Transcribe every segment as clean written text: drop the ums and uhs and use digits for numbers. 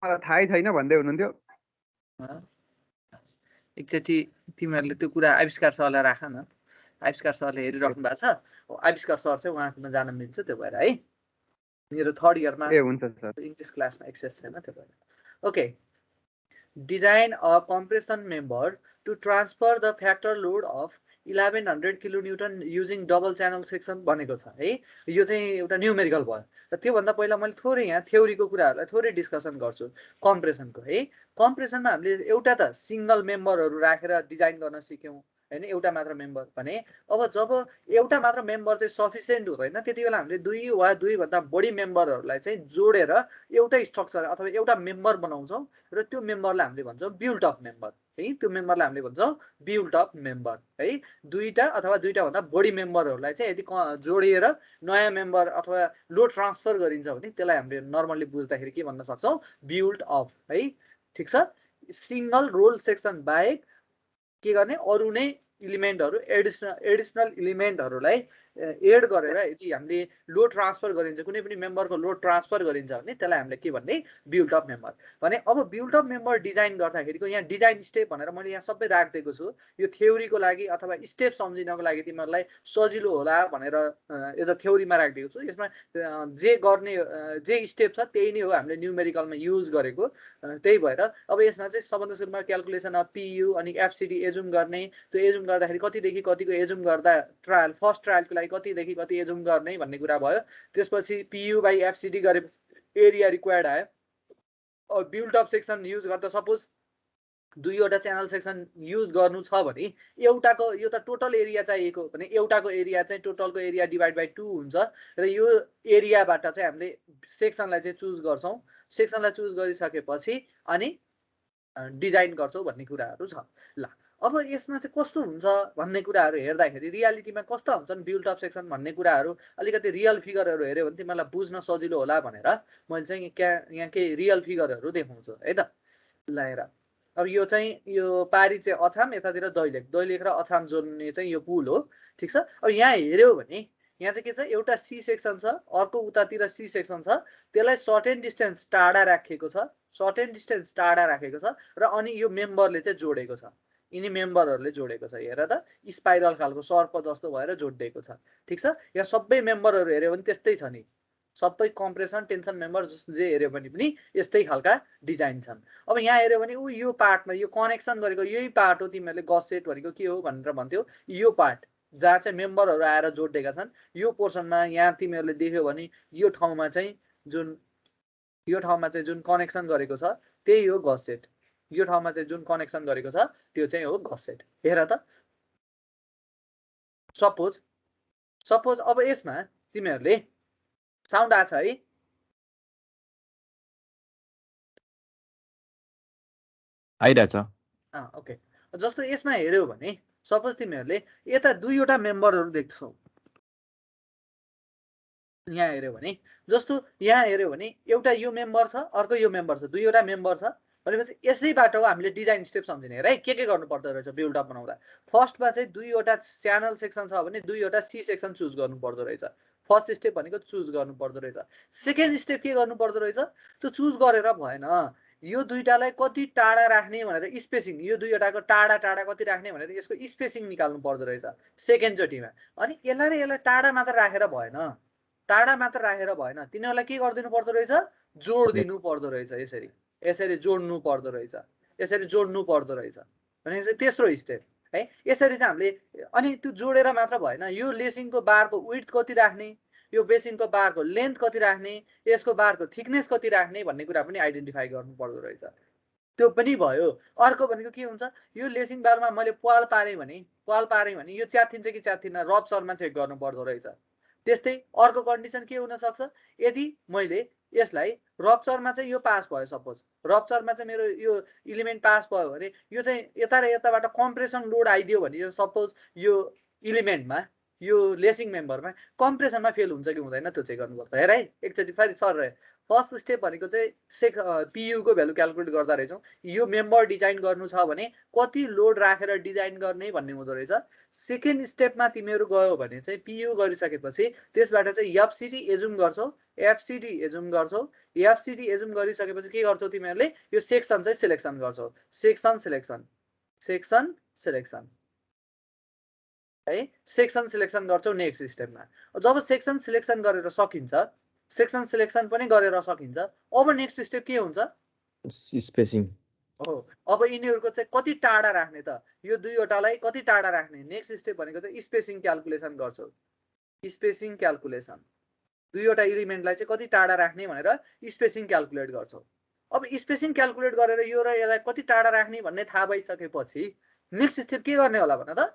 मलाई थाहै छैन भन्दै हुनुहुन्थ्यो। एकचोटि तिमीहरूले त्यो कुरा आविष्कार सरलाई राख न। आविष्कार सरले हेरिराख्नु भएको छ। आविष्कार सर चाहिँ उहाँकोमा जान मिल्छ, त्यो भएर है। मेरो 3rd इयरमा ए हुन्छ सर। इङ्ग्लिस क्लासमा एक्सेस छैन, त्यो भएर। Okay, design a compression member to transfer the factor load of 1100 kilonewton using double channel section भनेको छ है। यो चाहिँ एउटा न्युमेरिकल भयो। र त्योभन्दा पहिला मैले थोरै यहाँ थ्योरीको कुराहरूलाई थोरै डिस्कसन गर्छु कम्प्रेसनको है। कम्प्रेसनमा हामीले एउटा त सिङ्गल मेम्बरहरू राखेर डिजाइन गर्न सिक्यौँ हैन, एउटा मात्र मेम्बर भने। अब जब एउटा मात्र मेम्बर चाहिँ सफिसियन्ट हुँदैन, त्यति बेला हामीले 2 वा 2 भन्दा बढी मेम्बरहरूलाई चाहिँ जोडेर एउटै स्ट्रक्चर अथवा एउटा मेम्बर बनाउँछौँ र त्यो मेम्बरलाई हामीले भन्छौँ बिल्ट अप मेम्बर है। त्यो मेम्बरलाई हामीले भन्छौँ बिल्ट अप मेम्बर है। 2टा अथवा 2टा भन्दा बढी मेम्बरहरूलाई चाहिँ यदि जोडिएर नयाँ मेम्बर अथवा लोड ट्रान्सफर गरिन्छ भने त्यसलाई हामीले नर्मली बुझ्दाखेरि के भन्न सक्छौँ, बिल्ट अप है। ठिक छ। सिंगल रोल सेक्सन बाहेक के गर्ने, अरू नै इलिमेन्टहरू एडिसनल इलिमेन्टहरूलाई एड गरेर यदि हामीले लोड ट्रान्सफर गरिन्छ, कुनै पनि मेम्बरको लोड ट्रान्सफर गरिन्छ भने त्यसलाई हामीले के भन्ने, बिल्ट अप मेम्बर भने। अब बिल्ट अप मेम्बर डिजाइन गर्दाखेरिको यहाँ डिजाइन स्टेप भनेर मैले यहाँ सबै राखिदिएको छु। यो थ्योरीको लागि अथवा स्टेप सम्झिनको लागि तिमीहरूलाई सजिलो होला भनेर एज अ थ्योरीमा राखिदिएको छु। यसमा जे गर्ने जे स्टेप छ त्यही नै हो हामीले न्युमेरिकलमा युज गरेको। त्यही भएर अब यसमा चाहिँ सबभन्दा सुरुमा क्यालकुलेसन अफ पियु अनि एफसिडी एजुम गर्ने। त्यो एजुम गर्दाखेरि कतिदेखि कतिको एजुम गर्दा ट्रायल फर्स्ट ट्रायलको लागि कतिदेखि कति एजुम गर्ने भन्ने कुरा भयो। त्यसपछि पियु बाई एफसिडी गरे एरिया रिक्वायर्ड आयो। अब बिल्ट अप सेक्सन युज गर्दा सपोज 2वटा च्यानल सेक्सन युज गर्नु छ भने एउटाको यो त टोटल एरिया चाहिएको भने एउटाको एरिया चाहिँ टोटलको एरिया डिभाइड बाई 2 हुन्छ र यो एरियाबाट चाहिँ हामीले सेक्सनलाई चाहिँ चुज गर्छौँ। सेक्सनलाई चुज गरिसकेपछि अनि डिजाइन गर्छौँ भन्ने कुराहरू छ। ल अब यसमा चाहिँ कस्तो हुन्छ भन्ने कुराहरू हेर्दाखेरि रियालिटीमा कस्तो हुन्छन् बिल्ट अप सेक्सन भन्ने कुराहरू अलिकति रियल फिगरहरू हेऱ्यो भने तिमीलाई बुझ्न सजिलो होला भनेर मैले चाहिँ यहाँ केही रियल फिगरहरू देखाउँछु है त। ल हेर, अब यो चाहिँ यो पारी चाहिँ अछाम, यतातिर दैलेख र अछाम जोड्ने चाहिँ यो पुल हो। ठिक छ। अब यहाँ हेऱ्यौ भने यहाँ चाहिँ के छ, एउटा सी सेक्सन छ, अर्को उतातिर सी सेक्सन छ। त्यसलाई सर्टेन डिस्टेन्स टाढा राखेको छ, सर्टेन डिस्टेन्स टाढा राखेको छ र अनि यो मेम्बरले चाहिँ जोडेको छ। यिनी मेम्बरहरूले जोडेको छ। हेर त, स्पाइरल खालको सर्प जस्तो भएर जोडिएको छ। ठिक छ। यहाँ सबै मेम्बरहरू हेऱ्यो भने त्यस्तै छ नि, सबै कम्प्रेसन टेन्सन मेम्बर जे हेऱ्यो भने पनि यस्तै खालका डिजाइन छन्। अब यहाँ हेऱ्यो भने यो पार्टमा यो कनेक्सन गरेको यही पार्ट हो। तिमीहरूले गसेट भनेको के हो भनेर भन्थ्यौ, यो पार्ट जहाँ चाहिँ मेम्बरहरू आएर जोडिएका छन् यो पोर्सनमा यहाँ तिमीहरूले देख्यौ भने यो ठाउँमा चाहिँ जुन कनेक्सन गरेको छ त्यही हो गसेट। यो ठाउँमा चाहिँ जुन कनेक्सन गरेको छ त्यो चाहिँ हो गसेट। हेर त, सपोज अब यसमा तिमीहरूले साउन्ड आछ है, आइरहेछ। ओके। जस्तो यसमा हेऱ्यौ भने सपोज तिमीहरूले यता 2वटा मेम्बरहरू देख्छौ। यहाँ हेऱ्यौ भने जस्तो यहाँ हेऱ्यौ भने एउटा यो मेम्बर छ, अर्को यो मेम्बर छ, 2वटा मेम्बर छ भनेपछि यसैबाट हो हामीले डिजाइन स्टेप सम्झिने। हेर है के गर्नु पर्दो रहेछ बिल्ड अप बनाउँदा। फर्स्टमा चाहिँ 2वटा च्यानल सेक्सन छ भने 2वटा सी सेक्सन चुज गर्नु पर्दो रहेछ। फर्स्ट स्टेप भनेको चुज गर्नु पर्दो रहेछ। सेकेन्ड स्टेप के गर्नु पर्दो रहेछ, त्यो चुज गरेर भएन, यो 2टालाई कति टाढा राख्ने भनेर स्पेसिङ, यो 2वटाको टाढा कति राख्ने भनेर यसको स्पेसिङ निकाल्नु पर्दो रहेछ सेकेन्ड चोटिमा। अनि यसलाई टाढा मात्र राखेर भएन, टाढा मात्र राखेर भएन, तिनीहरूलाई के गरिदिनु पर्दो रहेछ, जोडिदिनु पर्दो रहेछ। यसरी जोड्नु पर्दो रहेछ, यसरी जोड्नु पर्दो रहेछ भनेपछि तेस्रो स्टेप है। यसरी चाहिँ हामीले अनि त्यो जोडेर मात्र भएन, यो लेसिङको बारको विड्थ कति राख्ने, यो बेसिङको बारको लेन्थ कति राख्ने, यसको बारको थिकनेस कति राख्ने भन्ने कुरा पनि आइडेन्टिफाई गर्नु पर्दो रहेछ। त्यो पनि भयो। अर्को भनेको के हुन्छ, यो लेसिङ बारमा मैले पाल पारेँ भने यो च्यातिन्छ कि च्यातिन्न रप्चरमा चेक गर्नु पर्दो रहेछ। त्यस्तै अर्को कन्डिसन के हुन सक्छ, यदि मैले यसलाई रप्चरमा चाहिँ यो पास भयो, सपोज रप्चरमा चाहिँ मेरो यो इलिमेन्ट पास भयो भने यो चाहिँ यता र यताबाट कम्प्रेसन लोड आइदियो भने यो सपोज यो इलिमेन्टमा यो लेसिङ मेम्बरमा कम्प्रेसनमा फेल हुन्छ कि हुँदैन त्यो चेक गर्नुपर्छ। हेर है एकचोटि फेरि सर फर्स्ट स्टेप भनेको चाहिँ PU को भ्यालु क्याल्कुलेट गर्दा रहेछौँ। यो मेम्बर डिजाइन गर्नु छ भने कति लोड राखेर डिजाइन गर्ने भन्ने हुँदो रहेछ। सेकेन्ड स्टेपमा तिमीहरू गयो भने चाहिँ PU गरिसकेपछि त्यसबाट चाहिँ FCD एजुम गर्छौ, FCD एजुम गर्छौ। FCD एजुम गरिसकेपछि के गर्छौ तिमीहरूले यो सेक्सन चाहिँ सिलेक्सन गर्छौ। सेक्सन सिलेक्सन, सेक्सन सिलेक्सन है, सेक्सन सिलेक्सन गर्छौ नेक्स्ट स्टेपमा। जब सेक्सन सिलेक्सन गरेर सकिन्छ, सेक्सन सिलेक्सन पनि गरेर सकिन्छ, अब नेक्स्ट स्टेप के हुन्छ? स्पेसिङ हो। अब यिनीहरूको चाहिँ कति टाढा राख्ने त, यो दुईवटालाई कति टाढा राख्ने? नेक्स्ट स्टेप भनेको चाहिँ स्पेसिङ क्याल्कुलेसन गर्छौ। स्पेसिङ क्याल्कुलेसन, दुईवटा एलिमेन्टलाई चाहिँ कति टाढा राख्ने भनेर स्पेसिङ क्याल्कुलेट गर्छौ। अब स्पेसिङ क्याल्कुलेट गरेर यो र यसलाई कति टाढा राख्ने भन्ने थाहा भइसकेपछि नेक्स्ट स्टेप के गर्ने होला भन त?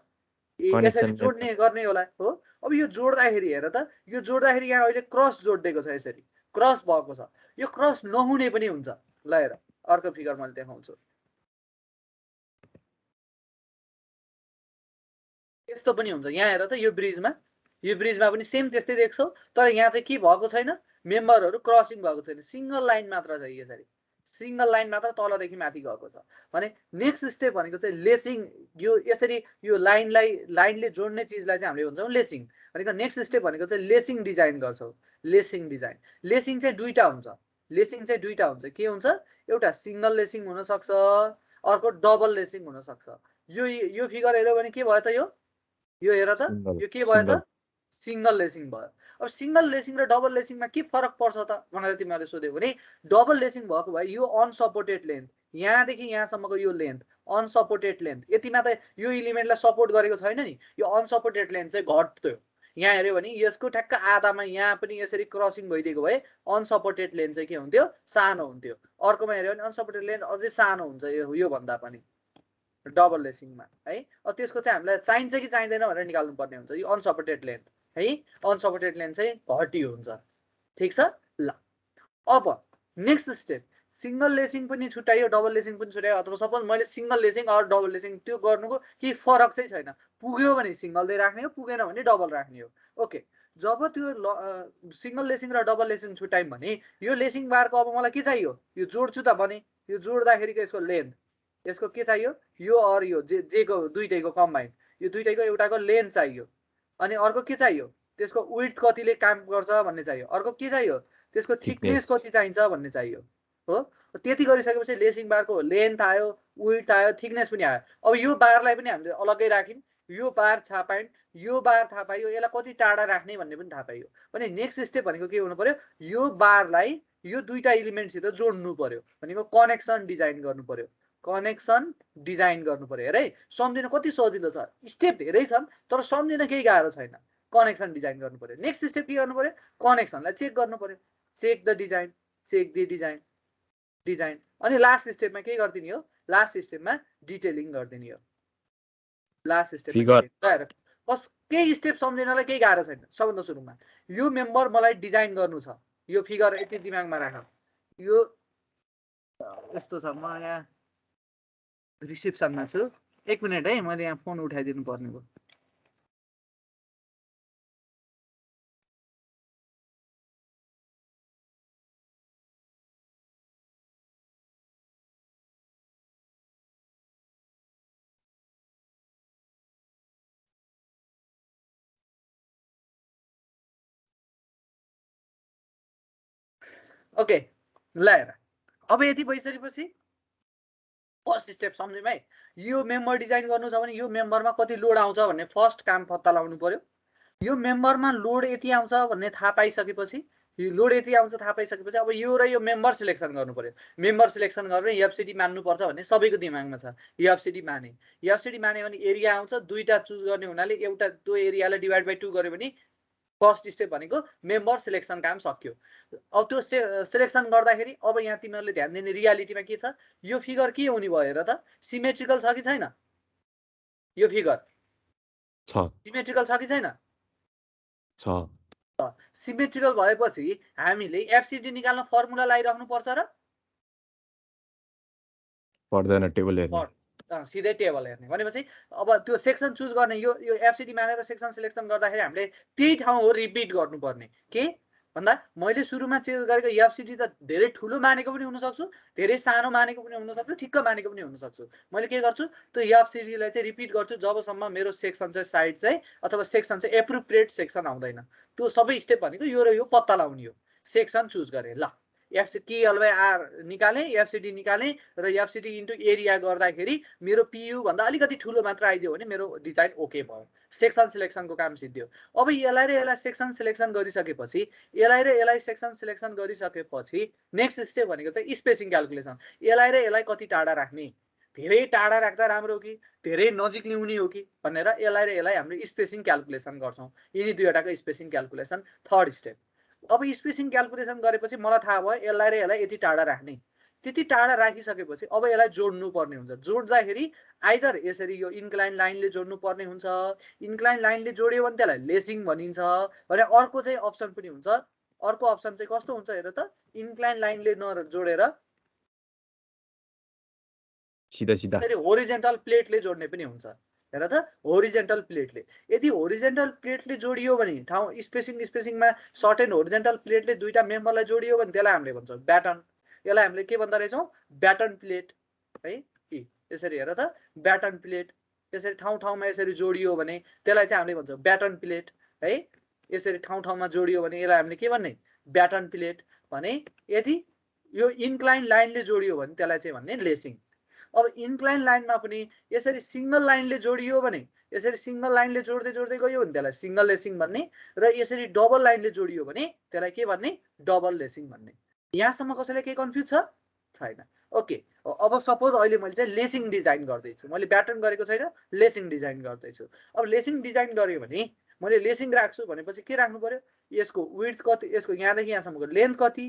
यसरी जोड्ने गर्ने होला हो। अब यो जोड्दाखेरि हेर त, यो जोड्दाखेरि यहाँ अहिले क्रस जोडिदिएको छ, यसरी क्रस भएको छ। यो क्रस नहुने पनि हुन्छ। ल हेर अर्को फिगर मैले देखाउँछु। यस्तो पनि हुन्छ। यहाँ हेर त, यो ब्रिजमा पनि सेम त्यस्तै देख्छौ, तर यहाँ चाहिँ के भएको छैन, मेम्बरहरू क्रसिङ भएको छैन, सिंगल लाइन मात्र छ। यसरी सिंगल लाइन मात्र तलदेखि माथि गएको छ भने नेक्स्ट स्टेप भनेको चाहिँ लेसिङ। यो यसरी यो लाइनले जोड्ने चिजलाई चाहिँ हामीले भन्छौँ लेसिङ भनेको। नेक्स्ट स्टेप भनेको चाहिँ लेसिङ डिजाइन गर्छौ। लेसिङ डिजाइन, लेसिङ चाहिँ दुईटा हुन्छ। लेसिङ चाहिँ दुईटा हुन्छ। के हुन्छ? एउटा सिंगल लेसिङ हुन सक्छ, अर्को डबल लेसिङ हुन सक्छ। यो फिगर हेर्यो भने के भयो त? यो हेर त, यो के भयो त? सिंगल लेसिङ भयो। अब सिंगल लेसिङ र डबल लेसिङमा के फरक पर्छ त भनेर तिमीहरूले सोध्यो भने, डबल लेसिङ भएको भए यो अनसपोर्टेड लेन्थ, यहाँदेखि यहाँसम्मको यो लेन्थ अनसपोर्टेड लेन्थ, यतिमा त यो इलिमेन्टलाई सपोर्ट गरेको छैन नि, यो अनसपोर्टेड लेन्थ चाहिँ घट्थ्यो। यहाँ हेऱ्यो भने यसको ठ्याक्क आधामा यहाँ पनि यसरी क्रसिङ भइदिएको भए अनसपोर्टेड लेन्थ चाहिँ के हुन्थ्यो? सानो हुन्थ्यो। अर्कोमा हेऱ्यो भने अनसपोर्टेड लेन्थ अझै सानो हुन्छ यो भन्दा पनि डबल लेसिङमा है। अब त्यसको चाहिँ हामीलाई चाहिन्छ कि चाहिँदैन भनेर निकाल्नु पर्ने हुन्छ। यो अनसपोर्टेड लेन्थ है, अनसपोर्टेड लेन्थ चाहिँ घटी हुन्छ। ठिक छ। ल अब नेक्स्ट स्टेप, सिंगल लेसिङ पनि छुट्यायो, डबल लेसिङ पनि छुट्यायो। अथवा सपोज मैले सिंगल लेसिङ अर डबल लेसिङ त्यो गर्नुको केही फरक चाहिँ छैन। पुग्यो भने सिंगल दे राख्ने हो, पुगेन भने डबल राख्ने हो। ओके, जब त्यो सिंगल लेसिङ र डबल लेसिङ छुट्यायौँ भने यो लेसिङ बारको अब मलाई के चाहियो? यो जोड्छु त भने यो जोड्दाखेरिको यसको लेन्थ, यसको के चाहियो? यो और यो जेको दुईटैको कम्बाइन, यो दुईटैको एउटाको लेन्थ चाहियो। अनि अर्को के चाहियो? त्यसको विड्थ कतिले काम गर्छ भन्ने चाहियो। अर्को के चाहियो? त्यसको थिकनेस कति चाहिन्छ भन्ने चाहियो हो। त्यति गरिसकेपछि लेसिङ बारको लेन्थ आयो, विड्थ आयो, थिकनेस पनि आयो। अब यो बारलाई पनि हामीले अलग्गै राख्यौँ। यो बार थाहा पायौँ, यो बार थाहा पाइयो, यसलाई कति टाढा राख्ने भन्ने पनि थाहा पाइयो भने नेक्स्ट स्टेप भनेको के हुनु पर्यो? यो बारलाई यो दुईटा एलिमेन्टसित जोड्नु पर्यो भनेको कनेक्सन डिजाइन गर्नु पर्यो। कनेक्सन डिजाइन गर्नु पर्यो। हेर है, सम्झिन कति सजिलो छ। स्टेप धेरै छन् तर सम्झिन केही गाह्रो छैन। कनेक्सन डिजाइन गर्नु पर्यो। नेक्स्ट स्टेप के गर्नु पर्यो? कनेक्सनलाई चेक गर्नु पर्यो। Check the design, check the design. अनि लास्ट स्टेपमा के गरिदिने हो? लास्ट स्टेपमा डिटेलिङ गरिदिने हो। लास्ट स्टेपमा केही स्टेप सम्झिनलाई केही गाह्रो छैन। सबभन्दा सुरुमा यो मेम्बर मलाई डिजाइन गर्नु छ। यो फिगर यति दिमागमा राख। यो यस्तो छ, म यहाँ रिसेप्सनमा छु। एक मिनट है, मैले यहाँ फोन उठाइदिनु पर्ने भयो। ओके, ल हेर, अब यति भइसकेपछि फर्स्ट स्टेप सम्झौँ है। यो मेम्बर डिजाइन गर्नु छ भने यो मेम्बरमा कति लोड आउँछ भन्ने फर्स्ट काम पत्ता लगाउनु पर्यो। यो मेम्बरमा लोड यति आउँछ भन्ने थाहा पाइसकेपछि, यो लोड यति आउँछ थाहा पाइसकेपछि अब यो र यो मेम्बर सिलेक्सन गर्नु पर्यो। मेम्बर सिलेक्सन गरेर एफसीडी मान्नुपर्छ भन्ने सबैको दिमागमा छ। एफसीडी माने भने एरिया आउँछ। दुईटा चुज गर्ने हुनाले एउटा त्यो एरियालाई डिभाइड बाइ 2 गर्यो भने फर्स्ट स्टेप भनेको मेम्बर सिलेक्सन काम सक्यो। अब त्यो सिलेक्सन गर्दाखेरि अब यहाँ तिमीहरूले ध्यान दिने रियालिटीमा के छ? यो फिगर के हुने भयो हेर त? सिमेट्रिकल छ कि छैन? यो फिगर छ, सिमेट्रिकल छ कि छैन? छ। सिमेट्रिकल भएपछि हामीले एफसीडी निकाल्न फर्मुला लगाइराख्नु पर्छ र पर्दैन? टेबल हेर्ने, सिधै टेबल हेर्ने भनेपछि अब त्यो सेक्सन चुज गर्ने यो एफसीडी मानेर सेक्सन सिलेक्सन गर्दाखेरि हामीले त्यही ठाउँ हो रिपिट गर्नुपर्ने। के भन्दा मैले सुरुमा चेन्ज गरेको एफसीडी त धेरै ठुलो मानेको पनि हुन सक्छु, धेरै सानो मानेको पनि हुन सक्छु, ठिक्क मानेको पनि हुन सक्छु। मैले के गर्छु त्यो एफसीडीलाई चाहिँ रिपिट गर्छु जबसम्म मेरो सेक्सन चाहिँ साइड चाहिँ अथवा सेक्सन चाहिँ एप्रोप्रिएट सेक्सन आउँदैन। त्यो सबै स्टेप भनेको यो र यो पत्ता लगाउने हो। सेक्सन चुज गरेँ, ल TL/R निकालेँ, एफसीडी निकालेँ र एफसीडी इन्टु एरिया गर्दाखेरि मेरो PU भन्दा अलिकति ठुलो मात्र आइदियो भने मेरो डिजाइन ओके भयो। सेक्सन सिलेक्सनको काम सिद्धियो। अब यसलाई र यसलाई सेक्सन सिलेक्सन गरिसकेपछि यसलाई र यसलाई सेक्सन सिलेक्सन गरिसकेपछि नेक्स्ट स्टेप भनेको चाहिँ स्पेसिङ क्याल्कुलेसन। यसलाई र यसलाई कति टाढा राख्ने, धेरै टाढा राख्दा राम्रो हो कि धेरै नजिक ल्याउने हो कि भनेर यसलाई र यसलाई हामीले स्पेसिङ क्याल्कुलेसन गर्छौँ। यिनी दुईवटाको स्पेसिङ क्याल्कुलेसन थर्ड स्टेप। अब स्पेसिङ क्याल्कुलेसन गरेपछि मलाई थाहा भयो यसलाई र यसलाई यति टाढा राख्ने। त्यति टाढा राखिसकेपछि अब यसलाई जोड्नु पर्ने हुन्छ। जोड्दाखेरि आइदर यसरी यो इन्क्लाइन लाइनले जोड्नु पर्ने हुन्छ। इन्क्लाइन लाइनले जोड्यो भने त्यसलाई लेसिङ भनिन्छ। भने अर्को चाहिँ अप्सन पनि हुन्छ। अर्को अप्सन चाहिँ कस्तो हुन्छ हेर त, इन्क्लाइन लाइनले नजोडेर सीधा सीधा यसरी होरिजेन्टल प्लेटले जोड्ने पनि हुन्छ। हेर त, होरिजेन्टल प्लेटले। यदि होरिजेन्टल प्लेटले जोडियो भने ठाउँ स्पेसिङमा सर्ट एन्ड होरिजेन्टल प्लेटले दुईटा मेम्बरलाई जोडियो भने त्यसलाई हामीले भन्छौँ ब्याटन। यसलाई हामीले के भन्दो रहेछौँ, ब्याटन प्लेट है। यसरी हेर त, ब्याटन प्लेट यसरी ठाउँमा यसरी जोडियो भने त्यसलाई चाहिँ हामीले भन्छौँ ब्याटन प्लेट है। यसरी ठाउँमा जोडियो भने यसलाई हामीले के भन्ने, ब्याटन प्लेट भने। यदि यो इन्क्लाइन लाइनले जोडियो भने त्यसलाई चाहिँ भन्ने लेसिङ। अब इन्क्लाइन लाइनमा पनि यसरी सिंगल लाइनले जोडियो भने, यसरी सिंगल लाइनले जोड्दै जोड्दै गयो भने त्यसलाई सिंगल लेसिङ भन्ने र यसरी डबल लाइनले जोडियो भने त्यसलाई के भन्ने, डबल लेसिङ भन्ने। यहाँसम्म कसैले के कन्फ्युज छ छैन? ओके। अब सपोज अहिले मैले चाहिँ लेसिङ डिजाइन गर्दैछु, मैले ब्याटर्न गरेको छैन, लेसिङ डिजाइन गर्दैछु। अब लेसिङ डिजाइन गर्यो भने मैले लेसिङ राख्छु भनेपछि के राख्नु पर्यो, यसको विड्थ कति, यसको यहाँदेखि यहाँसम्मको लेन्थ कति,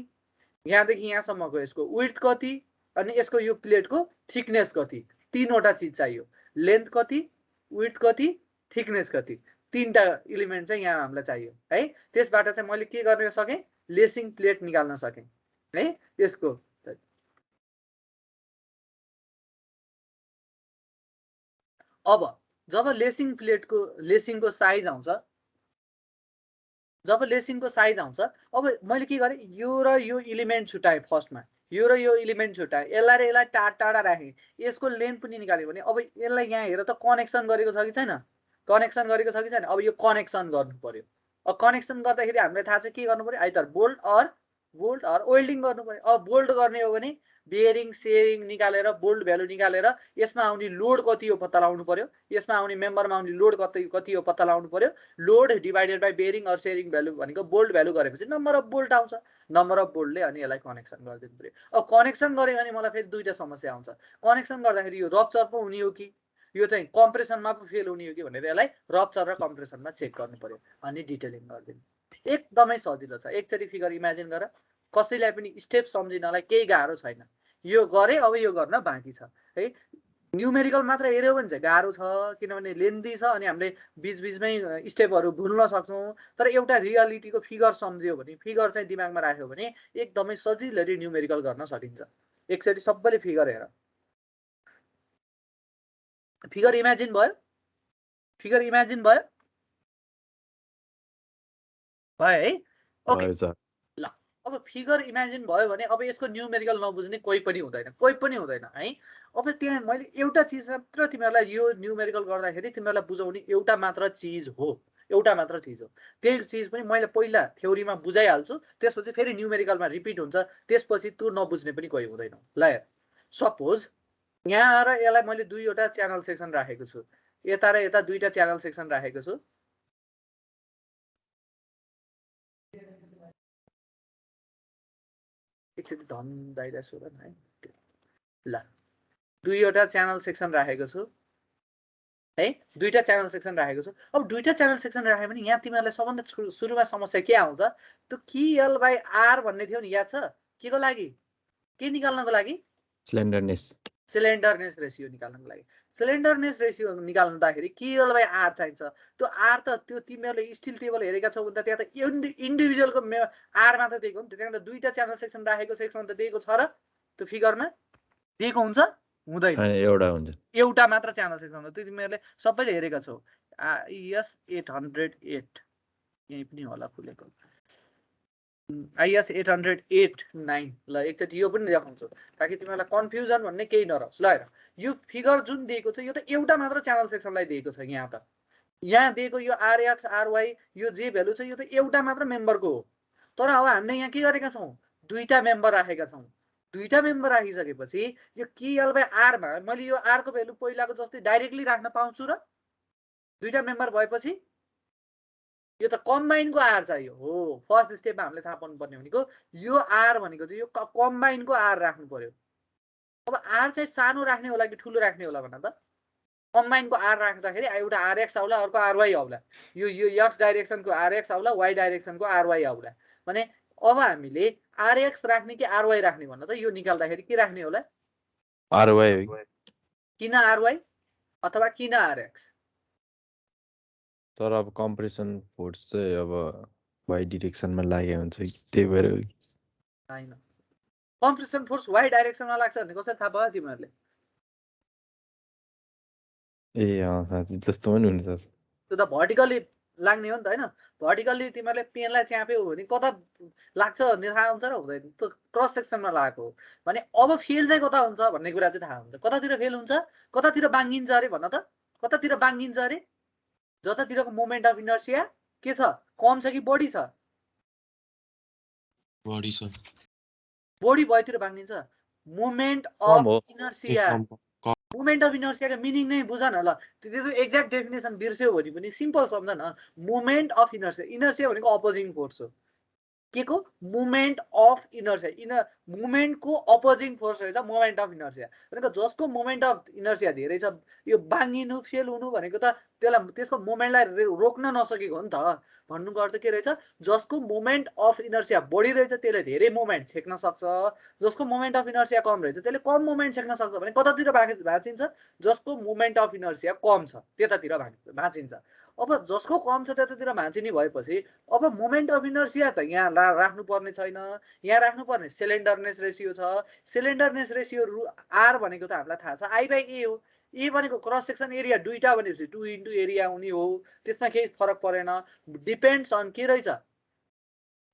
यहाँदेखि यहाँसम्मको यसको विड्थ कति, अनि यसको यो प्लेटको थिकनेस कति, तीनवटा चिज चाहियो। लेन्थ कति, विड्थ कति, थिकनेस कति, तीनटा एलिमेन्ट चाहिँ यहाँ हामीलाई चाहियो है। त्यसबाट चाहिँ मैले के गर्न सकेँ, लेसिङ प्लेट निकाल्न सकेँ है। यसको अब जब लेसिङ प्लेटको लेसिङको साइज आउँछ, जब लेसिङको साइज आउँछ, अब मैले के गरेँ, यो र यो एलिमेन्ट छुट्याएँ फर्स्टमा, यो र यो एलिमेन्ट छुट्याएँ, यसलाई र यसलाई टाढा राखेँ, यसको लेन्थ पनि निकाल्यो भने अब यसलाई यहाँ हेर त कनेक्सन गरेको छ कि छैन, कनेक्सन गरेको छ कि छैन। अब यो कनेक्सन गर्नु पर्यो। अब कनेक्सन गर्दाखेरि हामीलाई थाहा छ के गर्नु पर्यो, आइदर बोल्ट अर वेल्डिङ गर्नु पर्यो। अब बोल्ट गर्ने हो भने बेयरिङ सेयरिङ निकालेर बोल्ट भ्यालु निकालेर यसमा आउने लोड कति हो पत्ता लगाउनु पर्यो, यसमा आउने मेम्बरमा आउने लोड कति हो पत्ता लगाउनु पर्यो। Load divided by bearing or shearing value भनेको बोल्ट भ्यालु गरेपछि नम्बर अफ बोल्ट आउँछ। नम्बर अफ बोल्टले अनि यसलाई कनेक्सन गरिदिनु पर्यो। अब कनेक्सन गऱ्यो भने मलाई फेरि दुईटा समस्या आउँछ। कनेक्सन गर्दाखेरि यो रप्चर पो हुने हो कि यो चाहिँ कम्प्रेसनमा पो फेल हुने हो कि भनेर यसलाई रप्चर र कम्प्रेसनमा चेक गर्नु पर्यो अनि डिटेलिङ गरिदिनु। एकदमै सजिलो छ। एकचोटि फिगर इमेजिन गर, कसैलाई पनि स्टेप सम्झिनलाई केही गाह्रो छैन। यो गरे, अब यो गर्न बाँकी छ है। न्युमेरिकल मात्र हेऱ्यो भने चाहिँ गाह्रो छ, किनभने लेन्दी छ अनि हामीले बिचबिचमै स्टेपहरू भुल्न सक्छौँ। तर एउटा रियालिटीको फिगर सम्झियो भने, फिगर चाहिँ दिमागमा राख्यो भने एकदमै सजिलै न्युमेरिकल गर्न सकिन्छ। एकचोटि सबैले फिगर हेर, फिगर इमेजिन भयो, फिगर इमेजिन भयो है। ओके ल, अब फिगर इमेजिन भयो भने अब यसको न्युमेरिकल नबुझ्ने कोही पनि हुँदैन है। अब त्यहाँ मैले एउटा चिज मात्र तिमीहरूलाई यो न्युमेरिकल गर्दाखेरि तिमीहरूलाई बुझाउने एउटा मात्र चिज हो, त्यही चिज पनि मैले पहिला थ्योरीमा बुझाइहाल्छु, त्यसपछि फेरि न्युमेरिकलमा रिपिट हुन्छ, त्यसपछि त्यो नबुझ्ने पनि कोही हुँदैन। ल सपोज यहाँ र यसलाई मैले दुईवटा च्यानल सेक्सन राखेको छु, यता र यता दुईटा च्यानल सेक्सन राखेको छु। एकचोटि धन्दाइदा सुन है। ल, दुईवटा च्यानल सेक्सन राखेको छु है, दुईटा च्यानल सेक्सन राखेको छु। अब दुईटा च्यानल सेक्सन राख्यो भने यहाँ तिमीहरूलाई सबभन्दा सुरुमा समस्या के आउँछ, त्यो KL/R भन्ने थियो नि, याद छ? के को लागि, के निकाल्नको लागि, सिलिन्डरनेस रेसियो निकाल्नको लागि। सिलिन्डरनेस रेसियो निकाल्दाखेरि KL/R चाहिन्छ। त्यो R त त्यो तिमीहरूले स्टिल टेबल हेरेका छौ भने त त्यहाँ त इन्डिभिजुअलको R मात्र दिएको हो नि त, त्यहाँ त दुईटा च्यानल सेक्सन राखेको सेक्सन त दिएको छ र त्यो फिगरमा दिएको हुन्छ, हुँदैन, एउटा मात्र च्यानल सेक्सन हो। त्यो तिमीहरूले सबैले हेरेका छौ। IS 808 यही पनि होला खुलेको। IS 808-9 ल एकचोटि यो पनि देखाउँछु ताकि तिमीहरूलाई कन्फ्युजन भन्ने केही नरहोस्। ल हेर यो फिगर जुन दिएको छ यो त एउटा मात्र च्यानल सेक्सनलाई दिएको छ। यहाँ दिएको यो RX RY यो जे भ्यालु छ यो त एउटा मात्र मेम्बरको हो। तर अब हामीले यहाँ के गरेका छौँ, दुईटा मेम्बर राखेका छौँ। दुईटा मेम्बर राखिसकेपछि यो KL/R मा मैले यो R को भ्यालु पहिलाको जस्तै डाइरेक्टली राख्न पाउँछु र? दुईटा मेम्बर भएपछि यो त कम्बाइनको R चाहियो हो। फर्स्ट स्टेपमा हामीले थाहा पाउनुपर्ने भनेको यो R भनेको चाहिँ यो कम्बाइनको R राख्नु पर्यो। अब R चाहिँ सानो राख्ने होला कि ठुलो राख्ने होला भन त? कम्बाइनको R राख्दाखेरि एउटा RX आउला, अर्को RY आउला। यो X डाइरेक्सनको RX आउला, Y डाइरेक्सनको RY आउला। भने अब हामीले RX राख्ने कि RY राख्ने भन्न त? यो निकाल्दाखेरि के राख्ने होला? RY। किन RY अथवा किन RX? तर अब कम्प्रेसन फोर्स चाहिँ अब Y डिरेक्सनमा लागेको हुन्छ कि त्यही भएर हैन। कम्प्रेसन फोर्स Y डाइरेक्सनमा लाग्छ भन्ने कसरी थाहा भयो तिमीहरूले? ए साथी जस्तो पनि हुन्छ। त्यो त भर्टिकली लाग्ने हो नि त हैन? भर्टिकली तिमीहरूले पेनलाई च्याप्यौ भने कता लाग्छ भन्ने थाहा हुन्छ र हुँदैन? त्यो क्रस सेक्सनमा लागेको हो। भने अब फेल चाहिँ कता हुन्छ भन्ने कुरा चाहिँ थाहा हुन्छ। कतातिर फेल हुन्छ, कतातिर बाङ्गिन्छ अरे भन त? कतातिर बाङ्गिन्छ अरे? जतातिरको मोमेन्ट अफ इनर्सिया के छ, कम छ कि बढी छ? बढी छ। बढी भएतिर बाङ्गिन्छ। Moment of inertia, moment of इनर्सियाको मिनिङ नै बुझ न। ल त्यसको एक्ज्याक्ट डेफिनेसन बिर्स्यौ भने पनि सिम्पल सम्झ न। मोमेन्ट अफ इनर्सिया, इनर्सिया भनेको अपोजिङ फोर्स हो। के को? Moment of inertia. मोमेन्टको अपोजिङ फोर्स रहेछ मोमेन्ट अफ इनर्सिया। भनेको जसको मोमेन्ट अफ इनर्सिया धेरै छ, यो बाङ्गिनु फेल हुनु भनेको त त्यसलाई त्यसको मोमेन्टलाई रोक्न नसकेको हो नि त। भन्नुको अर्थ के रहेछ? जसको मोमेन्ट अफ इनर्सिया बढी रहेछ त्यसले धेरै मोमेन्ट छेक्न सक्छ, जसको मोमेन्ट अफ इनर्सिया कम रहेछ त्यसले कम मोमेन्ट छेक्न सक्छ। भने कतातिर भाँचिन्छ? जसको मोमेन्ट अफ इनर्सिया कम छ त्यतातिर भाँचिन्छ। अब जसको कम छ त्यतातिर भाँचिने भएपछि अब मोमेन्ट अफ इनर्सिया त यहाँ राख्नु पर्ने छैन। यहाँ राख्नु पर्ने सिलिन्डरनेस रेसियो छ। सिलिन्डरनेस रेसियो R भनेको त हामीलाई थाहा छ I/A हो। ए भनेको क्रस सेक्सन एरिया, दुईटा भनेपछि 2 इन्टु एरिया हुने हो। त्यसमा केही फरक परेन। डिपेन्ड्स अन के रहेछ,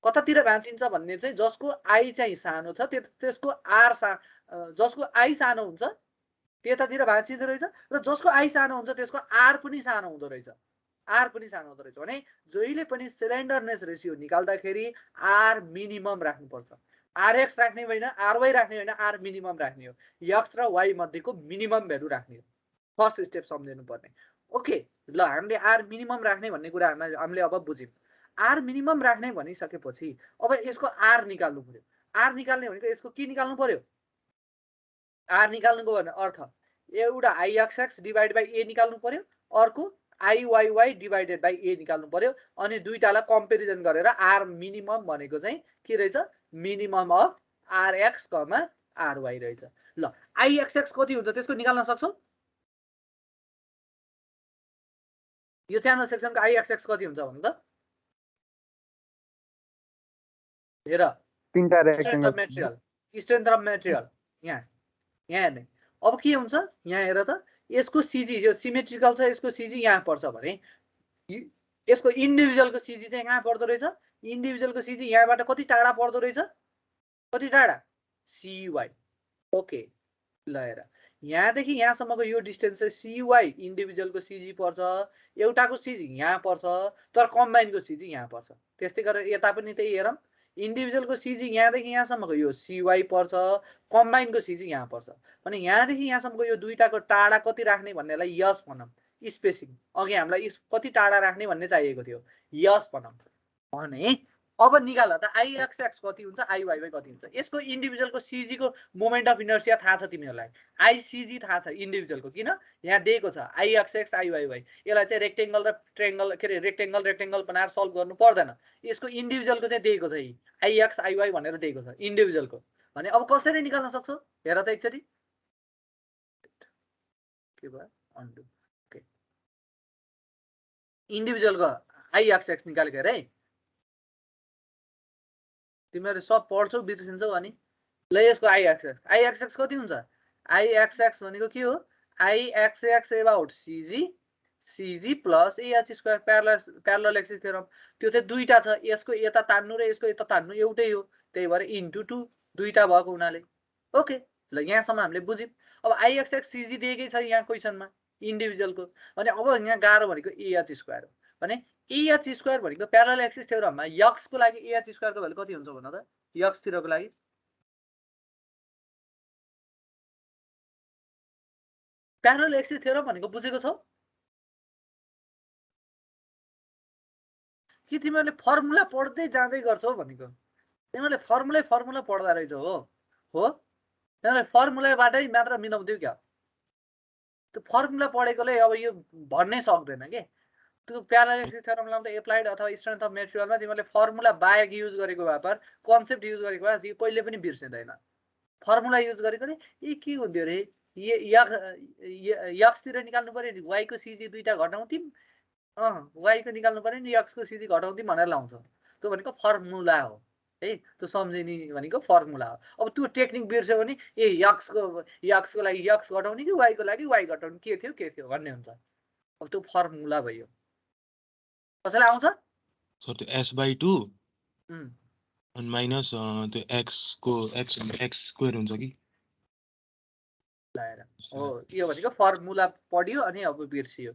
कतातिर भाँचिन्छ भन्ने चाहिँ जसको I चाहिँ सानो छ त्यसको R जसको I सानो हुन्छ त्यतातिर भाँचिँदो रहेछ, र जसको I सानो हुन्छ त्यसको R पनि सानो हुँदो रहेछ। R पनि सानो हुँदो रहेछ। भने जहिले पनि सिलिन्डरनेस रेसियो निकाल्दाखेरि R मिनिमम राख्नुपर्छ। RX राख्ने होइन, RY राख्ने होइन, R मिनिमम राख्ने हो। X र Y मध्येको मिनिमम भ्यालु राख्ने हो। फर्स्ट स्टेप सम्झिनु पर्ने। ओके ल हामीले R मिनिमम राख्ने भन्ने कुरा हामीले अब बुझ्यौँ। R मिनिमम राख्ने भनिसकेपछि अब यसको R निकाल्नु पर्यो। R निकाल्ने भनेको यसको के निकाल्नु पर्यो? R निकाल्नुको अर्थ एउटा IXX डिभाइड बाई A निकाल्नु पर्यो, अर्को IYY डिभाइडेड बाई A निकाल्नु पर्यो। अनि दुईटालाई कम्पेरिजन गरेर R मिनिमम भनेको चाहिँ के रहेछ? मिनिमम अफ RX, RY रहेछ। ल IXX कति हुन्छ त्यसको निकाल्न सक्छौ? यो च्यानल सेक्सनको IXX कति हुन्छ भन त? हेर, स्ट्रेन्थ अफ मेटेरियल यहाँ हेर्ने। अब के हुन्छ यहाँ हेर त, यसको CG यो सिमेट्रिकल छ, यसको CG यहाँ पर्छ भने यसको इन्डिभिजुअलको CG चाहिँ कहाँ पर्दो रहेछ? इन्डिभिजुअलको CG यहाँबाट कति टाढा पर्दो रहेछ? कति टाढा? CY। ओके ल हेर, यहाँदेखि यहाँसम्मको यो डिस्टेन्स चाहिँ CY इन्डिभिजुअलको CG पर्छ, एउटाको CG यहाँ पर्छ, तर कम्बाइनको CG यहाँ पर्छ। त्यस्तै गरेर यता पनि त्यही हेरौँ, इन्डिभिजुअलको CG यहाँदेखि यहाँसम्मको यो CY पर्छ, कम्बाइनको CG यहाँ पर्छ। भने यहाँदेखि यहाँसम्मको यो दुईटाको टाढा कति राख्ने भन्नेलाई यस भनौँ, स्पेसिङ। अघि हामीलाई कति टाढा राख्ने भन्ने चाहिएको थियो, यस भनौँ। भने अब निकाल त IXX कति हुन्छ, IYY कति हुन्छ। यसको इन्डिभिजुअलको CG को मोमेन्ट अफ इनर्सिया थाहा छ तिमीहरूलाई, ICG थाहा छ इन्डिभिजुअलको, किन यहाँ दिएको छ IXX IYY। यसलाई चाहिँ रेक्टेङ्गल र ट्रायंगल के अरे रेक्टेङ्गल बनाएर सल्भ गर्नु पर्दैन। यसको इन्डिभिजुअलको चाहिँ दिएको छ IX IY भनेर दिएको छ इन्डिभिजुअलको। भने अब कसरी निकाल्न सक्छौ हेर त एकचोटि। के भयो? अन्डु। ओके, इन्डिभिजुअलको IXX निकालेको हेर है। तिमीहरू सब पढ्छौ बिर्सिन्छौ अनि। ल यसको IXX कति हुन्छ? IXX भनेको के हो? IXX about CG, CG plus AH square parallel axis theorem त्यो चाहिँ दुईटा छ यसको यता तान्नु र यसको यता तान्नु एउटै हो त्यही भएर इन्टु 2 दुईटा भएको हुनाले ओके ल यहाँसम्म हामीले बुझ्यौं अब IXX CG दिएकै छ यहाँ क्वेशनमा इन्डिभिजुअलको भने अब यहाँ गाह्रो भनेको AH स्क्वायर हो भने AH स्क्वायर भनेको प्यारलल एक्सिस थ्योरममा x को लागि AH स्क्वायरको भ्यालु कति हुन्छ भन त x तिरको लागि प्यारलल एक्सिस थ्योरम भनेको बुझेको छौ कि तिमीहरूले फर्मुला पढ्दै जाँदै गर्छौ भनेको तिमीहरूले फर्मुला पढ्दा रहेछौ हो तिमीहरूले फर्मुलाबाटै मात्र मिलाउँथ्यौ क्या त्यो फर्मुला पढेकोले अब यो भन्नै सक्दैन के त्यो प्यारलल एक्सिस थ्योरम लाउँदा एप्लाइड अथवा स्ट्रेन्थ अफ मेटेरियलमा तिमीहरूले फर्मुला बाहेक युज गरेको भए पर कन्सेप्ट युज गरेको भए त्यो कहिले पनि बिर्सिँदैन फर्मुला युज गरेको नि ए के हुन्थ्यो रे यक्स तिर निकाल्नु पर्यो नि y को CG दुईटा घटाउँथ्यौं y को निकाल्नु पर्यो नि x को CG घटाउँथ्यौं भनेर लाउँछ त्यो भनेको फर्मुला हो है त्यो सम्झिने भनेको फर्मुला हो अब त्यो टेक्निक बिर्स्यो भने ए x को लागि x घटाउने कि y को लागि y घटाउने के थियो भन्ने हुन्छ अब त्यो फर्मुला भयो कसैलाई आउँछ सर त्यो s/2 अनि माइनस त्यो x स्क्वायर हुन्छ कि लाएर हो यो भनेको फर्मुला पढ्यो अनि अब बिर्सियो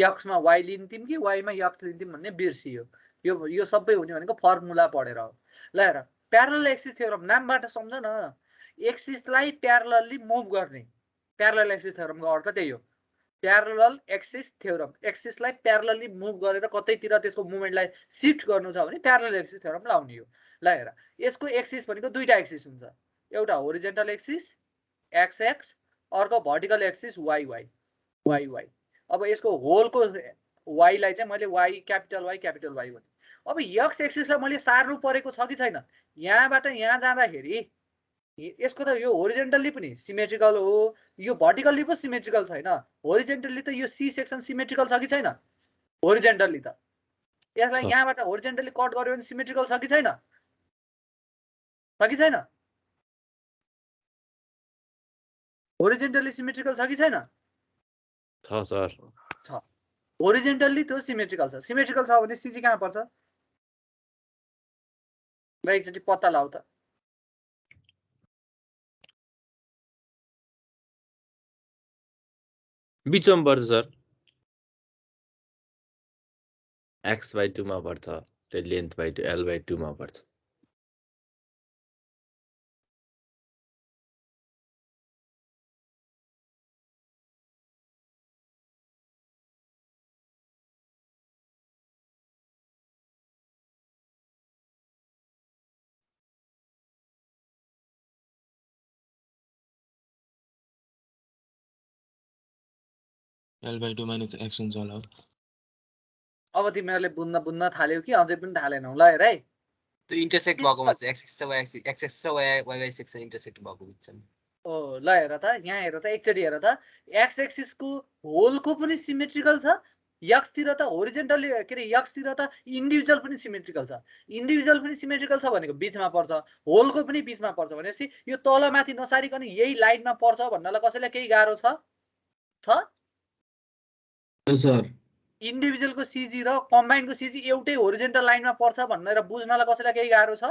x मा y लिन्थ्यौं कि y मा x लिन्थ्यौं भन्ने बिर्सियो यो सबै हुने भनेको फर्मुला पढेर हो ल हेर प्यारलल एक्सिस थ्योरम नामबाट सम्झ न एक्सिसलाई प्यारलली मुभ गर्ने प्यारलल एक्सिस थ्योरमको अर्थ त्यही हो प्यारलल एक्सिस थ्योरम एक्सिसलाई प्यारलली मुभ गरेर कतैतिर त्यसको मुभमेन्टलाई शिफ्ट गर्नु छ भने प्यारलल एक्सिस थ्योरम लाउने हो ल हेर यसको एक्सिस भनेको दुईटा एक्सिस हुन्छ एउटा होरिजेन्टल एक्सिस XX अर्को भर्टिकल एक्सिस YY अब यसको होलको y लाई चाहिँ मैले y क्यापिटल Y भने अब x एक्सिसलाई मैले सार्नु परेको छ कि छैन यहाँबाट यहाँ जाँदाखेरि यसको त यो होरिजेन्टली पनि सिमेट्रिकल हो यो भर्टिकल्ली पनि सिमेट्रिकल छैन होरिजेन्टली त यो C सेक्सन सिमेट्रिकल छ कि छैन होरिजेन्टली त यसलाई यहाँबाट होरिजेन्टली कट गर्यो भने सिमेट्रिकल छ कि छैन होरिजेन्टली सिमेट्रिकल छ कि छैन छ सर छ होरिजेन्टली त्यो सिमेट्रिकल छ भने CG कहाँ पर्छ ल एकचोटि पत्ता लाऊ त बिचमा पर्छ सर x/2 मा पर्छ त्यो लेन्थ/2 l/2 मा पर्छ l/2 माइनस x हुन्छ होला अब तिमीहरूले बुझ्न थाल्यौ कि अझै पनि थालेनौ ल हेर है त्यो इन्टरसेक्ट भएकोमा छ x एक्सिस र y एक्सिस इन्टरसेक्ट भएको बिचमा ओ ल हेर त यहाँ हेर त एकचोटि हेर त x एक्सिसको होलको पनि सिमेट्रिकल छ x तिर त होरिजेन्टली के रे x तिर त इन्डिभिजुअल पनि सिमेट्रिकल छ भनेको बीचमा पर्छ होलको पनि बीचमा पर्छ भनेपछि यो तल माथि नसारिकन यही लाइनमा पर्छ भन्नलाई कसैलाई केही गाह्रो छ सर इन्डिभिजुअलको CG र कम्बाइनको CG एउटै होरिजेन्टल लाइनमा पर्छ भनेर बुझ्नलाई कसैलाई केही गाह्रो छ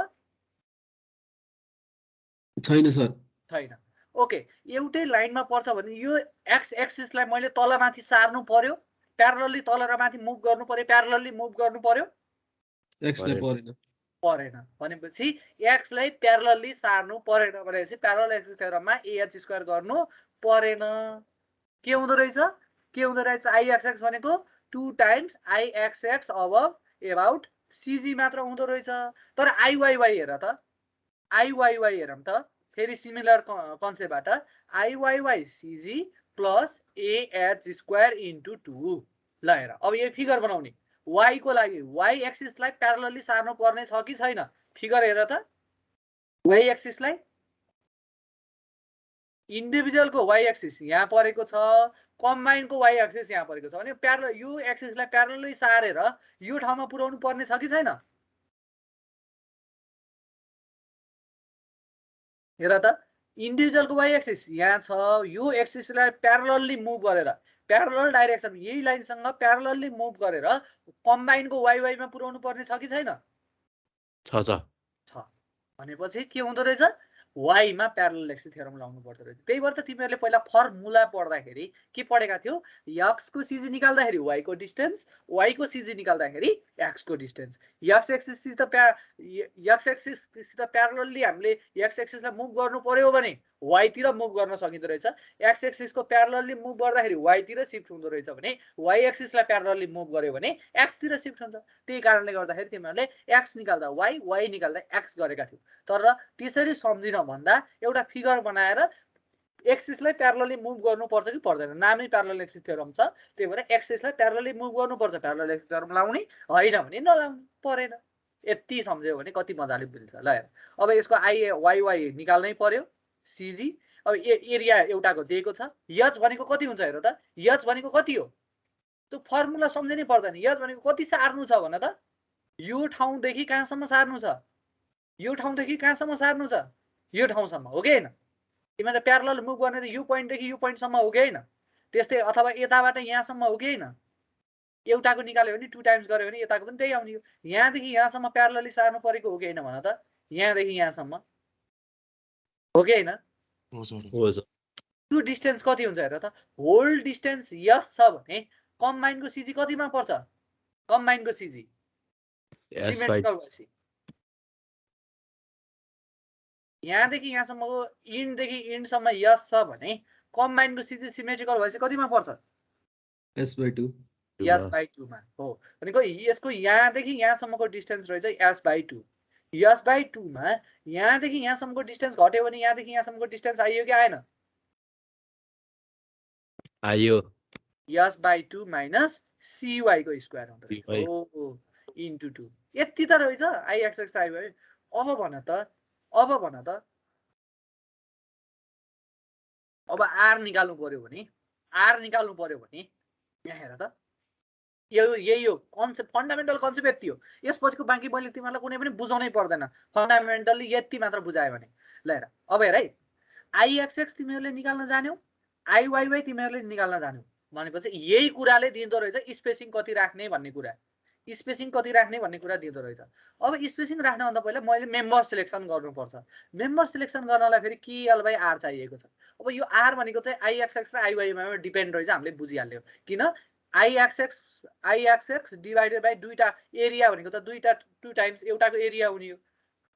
छैन सर छैन ओके एउटै लाइनमा पर्छ भने यो x एक्सिसलाई मैले तल माथि सार्नु पर्यो प्यारलली तल र माथि मुभ गर्नु पर्यो प्यारलली मुभ गर्नु पर्यो x ले परेन भनेपछि x लाई प्यारलली सार्नु परेन भनेपछि प्यारलल एक्सिस थ्योरममा AH स्क्वायर गर्नु परेन के हुँदो रहेछ IXX भनेको 2 टाइम्स IXX अब अबाउट CG मात्र हुँदो रहेछ तर IYY हेर त IYY हेरौँ त फेरि सिमिलर कन्सेप्टबाट IYY CG plus AH square into 2 ल हेर अब यो फिगर बनाउने y को लागि y एक्सिसलाई प्यारलली सार्नु पर्ने छ कि छैन फिगर हेर त y एक्सिसलाई इन्डिभिजुअलको y एक्सिस यहाँ परेको छ कम्बाइनको y एक्सिस यहाँ परेको छ भने प्यारलल यो एक्सिसलाई प्यारलली सारेर यो ठाउँमा पुर्याउनु पर्ने छ कि छैन हेर त इन्डिभिजुअलको y एक्सिस यहाँ छ यो एक्सिसलाई प्यारलली मुभ गरेर प्यारलल डाइरेक्सन यही लाइनसँग प्यारलली मुभ गरेर कम्बाइनको वाइ मा पुर्याउनु पर्ने छ कि छैन? छ भनेपछि के हुँदो रहेछ? वाइ मा प्यारलल एक्सिस थ्योरम लाउनु पर्दो रहेछ। त्यही भएर त तिमीहरूले पहिला फर्मुला पढ्दाखेरि के पढेका थियौ? एक्स को सिजी निकाल्दाखेरि वाइ को डिस्टेन्स, वाइ को सिजी निकाल्दाखेरि एक्स को डिस्टेन्स। एक्स एक्सिससित प्यारलली हामीले एक्स एक्सिसलाई मुभ गर्नु पर्यो भने वाइ तिर मुभ गर्न सकिँदो रहेछ। एक्स एक्सिसको प्यारलली मुभ गर्दाखेरि वाइ तिर शिफ्ट हुँदो रहेछ भने वाइ एक्सिसलाई प्यारलली मुभ गर्यो भने एक्स तिर शिफ्ट हुन्छ। त्यही कारणले गर्दाखेरि तिमीहरूले एक्स निकाल्दा वाइ, वाइ निकाल्दा एक्स गरेका थियौ। तर त्यसरी सम्झिन भन्दा एउटा फिगर बनाएर एक्सिसलाई प्यारलली मुभ गर्नुपर्छ कि पर्दैन? नामै प्यारलल एक्सिस थ्योरम छ, त्यही भएर एक्सिसलाई प्यारलली मुभ गर्नुपर्छ। प्यारलल एक्सिस थ्योरम लाउने, होइन भने नलाउनु परेन। यति सम्झ्यो भने कति मजाले बुझ्छ। ल हेर, अब यसको आई वाइ वाइ निकाल्नै पर्यो, सिजी। अब एरिया एउटाको दिएको छ, एच भनेको कति हुन्छ हेर त? एच भनेको कति हो? त्यो फर्मुला सम्झिनै पर्दैन। एच भनेको कति सार्नु छ भन त? यो ठाउँदेखि कहाँसम्म सार्नु छ? यो ठाउँदेखि कहाँसम्म सार्नु छ? यो ठाउँसम्म हो कि होइन? तिमीले प्यारलल मुभ गर्ने त यो पोइन्टदेखि यो पोइन्टसम्म हो कि होइन? त्यस्तै अथवा यताबाट यहाँसम्म हो कि होइन? एउटाको निकाल्यो भने 2 टाइम्स गर्यो भने यताको पनि त्यही आउने हो। यहाँदेखि यहाँसम्म प्यारलली सार्नु परेको हो कि होइन भन त? यहाँदेखि यहाँसम्म हो कि होइन? हो सर त्यो डिस्टेन्स कति हुन्छ हेर त? होल डिस्टेन्स यस छ भने कम्बाइनको सिजी कतिमा पर्छ? कम्बाइनको सिजी सिमेट्रिकल भएपछि यहाँदेखि यहाँसम्मको इन्डदेखि इन्डसम्म यस छ भने कम्बाइनको सिजी सिमेट्रिकल भएपछि कतिमा पर्छ? S/2 यस बाई 2 मा हो। भनेको यसको यहाँदेखि यहाँसम्मको डिस्टेन्स रहेछ एस बाई 2। यस बाई 2 मा यहाँदेखि यहाँसम्मको डिस्टेन्स घट्यो भने यहाँदेखि यहाँसम्मको डिस्टेन्स आइयो कि आएन? आयो यस बाई 2 माइनस सिवाई को स्क्वायर हुँदो रहेछ हो इन्टु 2। यति त रहेछ आइएक्सएक्स आइ भयो। अब भन त अब आर निकाल्नु पर्यो भने यहाँ हेर त, यही हो कन्सेप्ट, फन्डामेन्टल कन्सेप्ट यति हो। यसपछिको बाँकी मैले तिमीहरूलाई कुनै पनि बुझाउनै पर्दैन, फन्डामेन्टली यति मात्र बुझायो भने। ल हेर, अब हेर है, आइएक्सएक्स तिमीहरूले निकाल्न जान्यौ, आइवाइवाई तिमीहरूले निकाल्न जान्यौ भनेपछि यही कुराले दिँदो रहेछ स्पेसिङ कति राख्ने भन्ने कुरा। स्पेसिङ कति राख्ने भन्ने कुरा दिँदो रहेछ। अब स्पेसिङ राख्नभन्दा पहिला मैले मेम्बर सिलेक्सन गर्नुपर्छ। मेम्बर सिलेक्सन गर्नलाई फेरि KL/R चाहिएको छ। अब यो आर भनेको चाहिँ आइएक्सएक्स र आइवाईमा डिपेन्ड रहेछ, हामीले बुझिहाल्यौ। किन? आइएक्सएक्स डिभाइडेड बाई दुईटा एरिया भनेको त दुईटा 2 टाइम्स एउटाको एरिया हुने हो।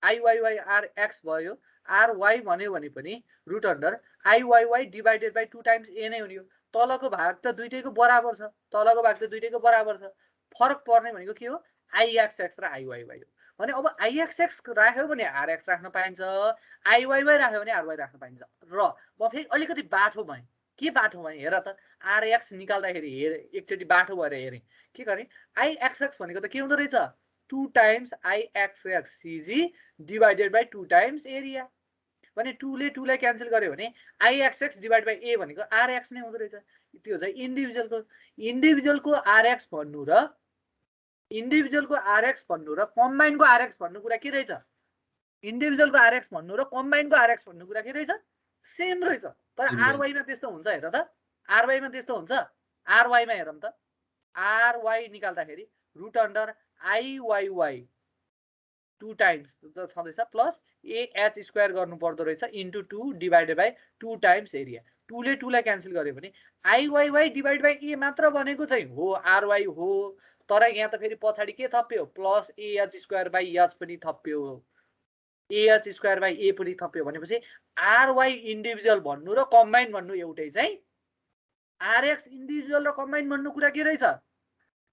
आइवाईआर एक्स भयो, आरवाई भन्यो भने पनि root under I Y Y divided by 2 times A नै हुने हो। तलको भाग त दुईटैको बराबर छ, फरक पर्ने भनेको के हो? आइएक्सएक्स र आइवाईवाई हो। भने अब आइएक्सएक्स राख्यो भने आरएक्स राख्न पाइन्छ, आइवाईवाई राख्यो भने आरवाई राख्न पाइन्छ। र म फेरि अलिकति बाठो भएँ। के बाठो भएँ हेर त? आरएक्स निकाल्दाखेरि एकचोटि बाठो भएर हेरेँ। के गरेँ? आइएक्सएक्स भनेको त के हुँदो रहेछ? 2 times I X X C G divided by 2 times area. भने 2 ले 2 लाई क्यान्सल गर्यो भने आइएक्सएक्स डिभाइड बाई ए भनेको आरएक्स नै हुँदो रहेछ। त्यो चाहिँ इन्डिभिजुअलको आरएक्स भन्नु र कम्बाइनको आरएक्स भन्नु कुरा के रहेछ? इन्डिभिजुअलको आरएक्स भन्नु र कम्बाइनको आरएक्स भन्नु कुरा के रहेछ? सेम रहेछ। तर आरवाईमा त्यस्तो हुन्छ हेर त? आरवाईमा त्यस्तो हुन्छ? आरवाईमा हेरौँ त, आरवाई निकाल्दाखेरि रुट अन्डर आइवाईवाई 2 टाइम्स त छँदैछ प्लस एएच स्क्वायर गर्नु पर्दो रहेछ into 2 divided by 2 times area. 2 ले 2 लाई क्यान्सल गर्यो भने आइवाईवाई डिभाइड बाई ए मात्र बनेको चाहिँ हो आरवाई हो। तर यहाँ त फेरि पछाडि के थप्यो? Plus AH square by H पनि थप्यो, एएच स्क्वायर बाई ए पनि थप्यो। भनेपछि आरवाई इन्डिभिजुअल भन्नु र कम्बाइन भन्नु एउटै चाहिँ। आरएक्स इन्डिभिजुअल र कम्बाइन भन्नु कुरा के रहेछ?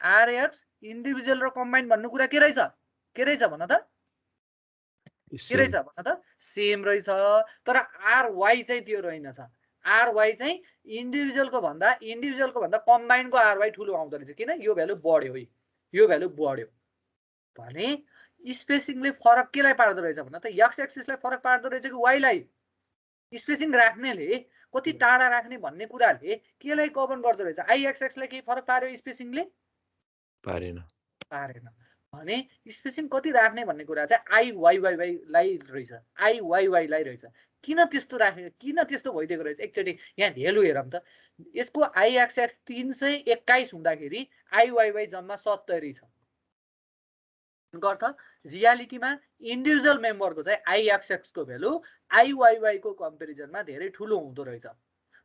आरएक्स इन्डिभिजुअल र कम्बाइन भन्नु कुरा के रहेछ? भन त? के रहेछ भन त? सेम रहेछ। तर आरवाई चाहिँ त्यो रहेनछ। आरवाई चाहिँ इन्डिभिजुअलको भन्दा कम्बाइनको आरवाई ठुलो आउँदो रहेछ। किन? यो भ्यालु बढ्यो भने स्पेसिङले फरक केलाई पार्दो रहेछ भन त? एक्स एक्सिसलाई फरक पार्दो रहेछ कि वाइलाई? स्पेसिङ राख्नेले कति टाढा राख्ने भन्ने कुराले केलाई गभर्न गर्दो रहेछ? आइएक्सएक्सलाई केही फरक पार्यो स्पेसिङले? पारेन। भने स्पेसिङ कति राख्ने भन्ने कुरा चाहिँ आइवाइवाईलाई रहेछ, आइवाइवाईलाई रहेछ। किन त्यस्तो राखेको, किन त्यस्तो भइदिएको रहेछ एकचोटि यहाँ भेल्यु हेरौँ त। यसको आइएक्सएक्स 321 हुँदाखेरि आइवाइवाई जम्मा 70 छ। अर्थ रियालिटीमा इन्डिभिजुअल मेम्बरको चाहिँ आइएक्सएक्स को भेल्यु आइवाइवाई को कम्पेरिजनमा धेरै ठुलो हुँदो रहेछ।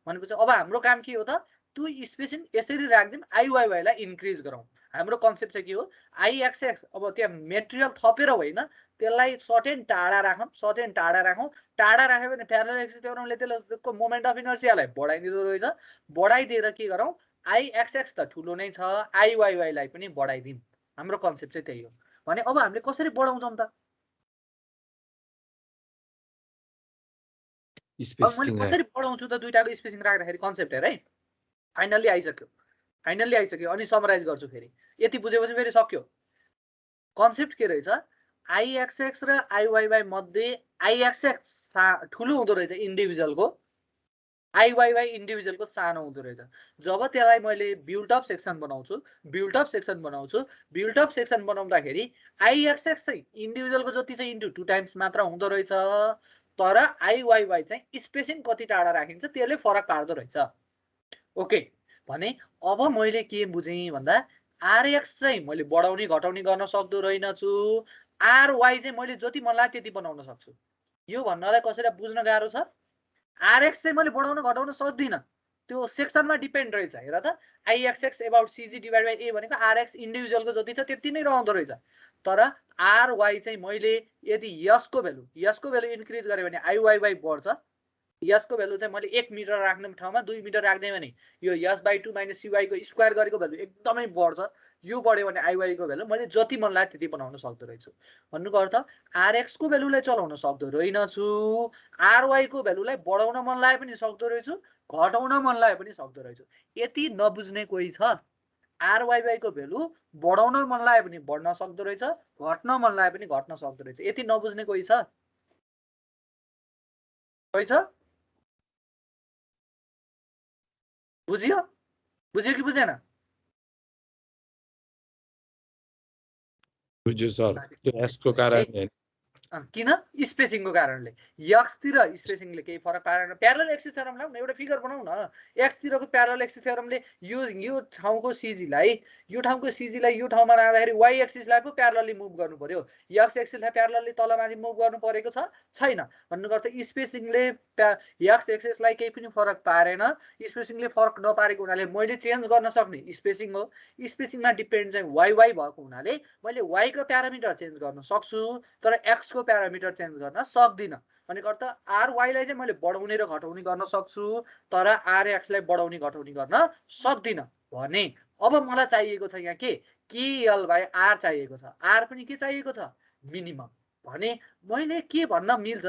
भनेपछि अब हाम्रो काम के हो त, त्यो स्पेसिङ यसरी राख्दिम, आइवाइवाई लाई इन्क्रिज गरौँ। हाम्रो कन्सेप्ट चाहिँ के हो, आइएक्सएक्स अब त्यहाँ मेटेरियल थपेर होइन, त्यसलाई सर्टेन टाढा राखौँ, सर्टेन टाढा राखौँ। टाढा राख्यो भने प्यारलल एक्सिस थ्योरमले त्यसको मोमेन्ट अफ इनर्सियालाई बढाइदिँदो रहेछ। बढाइदिएर के गरौँ, आइएक्सएक्स त ठुलो नै छ, आइवाइवाई लाई पनि बढाइदिउँ। हाम्रो कन्सेप्ट चाहिँ त्यही हो। भने अब हामीले कसरी बढाउँछौँ त, अब मैले कसरी बढाउँछु त दुईटाको स्पेसिङ राख्दाखेरि कन्सेप्ट हेर है। फाइनल्ली आइसक्यो, फाइनल्ली आइसक्यो। अनि समराइज गर्छु फेरि, यति बुझेपछि फेरि सक्यो। कन्सेप्ट के रहेछ, आइएक्सएक्स र आइवाइवाई मध्ये आइएक्सएक्स ठुलो हुँदो रहेछ इन्डिभिजुअलको, आइवाइवाई इन्डिभिजुअलको सानो हुँदो रहेछ। जब त्यसलाई मैले बिल्टअप सेक्सन बनाउँछु, बिल्टअप सेक्सन बनाउँछु, बिल्टअप सेक्सन बनाउँदाखेरि आइएक्सएक्स चाहिँ इन्डिभिजुअलको जति चाहिँ इन्टु 2 टाइम्स मात्र हुँदो रहेछ। तर आइवाइवाई चाहिँ स्पेसिङ कति टाढा राखिन्छ त्यसले फरक पार्दो रहेछ। ओके, भने अब मैले के बुझेँ भन्दा आरएक्स चाहिँ मैले बढाउने घटाउने गर्न सक्दो रहेनछु, आरवाई चाहिँ मैले जति मन लाग्यो त्यति बनाउन सक्छु। यो भन्नलाई कसैलाई बुझ्न गाह्रो छ। आरएक्स चाहिँ मैले बढाउन घटाउन सक्दिनँ, त्यो सेक्सनमा डिपेन्ड रहेछ। हेर त, आइएक्सएक्स एबाउट सिजी डिभाइड बाई ए भनेको आरएक्स इन्डिभिजुअलको जति छ त्यति नै रहँदो रहेछ। तर आरवाई चाहिँ मैले यदि यसको भेल्यु इन्क्रिज गरेँ भने आइवाइवाई बढ्छ। यसको भेल्यु चाहिँ मैले 1 मिटर राख्ने ठाउँमा 2 मिटर राख्दै भने यो s/2 - cy को स्क्वायर गरेको भेल्यु एकदमै बढ्छ। यो बढ्यो भने आइवाई को भेल्यु मैले जति मन लाग्यो त्यति बनाउन सक्दो रहेछु। भन्नुको अर्थ आरएक्स को भेल्युलाई चलाउन सक्दो रहेनछु, आरवाई को भेल्युलाई बढाउन मन लागे पनि सक्दो रहेछु, घटाउन मन लागे पनि सक्दो रहेछु। यति नबुझ्ने कोही छ? आरवाइवाई को भेल्यु बढाउन मन लागे पनि बढ्न सक्दो रहेछ, घट्न मन लागे पनि घट्न सक्दो रहेछ। यति नबुझ्ने कोही छ? कोही छ? बुझ्यो? बुझ्यो कि बुझेन? बुझ्यो सर, त्यो एक्सको कारणले। किन? स्पेसिङको कारणले। एक्सतिर स्पेसिङले केही फरक पारेन। प्यारलल एक्सिस थ्योरम ल्याउँ न, एउटा फिगर बनाउँ न। एक्सतिरको प्यारलल एक्सिस थ्योरमले यो ठाउँको सिजीलाई यो ठाउँमा राख्दाखेरि वाइ एक्सिसलाई पो प्यारलली मुभ गर्नु पर्यो, एक्स एक्सिसलाई प्यारलली तलमाथि मुभ गर्नु परेको छ छैन। भन्नुको अर्थ स्पेसिङले एक्स एक्सिसलाई केही पनि फरक पारेन। स्पेसिङले फरक नपारेको हुनाले मैले चेन्ज गर्न सक्ने स्पेसिङ हो। स्पेसिङमा डिपेन्ड चाहिँ वाइ भएको हुनाले मैले वाइ को प्यारामिटर चेन्ज गर्न सक्छु, तर एक्स को प्यारामिटर चेन्ज गर्न सक्दिनँ। भनेको अर्थ आरवाई लाई चाहिँ मैले बढाउने र घटाउने गर्न सक्छु, तर आरएक्स लाई बढाउने घटाउने गर्न सक्दिनँ। भने अब मलाई चाहिएको छ यहाँ के KL/R चाहिएको छ। आर पनि के चाहिएको छ? मिनिमम। भने मैले के भन्न मिल्छ,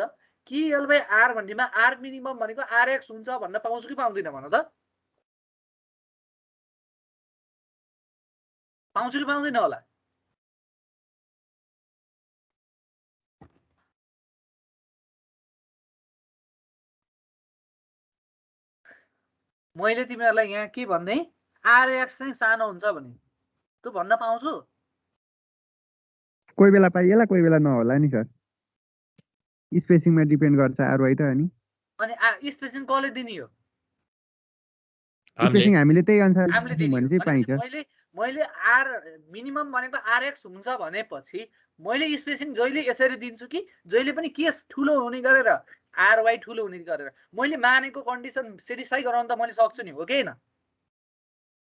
KL/R भन्नेमा आर मिनिमम भनेको आरएक्स हुन्छ भन्न पाउँछु कि पाउँदिनँ भन त? पाउँछु कि पाउँदिनँ होला? मैले तिमीहरूलाई यहाँ के भन्दै, आरएक्स चाहिँ सानो हुन्छ भने तँ भन्न पाउँछु? कोही बेला पाइएला, कोही बेला नहोला नि सर। स्पेसिङमा डिपेन्ड गर्छ आरवाई त। अनि स्पेसिङ कसले दिने हो? स्पेसिङ हामीले त्यही अनुसार हामीले दिने भने चाहिँ पाइन्छ। मैले आर मिनिमम भनेको आरएक्स हुन्छ भनेपछि मैले स्पेसिङ जहिले यसरी दिन्छु कि जहिले पनि के ठुलो हुने गरेर आरवाई ठुलो हुने गरेर मैले मानेको कन्डिसन सेटिस्फाई गराउन त मैले सक्छु नि, हो कि हैन?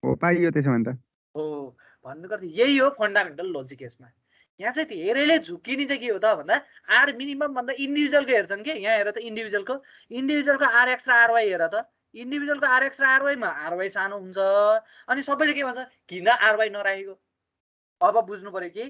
हो, पाइयो त्यसो भने त। हो, भन्नुको अर्थ यही हो फन्डामेन्टल लजिक यसमा। यहाँ चाहिँ धेरैले झुकिने चाहिँ के हो त भन्दा आर मिनिमम भन्दा इन्डिभिजुअलको हेर्छन् के। यहाँ हेर त, इन्डिभिजुअलको आरएक्स र आरवाई हेर त। इन्डिभिजुअलको आरएक्स र आरवाईमा आरवाई सानो हुन्छ। अनि सबैले के भन्छ, किन आरवाई नराखेको? अब बुझ्नु पर्यो कि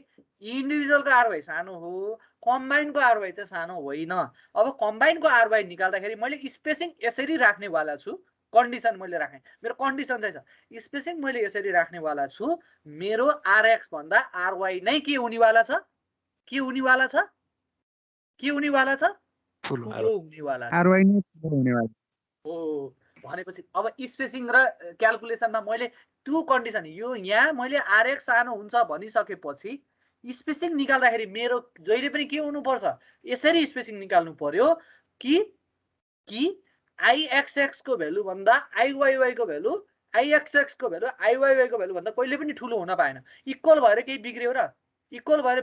इन्डिभिजुअलको आरवाई सानो हो, कम्बाइनको आरवाई चाहिँ सानो होइन। अब कम्बाइनको आरवाई निकाल्दाखेरि मैले स्पेसिङ यसरी राख्नेवाला छु। कन्डिसन मैले राखेँ, मेरो कन्डिसन चाहिँ छ स्पेसिङ मैले यसरी राख्नेवाला छु। मेरो आरएक्स भन्दा आरवाई नै के हुनेवाला छ? के हुनेवाला छ? के हुनेवाला छ? ठुलो हुनेवाला छ। आरवाई नै ठुलो हुनेवाला हो। भनेपछि अब स्पेसिङ र क्याल्कुलेसनमा मैले त्यो कन्डिसन, यो यहाँ मैले आरएक्स सानो हुन्छ भनिसकेपछि स्पेसिङ निकाल्दाखेरि मेरो जहिले पनि के हुनुपर्छ यसरी स्पेसिङ निकाल्नु पर्यो कि आइएक्सएक्स को भ्यालु भन्दा आइवाइवाई को भ्यालु आइएक्सएक्स को भ्यालु आइवाइवाई को भ्यालु भन्दा कहिले पनि ठुलो हुन पाएन इक्वल भएर केही बिग्रियो र इक्वल भएर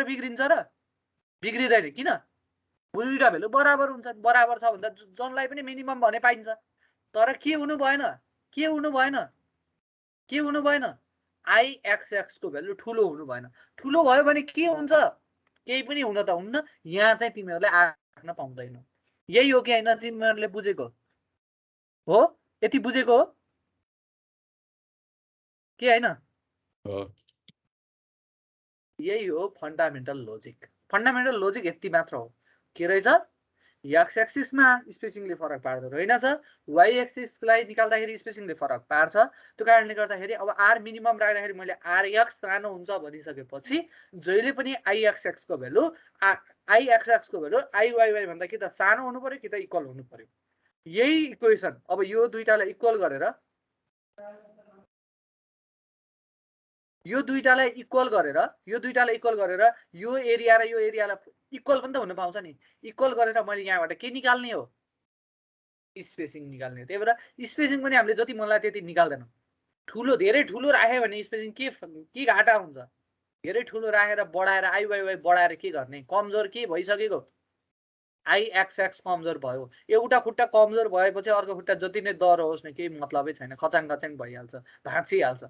बिग्रिन्छ र बिग्रिदैन किन दुईटा भ्यालु बराबर हुन्छ बराबर छ भन्दा जनलाई पनि मिनिमम भने पाइन्छ तर के हुनु भएन आइएक्सएक्स को भ्यालु ठुलो हुनु भएन ठुलो भयो भने के हुन्छ केही पनि हुन त हुन्न यहाँ चाहिँ तिमीहरूले आख्न पाउँदैन यही हो कि हैन तिमीहरूले बुझेको हो यति बुझेको हो के हैन यही हो फन्डामेन्टल लोजिक यति मात्र हो के रहेछ एक्स एक्सिसमा स्पेसिङले फरक पार्दो रहेनछ वाइ एक्सिसलाई निकाल्दाखेरि स्पेसिङले फरक पार्छ त्यो कारणले गर्दाखेरि अब आर मिनिमम राख्दाखेरि मैले आर एक्स सानो हुन्छ भनिसकेपछि जहिले पनि आइएक्सएक्स को भ्यालु आइवाइवाई भन्दा कि त सानो हुनु पर्यो कि त इक्वल हुनु पर्यो यही इक्वेसन अब यो दुईटालाई इक्वल गरेर यो दुईटालाई इक्वल गरेर यो एरिया र यो एरियालाई इक्वल पनि त हुन पाउँछ नि इक्वल गरेर मैले यहाँबाट के निकाल्ने हो स्पेसिङ निकाल्ने त्यही भएर स्पेसिङ पनि हामीले जति मनलाई त्यति निकाल्दैनौँ धेरै ठुलो राख्यो भने स्पेसिङ के घाटा हुन्छ धेरै ठुलो राखेर बढाएर आइवाइवाई बढाएर के गर्ने कमजोर के भइसकेको आइएक्सएक्स कमजोर भयो एउटा खुट्टा कमजोर भएपछि अर्को खुट्टा जति नै दर होस् न केही मतलबै छैन खचाङ भइहाल्छ भाँचिहाल्छ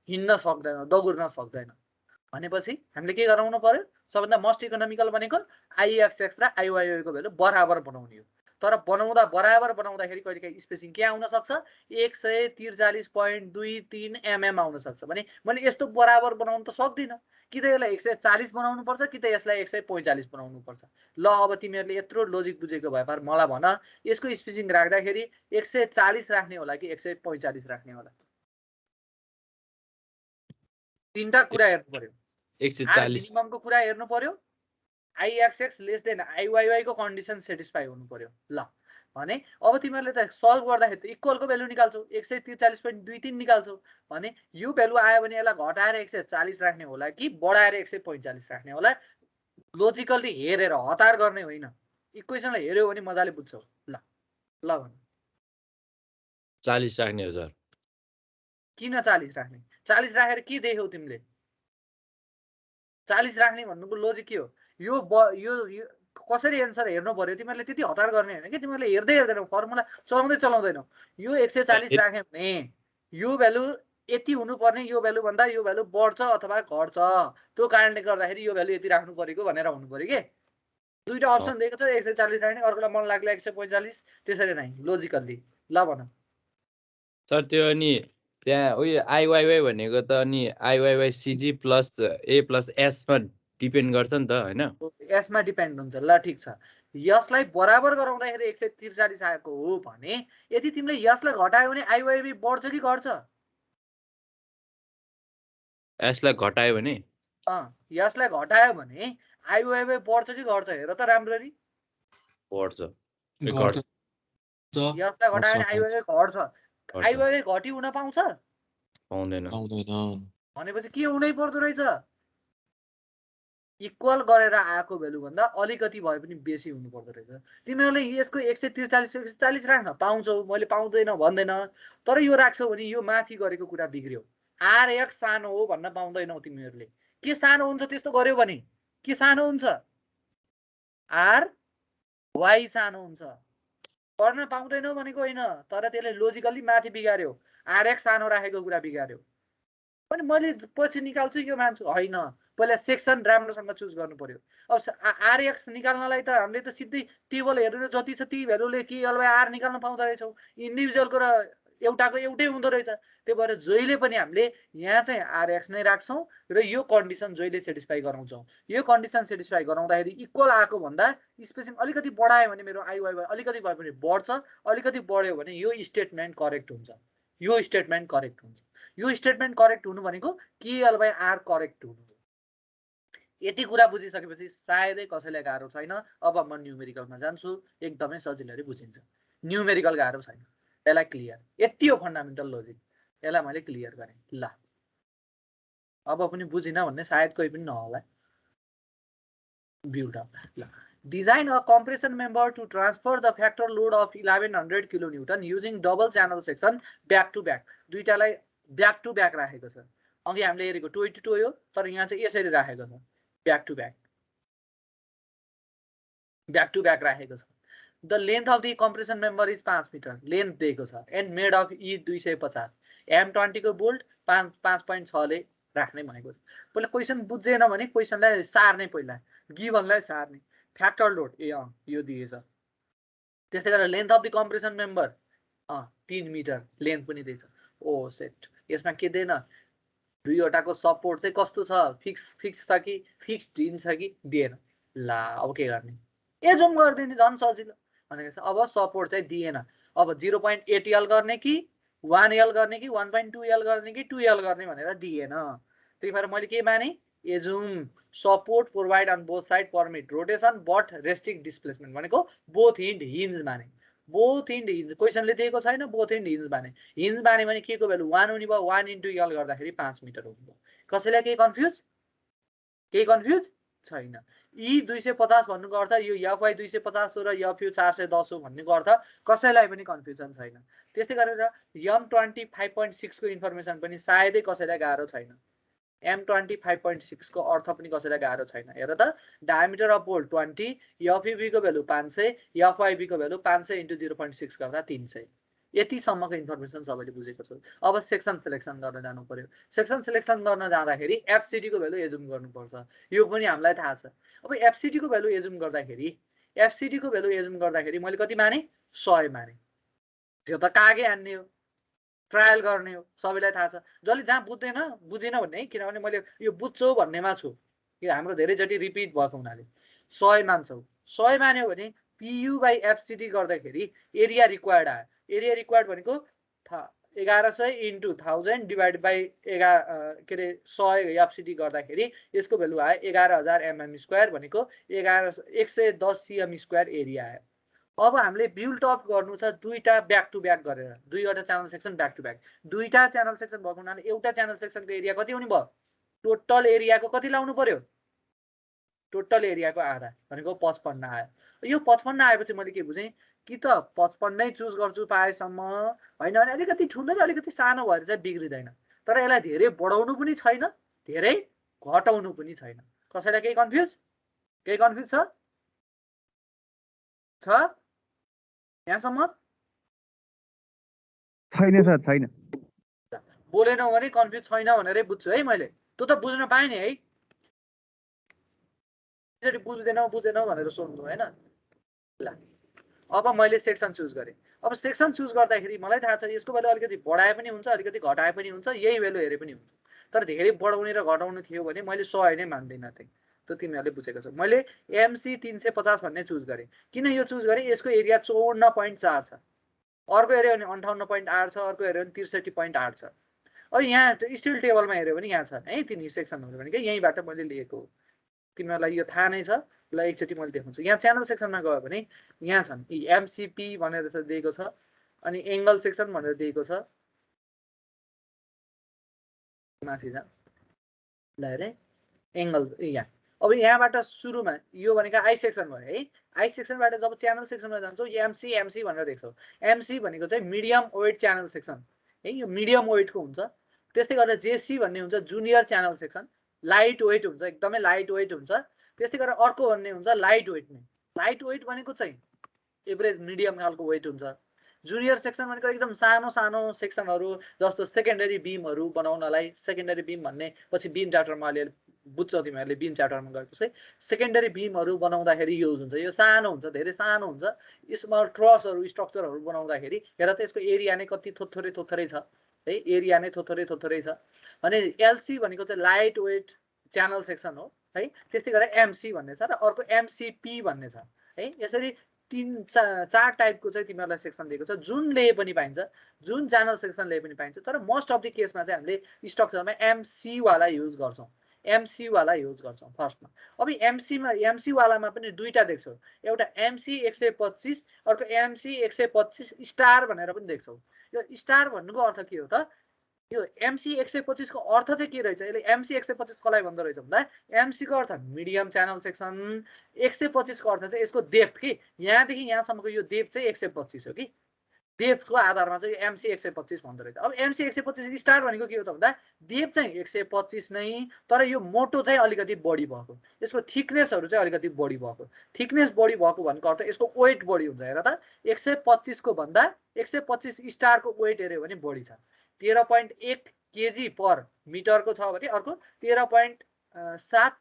हिँड्न सक्दैन दगुर्न सक्दैन भनेपछि हामीले के गराउनु पर्यो सबभन्दा मोस्ट इकोनोमिकल भनेको आइएक्सएक्स र आइवाइवाई को भ्यालु बराबर बनाउने हो तर बराबर बनाउँदाखेरि कहिलेकाहीँ स्पेसिङ के आउन सक्छ 143.23 mm आउन सक्छ भने मैले यस्तो बराबर बनाउन त सक्दिन कि त यसलाई 140 बनाउनु पर्छ कि त यसलाई 145 बनाउनु पर्छ ल अब तिमीहरूले यत्रो लोजिक बुझेको भए पर मलाई भन यसको स्पेसिङ राख्दाखेरि 140 राख्ने होला कि 145 राख्ने होला तीनटा कुरा हेर्नु पर्यो 140 मिनिमम को कुरा हेर्नु पर्यो आइएक्सएक्स लेस देन आइवाइवाई को कन्डिसन सेटिस्फाई हुनु पर्यो ल भने अब तिमीहरूले त सल्भ गर्दाखेरि त इक्वल को भ्यालु निकाल्छौ 143.23 निकाल्छौ भने यो भ्यालु आयो भने यसलाई घटाएर 140 राख्ने होला कि बढाएर 145 राख्ने होला लोजिकली हेरेर हतार गर्ने होइन इक्वेसनलाई हेर्यो भने मजाले बुझ्छौ ल भन 40 राख्ने हो सर किन 40 राख्ने 40 राखेर के देख्यौ तिमीले 40 राख्ने भन्नुको लोजिक के हो यो कसरी एन्सर हेर्नु पर्यो तिमीहरूले त्यति हतार गर्ने हैन के तिमीहरूले हेर्दै हेर्दैनौ फर्मुला चलाउँदैनौ यो 140 राख्यो भने यो भ्यालु यति हुनुपर्ने यो भ्यालु भन्दा यो भ्यालु बढ्छ अथवा घट्छ त्यो कारणले गर्दाखेरि यो भ्यालु यति राख्नु परेको भनेर हुनु पर्यो के दुईटा अप्सन दिएको छ 140 राख्ने अर्कोलाई मन लाग्ला 145 त्यसरी नै लोजिकली ल भन सर त्यो अनि त्यहाँ उयो आइवाइवाई भनेको त अनि आइवाइवाई सिजी प्लस ए प्लस एस मा डिपेन्ड गर्छ नि त हैन यसमा डिपेन्ड हुन्छ ल ठीक छ यसलाई बराबर गराउँदाखेरि 143 आएको हो भने यदि तिमीले यसलाई घटायो भने आइवाइवाई बढ्छ कि घट्छ यसलाई घटायो भने आइवाइवाई बढ्छ कि घट्छ हेर त राम्ररी बढ्छ यसलाई घटायो भने आइवाइवाई घट्छ आइवाइवाई घटी हुन पाउँछ पाउँदैन भनेपछि के हुनै पर्दो रहेछ इक्वल गरेर आएको भ्यालु भन्दा अलिकति भए पनि बेसी हुनु पर्दो रहेछ तिमीहरूले यसको 143 राख्न पाउँछौ मैले पाउँदैन भन्दैन तर यो राख्छौ भने यो माथि गरेको कुरा बिग्रियो आरएक्स सानो हो भन्न पाउँदैनौ तिमीहरूले के सानो हुन्छ त्यस्तो गर्यो भने के सानो हुन्छ आर वाइ सानो हुन्छ गर्न पाउँदैनौ भनेको होइन तर त्यसले लोजिकली माथि बिगार्यो आरएक्स सानो राखेको कुरा बिगार्यो पनि मैले पछि निकाल्छु यो मान्छु होइन पहिला सेक्सन राम्रोसँग चुज गर्नु पर्यो अब आरएक्स निकाल्नलाई त हामीले त सिधै टेबल हेरेर जति छ ती भ्यालुले के एल बाइ आर निकाल्न पाउँदो रहेछौँ इन्डिभिजुअलको र एउटाको एउटै हुँदो रहेछ त्यही भएर जहिले पनि हामीले यहाँ चाहिँ आरएक्स नै राख्छौँ र यो कन्डिसन जहिले सेटिस्फाई गराउँछौँ यो कन्डिसन सेटिस्फाई गराउँदाखेरि इक्वल आएको भन्दा स्पेसिङ अलिकति बढायो भने मेरो आइवाइवाई अलिकति भए पनि बढ्छ अलिकति बढ्यो भने यो स्टेटमेन्ट करेक्ट हुन्छ यो स्टेटमेन्ट करेक्ट हुनु भनेको केएल बाइ आर करेक्ट हुनु यति कुरा बुझिसकेपछि सायदै कसैलाई गाह्रो छैन अब म न्युमेरिकलमा जान्छु एकदमै सजिलै बुझिन्छ न्युमेरिकल गाह्रो छैन यसलाई क्लियर यति हो फन्डामेन्टल लोजिक यसलाई मैले क्लियर गरेँ ल अब पनि बुझिन भन्ने सायद कोही पनि नहोला build up. Design a compression member to transfer the factor load of 1100 kilonewton using double channel section back to back. दुईटालाई back to back राखेको छ. अघि हामीले हेरेको टोय टु टोय हो तर यहाँ चाहिँ यसरी राखेको छ back to back. Back to back राखेको छ. The length of the compression member is 5 meter. Length दिएको छ and made of E250. M20 को बोल्ट 5.6 ले राख्ने भनेको छ. पहिला क्वेशन बुझेन भने क्वेशनलाई सार्ने पहिला गिभनलाई सार्ने फ्याक्टर लोड यो दिएछ. त्यसै गरेर length of the compression member 3 metre length पनि दिएछ. ओ सेट यसमा के दिएन दुईवटाको सपोर्ट चाहिँ कस्तो छ फिक्स छ कि फिक्स्ड हिन्ज छ कि दिएन. ला अब के गर्ने एजुम गर्दिने झन् सजिलो भनेको छ. अब सपोर्ट चाहिँ दिएन. अब 0.8 एल गर्ने कि 1 एल गर्ने कि 1.2 एल गर्ने कि 2 एल गर्ने भनेर दिएन. त्यही भएर मैले के माने assume support provide on both side permit rotation but restrict displacement भनेको बोथ हिन्ड हिन्ज माने. बोथ हिन्ड हिन्ज क्वेशनले दिएको छैन बोथ हिन्ड हिन्ज माने. हिन्ज माने भने के को भ्यालु 1 हुने भयो 1 इन्टु एल गर्दाखेरि 5 मिटर हुने भयो. कसैलाई केही कन्फ्युज छैन. ई 250 भन्नुको अर्थ यो एफवाई 250 हो र एफयु 410 हो भन्नुको अर्थ कसैलाई पनि कन्फ्युजन छैन. त्यस्तै गरेर M20 5.6 को इन्फर्मेसन पनि सायदै कसैलाई गाह्रो छैन. M20 5.6 को अर्थ पनि कसैलाई गाह्रो छैन. हेर त डायमिटर अफ बोल्ट 20 एफयुबी को भ्यालु 500 एफवाईबी को भ्यालु 500 इन्टु 0.6 गर्दा 300. यतिसम्मको इन्फर्मेसन सबैले बुझेको छ. अब सेक्सन सिलेक्सन गर्न जानु पर्यो. सेक्सन सिलेक्सन गर्न जाँदाखेरि एफसीडी को भ्यालु एजुम गर्नुपर्छ. यो पनि हामीलाई थाहा छ. अब एफसीडी को भ्यालु एजुम गर्दाखेरि मैले कति माने 100 माने. त्यो त कागे हान्ने हो ट्रायल गर्ने हो सबैलाई थाहा छ. जसले जहाँ बुझेन भन्ने किनभने मैले यो बुझ्छौ भन्नेमा छु. यो हाम्रो धेरैचोटि रिपिट भएको हुनाले 100 मान्छौ. 100 मान्यो भने PU बाई FCD गर्दाखेरि एरिया रिक्वायर्ड आयो. एरिया रिक्वायर्ड भनेको 1100 इन्टु 1000 डिभाइड बाई 100 FCD गर्दाखेरि यसको भ्यालु आयो 11000 mm स्क्वायर भनेको 110 cm स्क्वायर एरिया आयो. अब हामीले बिल्ड अप गर्नु छ दुईटा ब्याक टु ब्याक गरेर दुईवटा channel section back to back. दुईटा च्यानल सेक्सन भएको हुनाले एउटा च्यानल सेक्सनको एरिया कति हुने भयो टोटल एरियाको कति लाउनु पर्यो टोटल एरियाको आधा भनेको 55 आयो. यो 55 आएपछि मैले के बुझेँ कि त 55 नै चुज गर्छु पाएसम्म हैन भने अलिकति ठुलो र अलिकति सानो भएर चाहिँ बिग्रिदैन. तर यसलाई धेरै बढाउनु पनि छैन धेरै घटाउनु पनि छैन. कसैलाई केही कन्फ्युज छ यहाँसम्म छैन सर छैन. बोलेनौ भने कन्फ्युज छैन भनेरै बुझ्छु है मैले. त्यो त बुझ्न पाएँ नि है. यसरी बुझ्दैनौ भनेर सोध्नु हैन. ल अब मैले सेक्सन चुज गरेँ. अब सेक्सन चुज गर्दाखेरि मलाई थाहा छ यसको भ्यालु अलिकति बढाए पनि हुन्छ अलिकति घटाए पनि हुन्छ यही भ्यालु हेरे पनि हुन्छ. तर धेरै बढाउने र घटाउनु थियो भने मैले 100 नै मान्दिनँ थिएँ. त्यो तिमीहरूले बुझेको छौ. मैले MC 350 भन्ने चुज गरेँ. किन यो चुज गरेँ यसको एरिया 54.4 छ. अर्को हेऱ्यो भने 58.8 छ अर्को हेऱ्यो भने 63.8 छ. अब यहाँ स्टिल टेबलमा हेऱ्यो भने यहाँ छ है तिनी सेक्सनहरु भने के यहीँबाट मैले लिएको हो. तिमीहरूलाई यो थाहा नै छ. ल एकचोटि मैले देखाउँछु. यहाँ च्यानल सेक्सनमा गयो भने यहाँ छन् MCP भनेर चाहिँ दिएको छ अनि एंगल सेक्सन भनेर दिएको छ. माथि जा ल हेरे एंगल यहाँ. अब यहाँबाट सुरुमा यो भनेको आई सेक्सन भयो है. आई सेक्सनबाट जब च्यानल सेक्सनमा जान्छौ MC भनेर देख्छौ. MC भनेको चाहिँ मिडियम वेट च्यानल सेक्सन है. यो मिडियम वेटको हुन्छ. त्यस्तै गरेर JC भन्ने हुन्छ junior channel section light weight हुन्छ एकदमै लाइट वेट हुन्छ. त्यस्तै गरेर अर्को भन्ने हुन्छ लाइट वेट नै. लाइट वेट भनेको चाहिँ एभरेज मिडियम खालको वेट हुन्छ. जुनियर सेक्सन भनेको एकदम सानो सानो सेक्सनहरु जस्तो सेकेन्डरी बीमहरु बनाउनलाई सेकेन्डरी बीम भन्ने पछि बीम च्याप्टरमा अलि बुझ्छौ तिमीहरूले बीम च्याप्टरमा गएपछि सेकेन्डरी बीमहरु बनाउँदाखेरि युज हुन्छ. यो सानो हुन्छ धेरै सानो हुन्छ. स्मल ट्रसहरु स्ट्रक्चरहरु बनाउँदाखेरि हेर त यसको एरिया नै कति थोथोरै छ है. एरिया नै थोथोरै छ. अनि LC भनेको चाहिँ लाइट वेट च्यानल सेक्सन हो है. त्यस्तै गरेर MC भन्ने छ र अर्को MCP भन्ने छ है. यसरी 3-4 टाइपको चाहिँ तिमीहरूलाई सेक्सन दिएको छ. जुनले पनि पाइन्छ जुन च्यानल सेक्सनले पनि पाइन्छ. तर मोस्ट अफ द केसमा चाहिँ हामीले स्ट्रक्चरमा MC वाला युज गर्छौं फर्स्टमा. अब MC वालामा पनि दुईटा देख्छौ. एउटा MC 125 अर्को MC 125 स्टार भनेर पनि देख्छौ. यो स्टार भन्नुको अर्थ के हो त यो MC 125 को अर्थ चाहिँ के रहेछ? यसले MC 125 कसलाई भन्दो रहेछ भन्दा MC को अर्थ मिडियम च्यानल सेक्सन, 125 को अर्थ चाहिँ यसको डेप्थ कि यहाँदेखि यहाँसम्मको यो डेप्थ चाहिँ 125 हो कि डेप्थको आधारमा चाहिँ MC 125 भन्दो रहेछ। अब MC 125 स्टार भनेको के हो त भन्दा डेप्थ चाहिँ 125 नै, तर यो मोटो चाहिँ अलिकति बढी भएको, यसको थिकनेसहरू चाहिँ अलिकति बढी भएको। थिकनेस बढी भएको भनेको अर्थ यसको वेट बढी हुन्छ। हेर त 125 को भन्दा 125 स्टारको वेट हेऱ्यो भने बढी छ, 13.1 kg पर मिटरको छ भने अर्को 13.7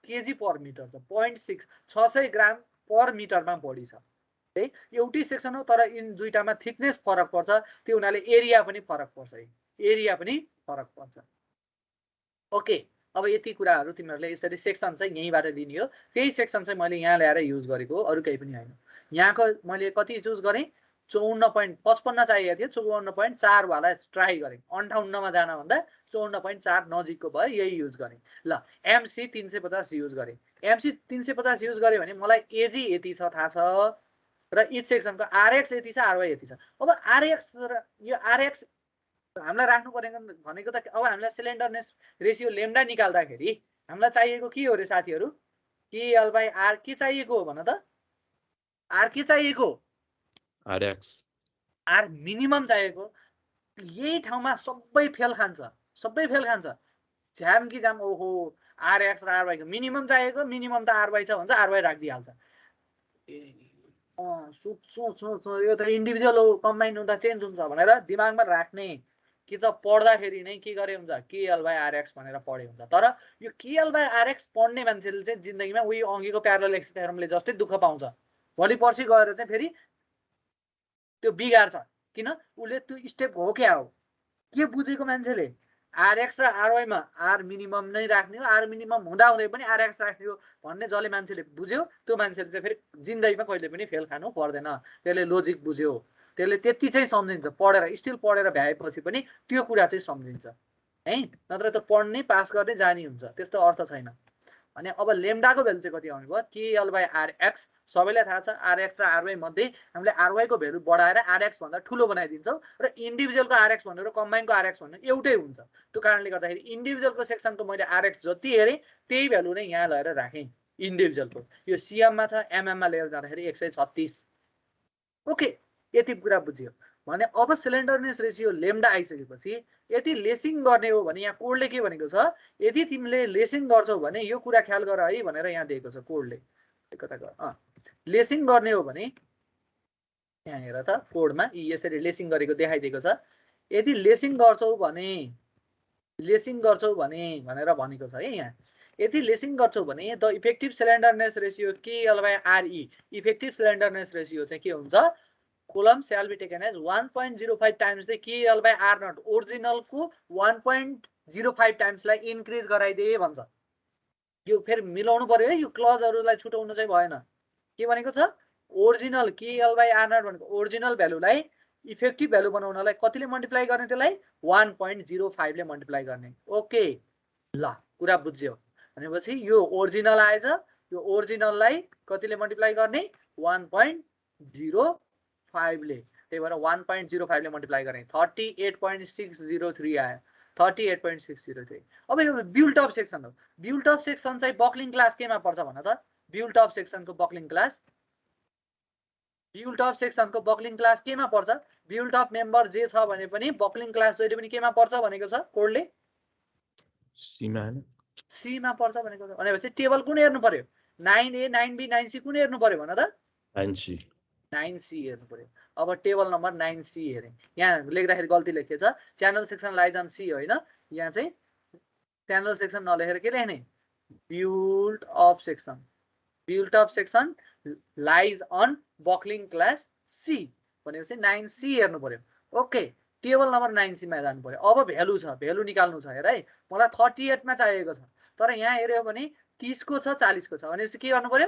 kg पर मिटर छ, 0.6 600 ग्राम पर मिटरमा बढी छ। एउटै सेक्सन हो तर इन दुईटामा थिकनेस फरक पर्छ, त्यो हुनाले एरिया पनि फरक पर्छ, एरिया पनि फरक पर्छ। ओके, अब यति कुराहरू तिमीहरूले यसरी सेक्सन चाहिँ यहीँबाट लिने हो। त्यही सेक्सन चाहिँ मैले यहाँ ल्याएर युज गरेको हो, अरू केही पनि होइन। यहाँको मैले कति चुज गरेँ? 54.55 चाहिएको थियो, 54.4 वाला ट्राई गरेँ। 58 मा जान भन्दा 54.4 नजिकको भयो, यही युज गरेँ। ल MC 350 युज गरेँ। MC 350 युज गरेँ भने मलाई एजी यति छ थाहा छ र इच सेक्सनको RX यति छ, RY यति छ। अब RX र यो RX हामीलाई राख्नु पर्ने भनेको त अब हामीलाई सिलिन्डरनेस रेसियो लेम्डा निकाल्दाखेरि हामीलाई चाहिएको के हो रे साथीहरू? KL/R के चाहिएको हो भन त? R के चाहिएको? RX R मिनिमम चाहिएको। यही ठाउँमा सबै फेल खान्छ, सबै फेल खान्छ। झ्याम कि झ्याम, ओहो RX र RY को मिनिमम चाहिएको, मिनिमम त RY छ भन्छ, RY राखिदिइहाल्छ। यो त इन्डिभिजुअल हो, कम्बाइन हुँदा चेन्ज हुन्छ भनेर दिमागमा राख्ने कि त पढ्दाखेरि नै के गरे हुन्छ? KL/RX भनेर पढे हुन्छ। तर यो KL/RX पढ्ने मान्छेले चाहिँ जिन्दगीमा उही अघिको प्यारलल एक्स थ्योरमले जस्तै दुःख पाउँछ। भोलि पर्सि गएर चाहिँ फेरि त्यो बिगार्छ, किन? उसले त्यो स्टेप हो क्या हो के बुझेको मान्छेले RX र RY मा R मिनिमम नै राख्ने हो, R मिनिमम हुँदा हुँदै पनि RX राख्ने हो भन्ने जसले मान्छेले बुझ्यो त्यो मान्छेले चाहिँ फेरि जिन्दगीमा कहिले पनि फेल खानु पर्दैन। त्यसले लोजिक बुझ्यो, त्यसले त्यति चाहिँ सम्झिन्छ, पढेर स्टिल पढेर भ्याएपछि पनि त्यो कुरा चाहिँ सम्झिन्छ है, नत्र त पढ्ने पास गर्ने जानी हुन्छ, त्यस्तो अर्थ छैन। अनि अब लेम्डाको भ्यालु चाहिँ कति आउने भयो? KL/RX सबैलाई थाहा छ। RX र RY मध्ये हामीले RY को भ्यालु बढाएर RX भन्दा ठुलो बनाइदिन्छौँ र इन्डिभिजुअलको RX भनेर कम्बाइनको RX भन्ने एउटै हुन्छ। त्यो कारणले गर्दाखेरि इन्डिभिजुअलको सेक्सनको मैले RX जति हेरेँ त्यही भ्यालु नै यहाँ लगाएर राखेँ इन्डिभिजुअलको। यो CM मा छ, MM मा लिएर जाँदाखेरि 136। ओके, यति कुरा बुझ्यो भने अब सिलिन्डरनेस रेसियो लेम्डा आइसकेपछि यदि लेसिङ गर्ने हो भने यहाँ कोडले के भनेको छ? यदि तिमीले लेसिङ गर्छौ भने यो कुरा ख्याल गर है भनेर यहाँ दिएको छ कोडले। लेसिङ गर्ने हो भने यहाँ हेर त कोडमा यसरी लेसिङ गरेको देखाइदिएको छ। यदि लेसिङ गर्छौ भने भनेर भनेको छ है यहाँ। यदि लेसिङ गर्छौ भने the effective slenderness ratio KL/RE, effective slenderness ratio चाहिँ के हुन्छ? Column shall be taken as 1.05 times the KL/R0, original को 1.05 टाइम्स लाई इन्क्रिज गराइदिए भन्छ। यो फेरि मिलाउनु पर्यो है, यो क्लजहरुलाई छुटाउनु चाहिँ भएन। के भनेको छ? ओरिजिनल KL/R0 भनेको ओरिजिनल भ्यालुलाई इफेक्टिभ भ्यालु बनाउनलाई कतिले मल्टिप्लाई गर्ने? त्यसलाई 1.05 ले मल्टिप्लाई गर्ने। ओके, ल कुरा बुझ्यो भनेपछि यो ओरिजिनल आएछ, यो ओरिजिनललाई कतिले मल्टिप्लाई गर्ने? 1.05 ले। त्यही भएर 1.05 ले मल्टिप्लाई गर्ने 38.603 आयो, 38.603। अब यो बिल्ट अप सेक्सन हो। बिल्ट अप सेक्सन चाहिँ बक्लिङ क्लास केमा पर्छ भन त? बिल्ट अप सेक्सनको बक्लिङ क्लास, बिल्ट अप सेक्सनको बक्लिङ क्लास केमा पर्छ? बिल्ट अप मेम्बर जे छ भने पनि बक्लिङ क्लास जहिले पनि केमा पर्छ भनेको छ कोडले? सी मा पर्छ भनेको छ। भनेपछि टेबल कुन हेर्नु पर्यो? 9A 9B 9C कुन हेर्नु पर्यो भन त? 9C 9C हेर्नु पर्यो। अब टेबल नम्बर 9C हेरेँ, यहाँ लेख्दाखेरि गल्ती लेखेको छ, channel section lies on C होइन, यहाँ चाहिँ च्यानल सेक्सन नलेखेर के लेख्ने? Built up section. Built up section lies on buckling class C भनेपछि 9C हेर्नु पर्यो। ओके, टेबल नम्बर 9C मा जानु पर्यो। अब भ्यालु छ, भ्यालु निकाल्नु छ। हेर है, मलाई 38 मा चाहिएको छ, तर यहाँ हेर्यो भने 30 को छ, 40 को छ। भनेपछि के गर्नु पर्यो?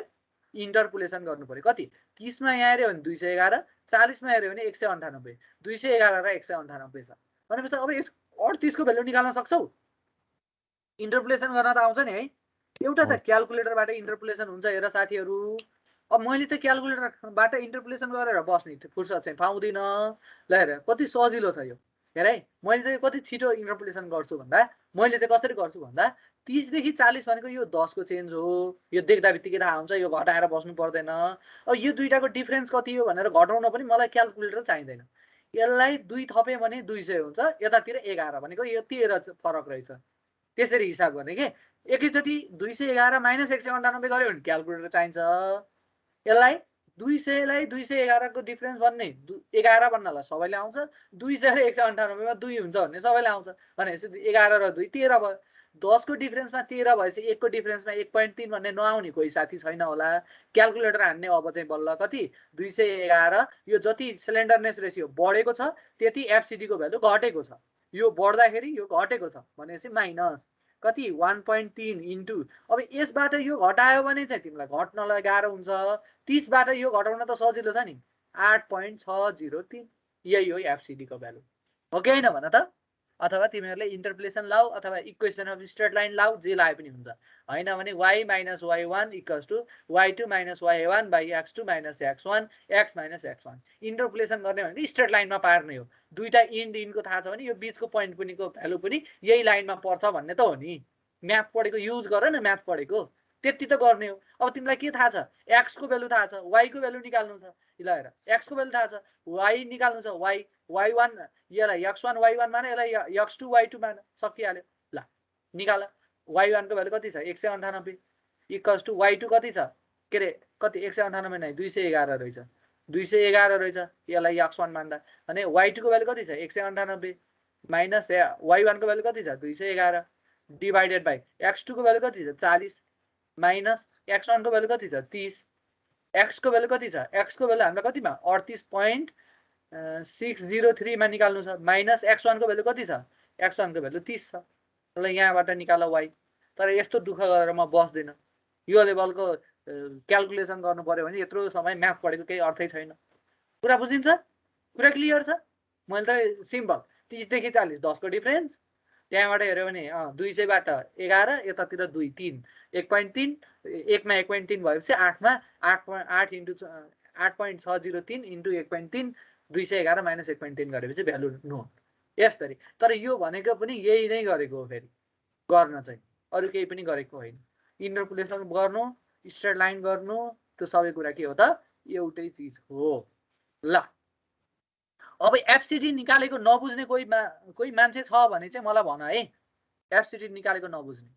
इन्टरपोलेसन गर्नु पर्यो। कति? 30 मा यहाँ हेर्यो भने 211, 40 मा हेर्यो भने 198, 211 र 198 छ। भनेपछि अब यस 38 को भ्यालु निकाल्न सक्छौ? इन्टरपोलेसन गर्न त आउँछ नि है। एउटा त क्याल्कुलेटरबाट इन्टरपोलेसन हुन्छ। हेर साथीहरु, अब मैले चाहिँ क्याल्कुलेटरबाट इन्टरपोलेसन गरेर बस्ने फुर्सद चाहिँ पाउँदिन। ल हेर कति सजिलो छ यो। हेर है मैले चाहिँ कति छिटो इन्टरप्रिटेसन गर्छु भन्दा मैले चाहिँ कसरी गर्छु भन्दा 30 देखि 40 भनेको यो 10 को चेन्ज हो यो देख्दा बित्तिकै थाहा हुन्छ यो घटाएर बस्नु पर्दैन अब यो दुईटाको डिफरेन्स कति हो भनेर घटाउन पनि मलाई क्याल्कुलेटर चाहिँदैन यसलाई 2 थपे भने 200 हुन्छ यतातिर 11 भनेको यो 13 फरक रहेछ त्यसरी हिसाब गर्ने के एकैचोटी 211 माइनस 198 गर्यो भने क्याल्कुलेटर चाहिन्छ यसलाई 200 लाई 211 को डिफरेन्स भन्ने 11 भन्नलाई सबैले आउँछ 200 र 198 मा 2 हुन्छ भन्ने सबैले आउँछ भनेपछि 11 र 2 13 भयो 10 को डिफरेन्समा 13 भएपछि 1 को डिफरेन्समा 1.3 भन्ने नआउने कोही साथी छैन होला क्याल्कुलेटर हान्ने अब चाहिँ बल्ल कति 211 यो जति सिलिन्डरनेस रेशियो बढेको छ त्यति एफसीडी को भ्यालु घटेको छ यो बढ्दाखेरि यो घटेको छ भनेपछि माइनस कति 1.3 इन्टु अब यसबाट यो घटायो भने चाहिँ तिमीलाई घट्नलाई गाह्रो हुन्छ 30 बाट यो घटाउन त सजिलो छ नि 8.603 यही हो एफसीडी को भ्यालु हो कि हैन भन त अथवा तिमीहरुले इन्टरपोलेसन लाऊ अथवा इक्वेसन अफ स्ट्रेट लाइन लाऊ जे लाए पनि हुन्छ हैन भने y - y1 = y2 - y1 / x2 - x1 x - x1 इन्टरपोलेसन गर्ने भने स्ट्रेट लाइनमा पार्ने हो दुईटा इन्डको थाहा छ भने यो बीचको पोइन्ट पनिको भ्यालु पनि यही लाइनमा पर्छ भन्ने त हो नि म्याथ पढेको युज गर न म्याथ पढेको त्यति त गर्ने हो अब तिमीलाई के थाहा छ x को भ्यालु थाहा छ y को भ्यालु निकाल्नु छ ल हेर x को भ्यालु थाहा छ y निकाल्नु छ y y1 यसलाई x1 y1 मान यसलाई x2 y2 मान सकिहाल्यो ल निकाल y1 को भ्यालु कति छ 198 = y2 कति छ के रे कति 198 नै 211 रहेछ 211 रहेछ यसलाई x1 मान्दा अनि y2 को भ्यालु कति छ 198 माइनस y1 को भ्यालु कति छ 211 डिवाइडेड बाइ x2 को भ्यालु कति छ 40 माइनस x1 को भ्यालु कति छ 30 x को भ्यालु कति छ x को भ्यालु हाम्रो कतिमा 38.603 मा निकाल्नु छ माइनस x1 को भ्यालु कति छ x1 को भ्यालु 30 छ ल यहाँबाट निकाल y तर यस्तो दुःख गरेर म बस्दिन यो लेभलको क्याल्कुलेसन गर्नु पर्यो भने यत्रो समय म्याथ पढेको केही अर्थै छैन कुरा बुझिन्छ कुरा क्लियर छ मैले त सिम्पल 30 देखि 40 10 को डिफरेन्स त्यहाँबाट हेर्यो भने 200 बाट 11 यतातिर 2 3 1.3 1 मा 1.3 भएपछि 8 मा 8.8 इन्टु 8.603 इन्टु 1.3 211 माइनस 1.3 गरेपछि भ्यालु नो यसरी तर यो भनेको पनि यही नै गरेको हो फेरि गर्न चाहिँ अरु केही पनि गरेको होइन इन्टरपोलेसन गर्नु स्ट्रेट लाइन गर्नु त्यो सबै कुरा के हो त एउटै चीज हो ल अब एफसीडी निकालेको नबुझ्ने कोही मान्छे छ भने चाहिँ मलाई भन है एफसीडी निकालेको नबुझ्ने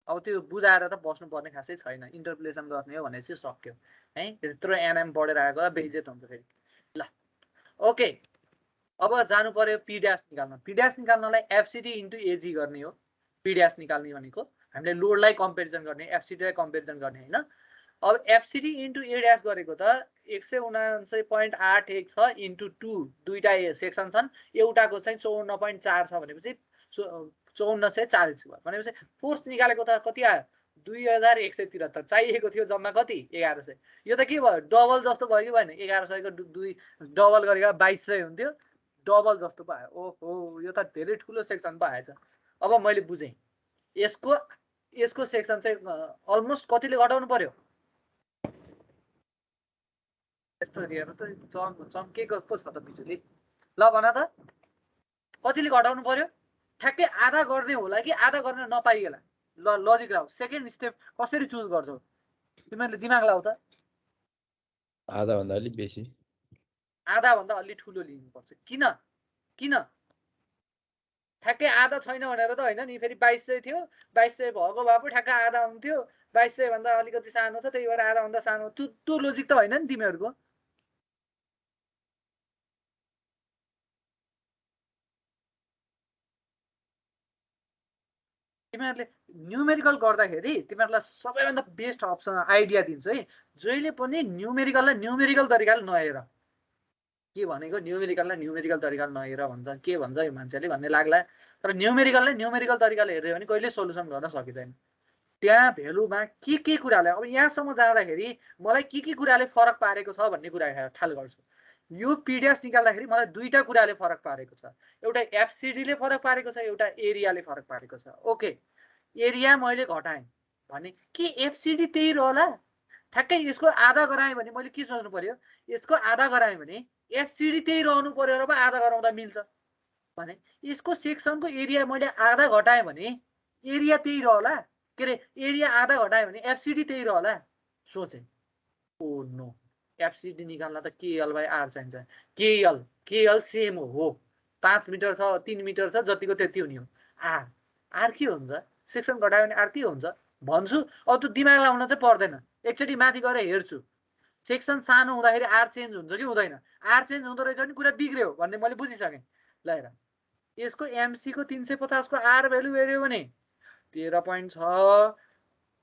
अब त्यो बुझाएर त बस्नु पर्ने खासै छैन इन्टरपोलेसन गर्ने हो भनेपछि सक्यो है त्यत्रो एनएम पढेर आएको बेइज्जत हुन्छ फेरि ल ओके अब जानु पर्यो पी ड्याश निकाल्न पी ड्याश निकाल्नलाई एफसीडी इन्टु एजी गर्ने हो पी ड्याश निकाल्ने भनेको हामीले लोडलाई कम्पेरिजन गर्ने एफसीडी लाई कम्पेरिजन गर्ने हैन अब एफसीडी इन्टु ए ड्याश गरेको त 179.81 छ इन्टु 2 दुईटा सेक्सन छन् एउटाको चाहिँ 54.4 छ भनेपछि 5440 भयो भनेपछि फोर्स निकालेको त कति आयो 2173 चाहिएको थियो जम्मा कति 1100 यो त के भयो डबल जस्तो भयो कि भएन 1100 को 2 डबल गरेको 2200 हुन्थ्यो डबल जस्तो भयो ओहो यो त धेरै ठुलो सेक्सन भएछ अब मैले बुझेँ यसको सेक्सन चाहिँ अलमोस्ट कतिले घटाउनु पर्यो यस्तो हेर्नु त चम्केको पो छ त बिजुली ल भन त कतिले घटाउनु पर्यो ठ्याक्कै आधा गर्ने होला कि आधा गर्न नपाइएला ल लजिक लाऊ सेकेन्ड स्टेप कसरी चुज गर्छौ तिमीले दिमाग लाऊ त आधा भन्दा अलि बेसी आधा भन्दा अलि ठुलो लिनुपर्छ किन ठ्याक्कै आधा छैन भनेर त हैन नि फेरि 2200 थियो 2200 भएको भए पो ठ्याक्कै आधा हुन्थ्यो 2200 भन्दा अलिकति सानो छ त्यही भएर आधा भन्दा सानो त्यो लजिक त हैन नि तिमीहरुको तिमीहरुले न्यूमेरिकल गर्दाखेरि तिमीहरुलाई सबैभन्दा बेस्ट अप्सन आइडिया दिन्छु है जहिले पनि न्यूमेरिकललाई न्यूमेरिकल तरिकाले नहेर के भनेको न्यूमेरिकललाई न्यूमेरिकल तरिकाले नहेर भन्छ के भन्छ यो मान्छेले भन्ने लाग्ला तर न्यूमेरिकललाई न्यूमेरिकल तरिकाले हेर्यो भने कहिले सोलुसन गर्न सकिदैन त्यहाँ भ्यालुमा के कुराले अब यहाँसम्म जाँदाखेरि मलाई के कुराले फरक पारेको छ भन्ने कुरा ख्याल गर्छु यो पीडीएफ निकाल्दाखेरि मलाई दुईटा कुराले फरक पारेको छ एउटा एफसीडी ले फरक पारेको छ एउटा एरियाले फरक पारेको छ ओके एरिया मैले घटाएँ भने के एफसीडी त्यही रहला ठ्याक्कै यसको आधा गराएँ भने मैले के सोच्नु पर्यो यसको आधा गराएँ भने एफसीडी त्यही रहनु पर्यो र पो आधा गराउँदा मिल्छ भने यसको सेक्सनको एरिया मैले आधा घटाएँ भने एरिया त्यही रहला, के अरे एरिया आधा घटाएँ भने एफसिडी त्यही रहला। सोचे ओ नो, एफसिडी निकाल्न त केएल बाई आर चाहिन्छ। केएल सेम हो 5 मिटर छ 3 मिटर छ जतिको त्यति हुने हो। आर के हुन्छ, सेक्सन घटायो भने आर के हुन्छ भन्छु। अब त्यो दिमाग लाउन चाहिँ पर्दैन, एकचोटि माथि गएर हेर्छु सेक्सन सानो हुँदाखेरि आर चेन्ज हुन्छ कि हुँदैन। आर चेन्ज हुँदो रहेछ भने कुरा बिग्रियो भन्ने मैले बुझिसकेँ। ल हेर यसको एमसी को 350 को आर भ्यालु हेऱ्यो भने 13.6।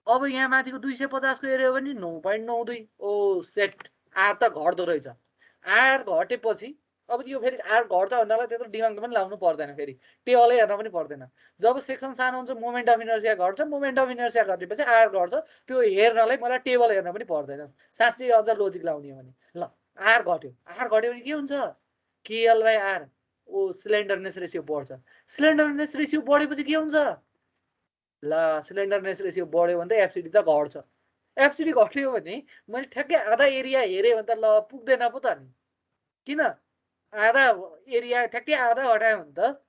अब यहाँ माथिको 250 को हेऱ्यो भने 9.92। ओ सेट, आर त घट्दो रहेछ। आर घटेपछि अब यो फेरि आर घट्छ भन्नालाई त्यत्रो दिमाग पनि लाउनु पर्दैन, फेरि टेबलै हेर्न पनि पर्दैन। जब सेक्सन सानो हुन्छ मोमेन्ट अफ इनर्सिया घट्छ, मोमेन्ट अफ इनर्सिया घटेपछि आर घट्छ। त्यो हेर्नलाई मलाई टेबल हेर्न पनि पर्दैन, साँच्चै अझ लोजिक लाउने हो भने। ल आर घट्यो भने के हुन्छ, केएल बाई आर। ओ सिलिन्डरनेस रेसियो बढ्छ। सिलिन्डरनेस रेसियो बढेपछि के हुन्छ, ल सिलिन्डरनेस रेसियो बढ्यो भने त एफसिडी त घट्छ। एफसिडी घट्यो भने मैले ठ्याक्कै आधा एरिया हेरेँ भने त ल पुग्दैन पो त नि, किन आधा एरिया ठ्याक्कै आधा घटायो भने त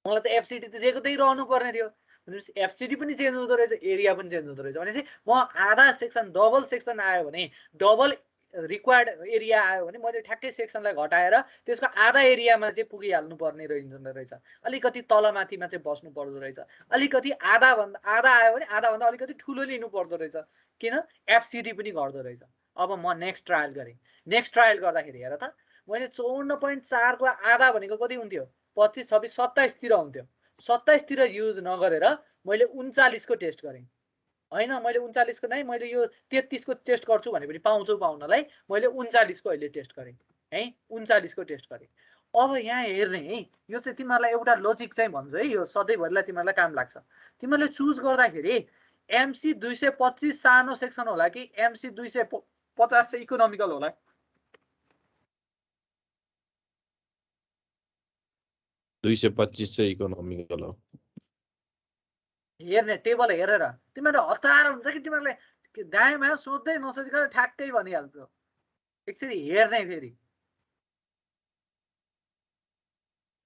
मलाई त एफसिडी त जेको त्यही रहनु पर्ने थियो। भनेपछि एफसिडी पनि चेन्ज हुँदो रहेछ, एरिया पनि चेन्ज हुँदो रहेछ। भनेपछि म आधा सेक्सन डबल सेक्सन आयो भने, डबल रिक्वायर्ड एरिया आयो भने मैले ठ्याक्कै सेक्सनलाई घटाएर त्यसको आधा एरियामा चाहिँ पुगिहाल्नु पर्ने रहेछ। अलिकति तलमाथिमा चाहिँ बस्नु पर्दो रहेछ। अलिकति आधा आयो भने आधाभन्दा अलिकति ठुलो लिनु पर्दो रहेछ, किन एफसिडी पनि घट्दो रहेछ। अब म नेक्स्ट ट्रायल गरेँ। नेक्स्ट ट्रायल गर्दाखेरि हेर त, मैले 54.4 को आधा भनेको कति हुन्थ्यो, 25, 26, 27 तिर हुन्थ्यो। 27 तिर युज नगरेर मैले 39 को टेस्ट गरेँ। होइन मैले 39 को नै, मैले यो 33 को टेस्ट गर्छु भने पनि पाउनलाई मैले 39 को अहिले टेस्ट गरेँ है, 39 को टेस्ट गरेँ। अब यहाँ हेर्ने है, यो चाहिँ तिमीहरूलाई एउटा लोजिक चाहिँ भन्छु है, यो सधैँभरिलाई तिमीहरूलाई काम लाग्छ। तिमीहरूले चुज गर्दाखेरि एमसी 225 सानो सेक्सन होला कि एमसी 250 चाहिँ इकोनोमिकल होला? दुई 25 चाहिँ इकोनोमिकल हो। हेर्ने टेबल हेरेर तिमीहरू हतार हुन्छ कि तिमीहरूले दायाँमा सोध्दै नसोचिकन ठ्याक्कै भनिहाल्छ। एकचोटि हेर्ने फेरि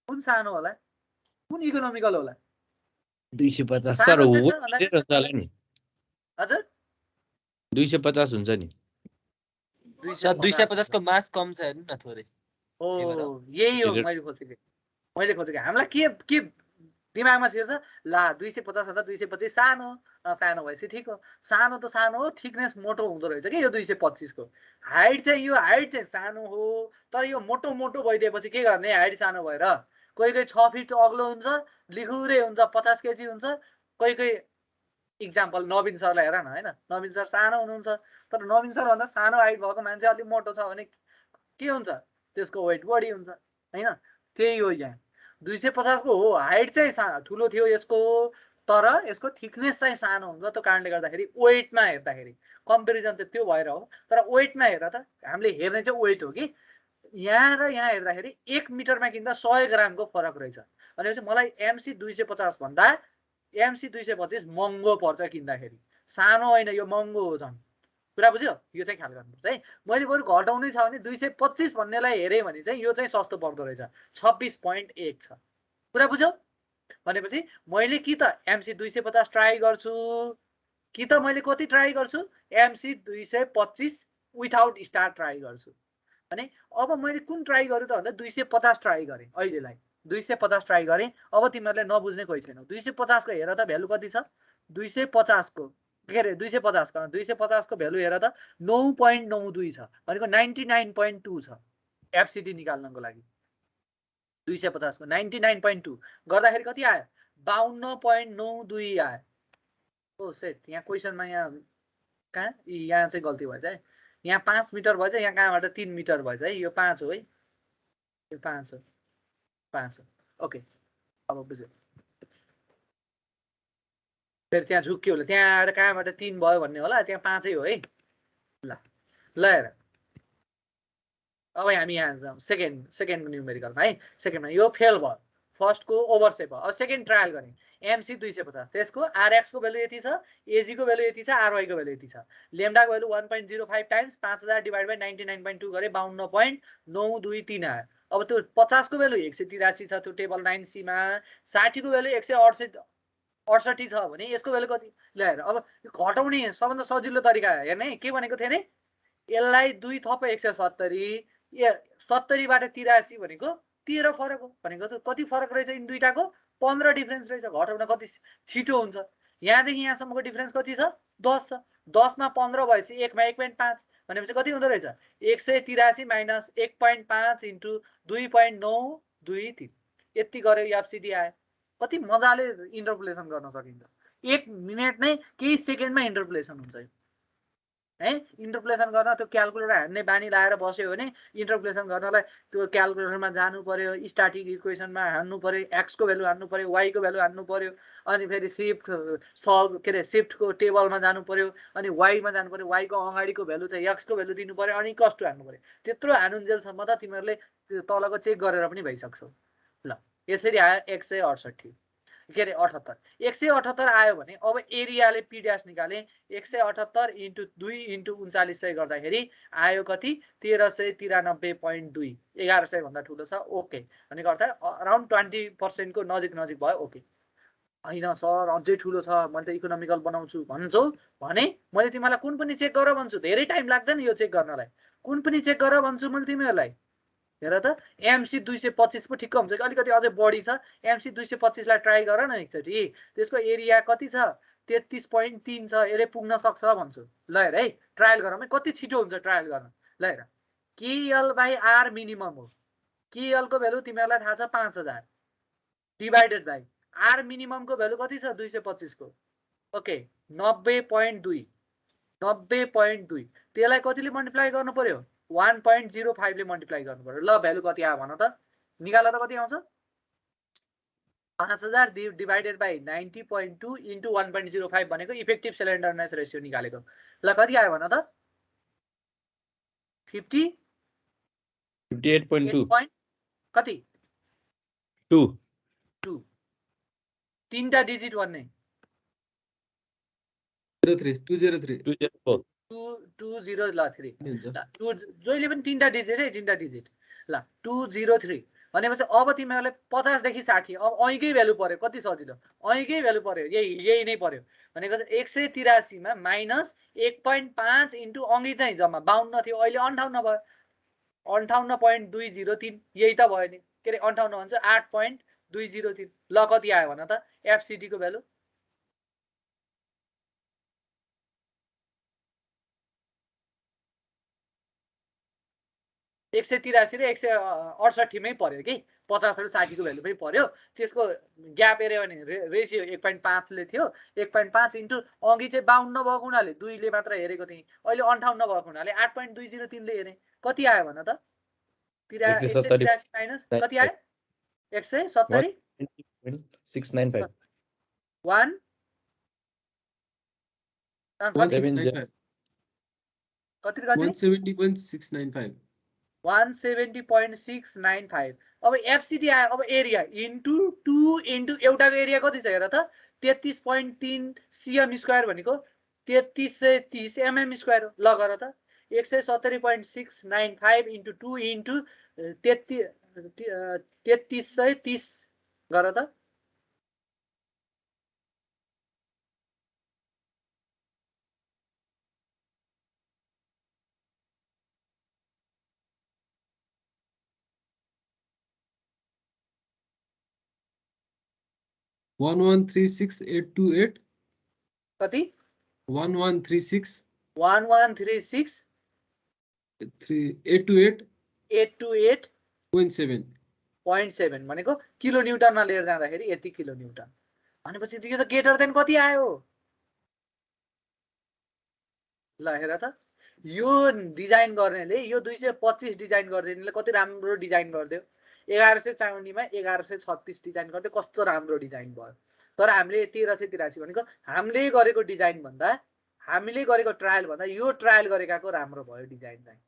कुन सानो होला, कुन इकोनोमिकल होला? 250 सर हो नि, हजुर 250 हुन्छ नि। 250 को मास कम छ हेर्नु न थोरै। हो यही हो मैले खोजेको। हामीलाई के दिमागमा छिर्छ, ला 250 भन्दा 225 सानो भएपछि ठिक हो। सानो त सानो हो, थिकनेस मोटो हुँदो रहेछ कि यो 225 को। हाइट चाहिँ सानो हो, तर यो मोटो भइदिएपछि के गर्ने, हाइट सानो भएर कोही 6 फिट अग्लो हुन्छ, लिखुरे हुन्छ, 50 केजी हुन्छ। कोही इक्जाम्पल नवीन सरलाई हेर न, होइन नवीन सर सानो हुनुहुन्छ, तर नवीन सर भन्दा सानो हाइट भएको मान्छे अलिक मोटो छ भने के हुन्छ, त्यसको वेट बढी हुन्छ होइन। त्यही हो यहाँ 250 को हो, हाइट चाहिँ ठुलो थियो यसको, तर यसको थिकनेस चाहिँ सानो हुन्छ। त्यो कारणले गर्दाखेरि वेटमा हेर्दाखेरि कम्पेरिजन त त्यो भएर हो, तर वेटमा हेर्दा त हामीले हेर्ने चाहिँ वेट हो कि यहाँ र यहाँ हेर्दाखेरि 1 मिटरमा किन्दा 100 ग्रामको फरक रहेछ। भनेपछि मलाई एमसी 250 भन्दा एमसी 225 महँगो पर्छ किन्दाखेरि। सानो होइन, यो महँगो हो झन्। कुरा बुझ्यो? यो चाहिँ ख्याल गर्नुपर्छ है। मैले बरु घटाउनै छ भने 225 भन्नेलाई हेरेँ भने चाहिँ यो चाहिँ सस्तो पर्दो रहेछ, 26.1 छ। कुरा बुझ्यौ? भनेपछि मैले कि त एमसी 250 ट्राई गर्छु कि त मैले कति ट्राई गर्छु, एमसी 225 विथआउट स्टार ट्राई गर्छु। भने अब मैले कुन ट्राई गरेँ त भन्दा 250 ट्राई गरेँ। अहिलेलाई 250 ट्राई गरेँ। अब तिमीहरूले नबुझ्ने कोही छैन। 250 को हेर त भ्यालु कति छ, 250 को के अरे 250 को भ्यालु हेर त 9.92 छ, भनेको 99.2 छ एफसिडी निकाल्नको लागि। 250 को 99.2 गर्दाखेरि कति आयो, 52.92 आयो। ओ सेट, यहाँ क्वेसनमा यहाँ कहाँ यहाँ चाहिँ गल्ती भएछ है। यहाँ 5 मिटर भएछ, यहाँ कहाँबाट 3 मिटर भएछ है। यो 5 हो है, यो 5 हो। ओके, अब बुझ्यो। फेरि त्यहाँ झुक्यो होला, त्यहाँ कहाँबाट 3 भयो भन्ने होला, त्यहाँ 5 हो है। ल हेर, अब हामी यहाँ जाउँ सेकेन्ड न्युमेरिकलमा है। सेकेन्डमा यो फेल भयो, फर्स्टको ओभरसेप भयो। अब सेकेन्ड ट्रायल गरेँ, एमसी 250, त्यसको आरएक्स को भ्यालु यति छ, एजी को भ्यालु यति छ, आरवाई को भ्यालु यति छ। लेम्डा को भ्यालु 1.05 टाइम्स 5000 डिभाइड बाई 99.2 गरे 52.923 आयो। अब त्यो 50 को भ्यालु 183 छ त्यो टेबल 9C मा 60 को भ्यालु 168 छ भने यसको भ्यालु कति ल हेर अब घटाउने सबभन्दा सजिलो तरिका हेर्ने के भनेको थिए नि यसलाई 2 थप 170 70 बाट 83 भनेको 13 फरक हो भनेको त कति फरक रहेछ इन दुईटाको 15 डिफरेन्स रहेछ घटाउन कति छिटो हुन्छ यहाँदेखि यहाँसम्मको डिफरेन्स कति छ 10 छ 10 मा 15 भएपछि 1 मा 1.5 भनेपछि कति हुँदो रहेछ 183 माइनस 1.5 इन्टु 2.923 यति गर्यो एफसीडी आयो कति मजाले इन्टरपोलेसन गर्न सकिन्छ 1 मिनेट नै केही सेकेन्डमा इन्टरपोलेसन हुन्छ है इन्टरपोलेसन गर्न त्यो क्याल्कुलेटर हान्ने बानी लाएर बस्यो भने इन्टरपोलेसन गर्नलाई त्यो क्याल्कुलेटरमा जानु पर्यो स्ट्याटिक इक्वेसनमा हान्नु पर्यो एक्स को भ्यालु हान्नु पर्यो वाई को भ्यालु हान्नु पर्यो अनि फेरि शिफ्ट सल्भ के अरे शिफ्टको टेबलमा जानु पर्यो अनि वाईमा जानु पर्यो वाई को अगाडिको भ्यालु चाहिँ एक्स को भ्यालु दिनु पर्यो अनि कस्ट हान्नु पर्यो त्यत्रो हानुन्जेलसम्म त तिमीहरूले तलको चेक गरेर पनि भइसक्छौ ल यसरी आयो 168 के अरे 78 178 आयो भने अब एरियाले पी ड्यास निकाले 178 इन्टु 2 इन्टु 3900 गर्दाखेरि आयो कति 1393.2 1100 भन्दा ठुलो छ ओके भनेको अर्थ अराउन्ड 20% को नजिक नजिक भयो ओके हैन सर अझै ठुलो छ मैले त इकोनोमिकल बनाउँछु भन्छौ भने मैले तिमीलाई कुन पनि चेक गर भन्छु धेरै टाइम लाग्दैन यो चेक गर्नलाई कुन पनि चेक गर भन्छु मैले तिमीहरूलाई हेर त एमसी 225 पो ठिक्क हुन्छ कि अलिकति अझै बढी छ एमसी 225 लाई ट्राई गर न एकचोटी त्यसको एरिया कति छ 33.3 छ यसले पुग्न सक्छ भन्छु ल हेर है ट्रायल गरौँ है कति छिटो हुन्छ ट्रायल गर्न ल हेर केएल बाइ आर मिनिमम हो केएल को भ्यालु तिमीहरूलाई थाहा छ 5000 डिवाइडेड बाइ आर मिनिमम को भ्यालु कति छ 225 को ओके 90.2 90.2 त्यसलाई कतिले मल्टिप्लाई गर्नु पर्यो 1.05 ले मल्टिप्लाई गर्नु पर्यो ल भ्यालु कति आयो भन त निकाल त कति आउँछ 5000 डिवाइडेड बाइ 90.2 इन्टु 1.05 भनेको इफेक्टिभ सिलिन्डरनेस रेशियो निकालेको ल कति आयो भन त 58.2 कति 2 तीनटा डिजिट भन्ने 203 204 203 जहिले पनि तीनटा डिजिट है तीनटा डिजिट ल 203 भनेपछि अब तिमीहरूले 50 देखि 60 अब अहीकै भ्यालु पर्यो कति सजिलो अहीकै भ्यालु पर्यो यही नै पर्यो भनेको 183 मा माइनस 1.5 इन्टु अघि चाहिँ जम्मा 52 थियो अहिले 58 भयो 58.203 यही त भयो नि के अरे 58 भन्छ 8.203 ल कति आयो भन त एफसीडी को भ्यालु एक 183 र 168 मै पर्यो कि 50 र 60 को भ्यालु पनि पर्यो त्यसको ग्याप हेर्यो भने रेशियो 1.5 ले थियो 1.5 इन्टु अघि चाहिँ 52 भएको हुनाले 2 ले मात्र हेरेको थिएँ अहिले 58 भएको हुनाले 8.203 ले हेरे कति आयो भन त 183 माइनस कति आयो 170 695 1 कति 170.695 170.695 अब एफसीडी आयो अब एरिया इन्टु 2 इन्टु एउटाको एरिया कति छ हेर त 33.3 सीएम स्क्वायर भनेको 3330 एमएम स्क्वायर हो ल गर त 170.695 इन्टु 2 इन्टु 3330 गर त One 136,828 कति 1136 1136 828 828.7 0.7 भनेको किलो न्युटनमा लिएर जाँदाखेरि यति किलो न्युटन भनेपछि यो त गेटर देन कति आयो ल हेर त यो डिजाइन गर्नेले यो 225 डिजाइन गर्नेले कति राम्रो डिजाइन गर्दियो 1154 मा 1136 डिजाइन गर्दै कस्तो राम्रो डिजाइन भयो तर हामीले 1383 भनेको हामीले गरेको डिजाइन भन्दा हामीले गरेको ट्रायल भन्दा यो ट्रायल गरेकाको राम्रो भयो डिजाइन चाहिँ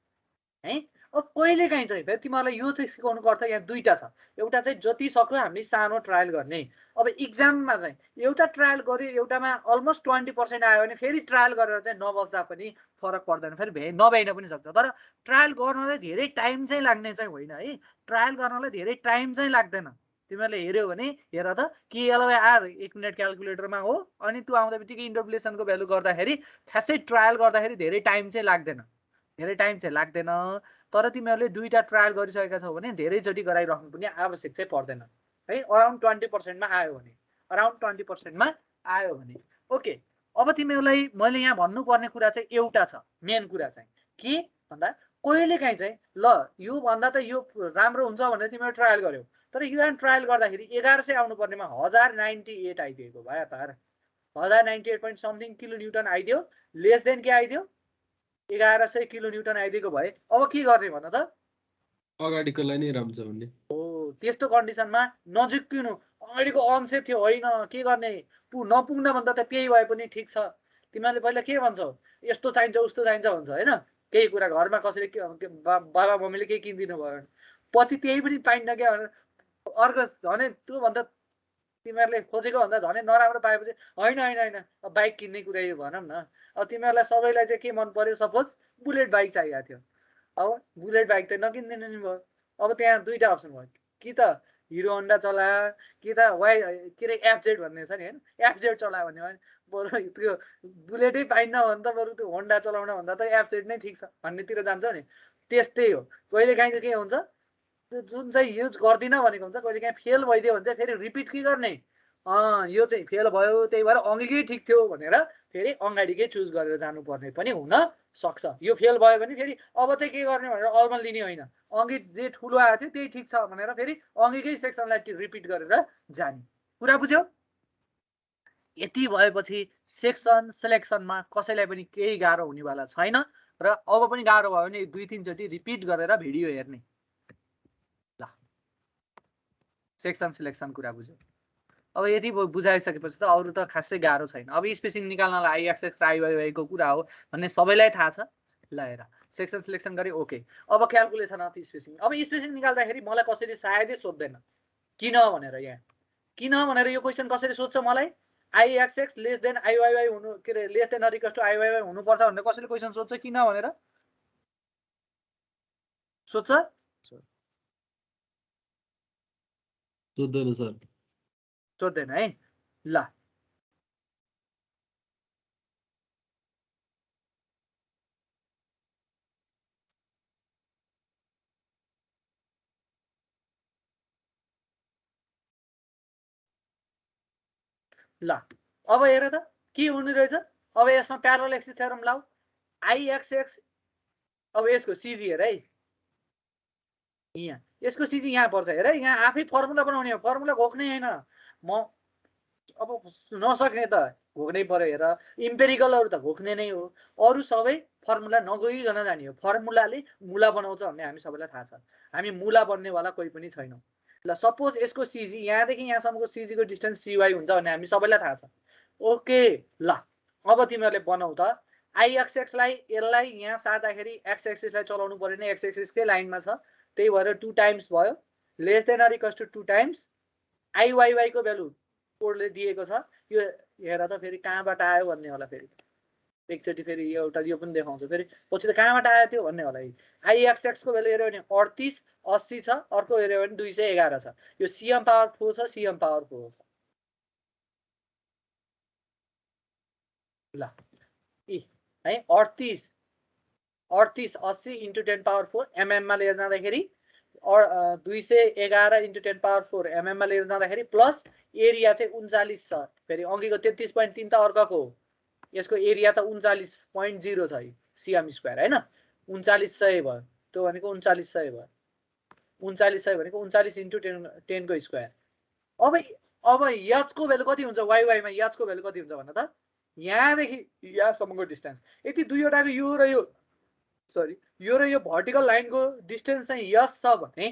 है अब कहिले काहीँ चाहिँ फेरि तिमीहरूलाई यो चाहिँ सिकाउनु पर्छ यहाँ दुईटा छ एउटा चाहिँ जति सक्यो हामीले सानो ट्रायल गर्ने अब इक्जाममा चाहिँ एउटा ट्रायल गर्यो एउटामा अलमोस्ट 20% आयो भने फेरि ट्रायल गरेर चाहिँ नबस्दा पनि फरक पर्दैन फेरि नभ्याइन पनि सक्छ तर ट्रायल गर्नलाई धेरै टाइम चाहिँ लाग्ने चाहिँ होइन है ट्रायल गर्नलाई धेरै टाइम चाहिँ लाग्दैन तिमीहरूले हेऱ्यौ भने हेर त KL/R 1 मिनट क्याल्कुलेटरमा हो अनि त्यो आउँदा बित्तिकै इन्टरपोलेसनको भ्यालु गर्दाखेरि खासै ट्रायल गर्दाखेरि धेरै टाइम चाहिँ लाग्दैन तर तिमीहरूले दुईटा ट्रायल गरिसकेका छौ भने धेरैचोटि गराइराख्नु पनि आवश्यक चाहिँ पर्दैन है अराउन्ड 20% मा आयो भने ओके अब तिमीहरूलाई मैले यहाँ भन्नुपर्ने कुरा चाहिँ एउटा छ मेन कुरा चाहिँ के भन्दा कहिलेकाहीँ चाहिँ ल यो भन्दा त यो राम्रो हुन्छ भनेर तिमीले ट्रायल गर्यौ तर यो ट्रायल गर्दाखेरि 1100 आउनु पर्नेमा 1098 आइदिएको भयो तार 1098 point समथिङ किलो न्युटन आइदियो लेस देन के आइदियो 1100 किलो न्युटन आइदिएको भए अब के गर्ने भन त अगाडिको लाइन नै राम्रो छ भन्ने त्यस्तो कन्डिसनमा नजिकिनु अगाडिको अनसेफ थियो होइन के गर्ने नपुग्न भन्दा त केही भए पनि ठिक छ तिमीहरूले पहिला के भन्छौ यस्तो चाहिन्छ उस्तो चाहिन्छ भन्छ होइन केही कुरा घरमा कसैले बाबा मम्मीले केही किनिदिनु भयो पछि त्यही पनि पाइन्न क्या अर्को झनै त्यो भन्दा तिमीहरूले खोजेको भन्दा झनै नराम्रो पाएपछि होइन बाइक किन्ने कुरा यो भनौँ न अब तिमीहरूलाई सबैलाई चाहिँ के मन पर्यो सपोज बुलेट बाइक चाहिएको थियो अब बुलेट बाइक त नकिनिदिनु नि भयो अब त्यहाँ दुईटा अप्सन भयो कि त हिरो होन्डा चला कि त के अरे एफजेड भन्ने छ नि होइन एफजेड चलायो भने बरु त्यो बुलेटै पाइन्न भने त बरु त्यो होन्डा चलाउन भन्दा त एफजेड नै ठिक छ भन्नेतिर जान्छ नि त्यस्तै हो कहिलेकाहीँ चाहिँ के हुन्छ जुन चाहिँ युज गर्दिन भनेको हुन्छ कहिलेकाहीँ फेल भइदियो भने चाहिँ फेरि रिपिट के गर्ने यो चाहिँ फेल भयो त्यही भएर अघिकै ठिक थियो भनेर फेरि अगाडिकै चुज गरेर जानुपर्ने पनि हुन सक्छ यो फेल भयो भने फेरि अब चाहिँ के गर्ने भनेर अलमल लिने होइन अघि जे ठुलो आएको थियो त्यही ठिक छ भनेर फेरि अघिकै सेक्सनलाई रिपिट गरेर जाने कुरा बुझ्यौ यति भएपछि सेक्सन सिलेक्सनमा कसैलाई पनि केही गाह्रो हुनेवाला छैन र अब पनि गाह्रो भयो भने 2-3 चोटि रिपिट गरेर भिडियो हेर्ने ल सेक्सन सिलेक्सन कुरा बुझ्यौ अब यति बुझाइसकेपछि त अरु त खासै गाह्रो छैन अब स्पेसिङ निकाल्नलाई IXX र IYY को कुरा हो भन्ने सबैलाई थाहा छ ल हेर सेक्सन सिलेक्सन गरे ओके अब क्याल्कुलेसन अफ स्पेसिङ अब स्पेसिङ निकाल्दाखेरि मलाई कसैले सायदै सोध्दैन किन भनेर यो क्वेशन कसरी सोध्छ मलाई IXX लेस देन IYY हुनु के रे less than or equal to IYY हुनुपर्छ भनेर कसैले क्वेशन सोध्छ किन भनेर सोध्छ सोध्दैन सर सोध्दैन है ल ल अब हेर त के हुने रहेछ अब यसमा प्यारलल एक्सिस थ्योरम लाऊ IXX अब यसको CG हेर है यहाँ यसको CG यहाँ पर्छ हेर है यहाँ आफै फर्मुला बनाउने हो फर्मुला घोक्ने हैन म अब नसक्ने त घोक्नै पर्यो हेर इम्पेरिकलहरु त घोक्ने नै हो अरु सबै फर्मुला नगइकन जाने हो फर्मुलाले मूला बनाउँछ भन्ने हामी सबैलाई थाहा छ हामी मूला बन्नेवाला कोही पनि छैनौं ल सपोज यसको CG यहाँदेखि यहाँसम्मको CG को डिस्टेन्स CY हुन्छ भन्ने हामी सबैलाई थाहा छ ओके ल अब तिमीहरुले बनाऊ त IXX लाई यसलाई यहाँ सार्दाखेरि x एक्सिस लाई चलाउनु पर्यो नि x एक्सिस कै लाइनमा छ त्यही भएर 2 टाइम्स भयो less than or equal to 2 times IYY को भ्यालु कोडले दिएको छ यो हेर त फेरि कहाँबाट आयो भन्ने होला फेरि एकचोटी फेरि एउटा यो पनि देखाउँछु फेरि पछि त कहाँबाट आयो त्यो भन्ने होला IXX को भ्यालु हेर्यो भने 38 80 छ अर्को हेर्यो भने 211 छ यो CM पावर 4 छ CM पावर 4 छ ल है 38 80 इन्टु 10 पावर 4 mm मा लिएर जाँदाखेरि 211 इन्टु 10 पावर 4 mm मा लिएर जाँदाखेरि प्लस एरिया चाहिँ 39 छ फेरि अघिको 33.3 त अर्काको हो यसको एरिया त 39.0 छ CM स्क्वायर हैन 3900 भयो त्यो भनेको 3900 भयो 3900 भनेको 39 इन्टु 10 को स्क्वायर अब h को भ्यालु कति हुन्छ yy मा h को भ्यालु कति हुन्छ भन्न त यहाँदेखि यहाँसम्मको डिस्टेन्स यति दुईवटाको यो र यो सरी यो र यो भर्टिकल लाइनको डिस्टेन्स चाहिँ यस छ भने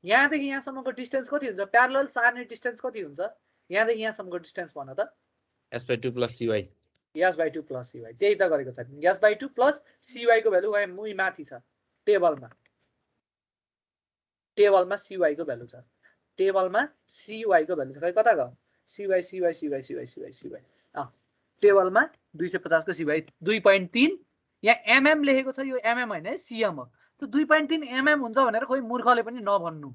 यहाँदेखि यहाँसम्मको डिस्टेन्स कति हुन्छ प्यारलल सार्ने डिस्टेन्स कति हुन्छ यहाँदेखि यहाँसम्मको डिस्टेन्स भन्न त s/2 + cy s/2 + cy त्यही त गरेको छ s/2 + cy को भ्यालु मुई माथि छ टेबलमा cy को भ्यालु छ टेबलमा cy को भ्यालु छ कता गयो cy टेबलमा 250 को cy 2.3 यहाँ एमएम लेखेको छ, यो एमएम होइन है, सिएम हो। त्यो 2.3 एमएम हुन्छ भनेर खोइ मूर्खले पनि नभन्नु।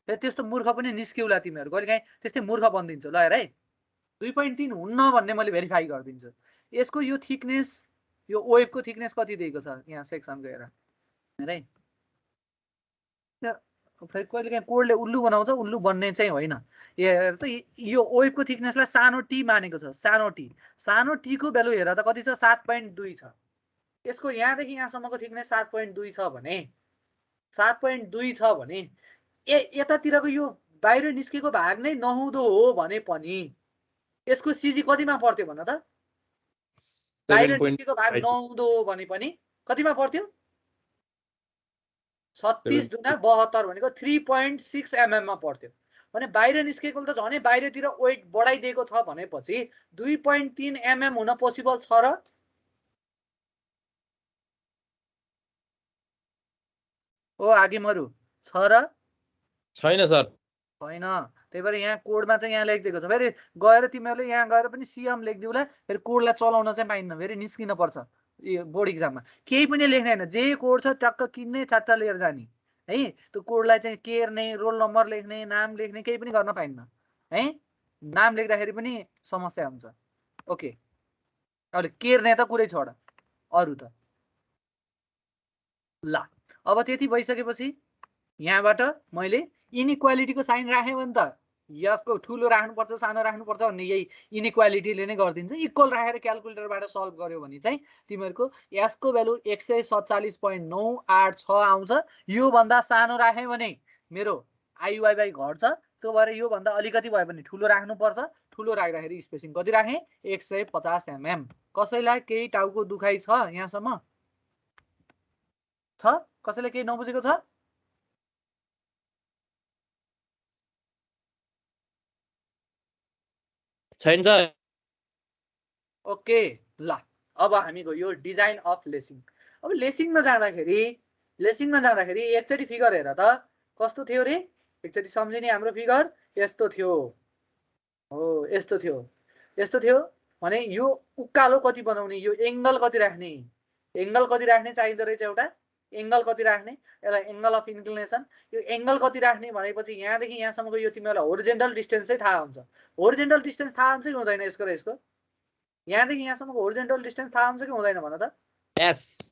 फेरि त्यस्तो मूर्ख पनि निस्किउला तिमीहरू, कहिले काहीँ त्यस्तै मूर्ख बनिदिन्छ ल हेर है। 2.3 हुन्न भन्ने मैले भेरिफाई गरिदिन्छु। यसको यो थिकनेस, यो वेबको थिकनेस कति दिएको छ यहाँ सेक्सनको हेर है। फेरि कहिले काहीँ कोडले उल्लु बनाउँछ, उल्लु बन्ने चाहिँ होइन। हेर त यो वेबको थिकनेसलाई सानो टी मानेको छ, सानो टी। सानो टीको भ्यालु हेर त कति छ, 7.2 छ। यसको यहाँदेखि यहाँसम्मको थिकनेस 7.2 छ भने 7.2 छ भने यतातिरको यो बाहिर निस्केको भाग नै नहुँदो हो भने पनि यसको सिजी कतिमा पर्थ्यो भन त? बाहिर निस्केको भाग नहुँदो हो भने पनि कतिमा पर्थ्यो? 36 गुणा 72 भनेको 3.6 mm मा पर्थ्यो। भने बाहिर निस्केको त झनै बाहिरतिर वेट बढाइदिएको छ भनेपछि 2.3 mm हुन पोसिबल छ र? ओ आगिमरु छ र? छैन सर, छैन। त्यही भएर यहाँ कोडमा चाहिँ यहाँ लेखिदिएको छ। फेरि गएर तिमीहरूले यहाँ गएर पनि सिएम लेखिदिउला, फेरि कोडलाई चलाउन चाहिँ पाइन्न, फेरि निस्किन पर्छ यो बोर्ड इक्जाममा। केही पनि लेख्ने होइन, जे कोड छ टक्क किन्ने ठट्टा लिएर जाने है। त्यो कोडलाई चाहिँ केर्ने, रोल नम्बर लेख्ने, नाम लेख्ने केही पनि गर्न पाइन्न है। नाम लेख्दाखेरि पनि समस्या हुन्छ। ओके, अहिले केर्ने त कुरै छोड, अरू त ल। अब त्यति भइसकेपछि यहाँबाट मैले इनइक्वालिटीको साइन राखेँ भने त यसको ठुलो राख्नुपर्छ सानो राख्नुपर्छ भन्ने यही इनइक्वालिटीले नै गरिदिन्छ। इक्वल राखेर क्यालकुलेटरबाट सल्भ गर्यो भने चाहिँ तिमीहरूको यसको भ्यालु 147.986 आउँछ। योभन्दा सानो राखेँ भने मेरो आइवाइवाई घट्छ, त्यो भएर योभन्दा अलिकति भयो भने ठुलो राख्नुपर्छ। ठुलो राख्दाखेरि स्पेसिङ कति राखेँ? 150 mm। कसैलाई केही टाउको दुखाइ छ यहाँसम्म? छ? कसैले केही नबुझेको छ? छैन सर। ओके ल, अब हामी गयो डिजाइन अफ लेसिङ। अब लेसिङमा जाँदाखेरि एकचोटि फिगर हेर त कस्तो थियो रे? एकचोटि सम्झिने हाम्रो फिगर यस्तो थियो हो, यस्तो थियो, यस्तो थियो भने यो उकालो कति बनाउने, यो एङ्गल कति राख्ने, एङ्गल कति राख्ने चाहिँदो रहेछ एउटा। एङ्गल कति राख्ने, यसलाई एङ्गल अफ इन्क्लिनेसन। यो एङ्गल कति राख्ने भनेपछि यहाँदेखि यहाँसम्मको यो तिमीहरूलाई होरिजेन्टल डिस्टेन्स चाहिँ थाहा हुन्छ। होरिजेन्टल डिस्टेन्स थाहा हुन्छ कि हुँदैन यसको र यसको? यहाँदेखि यहाँसम्मको होरिजेन्टल डिस्टेन्स थाहा हुन्छ कि हुँदैन भन त? यस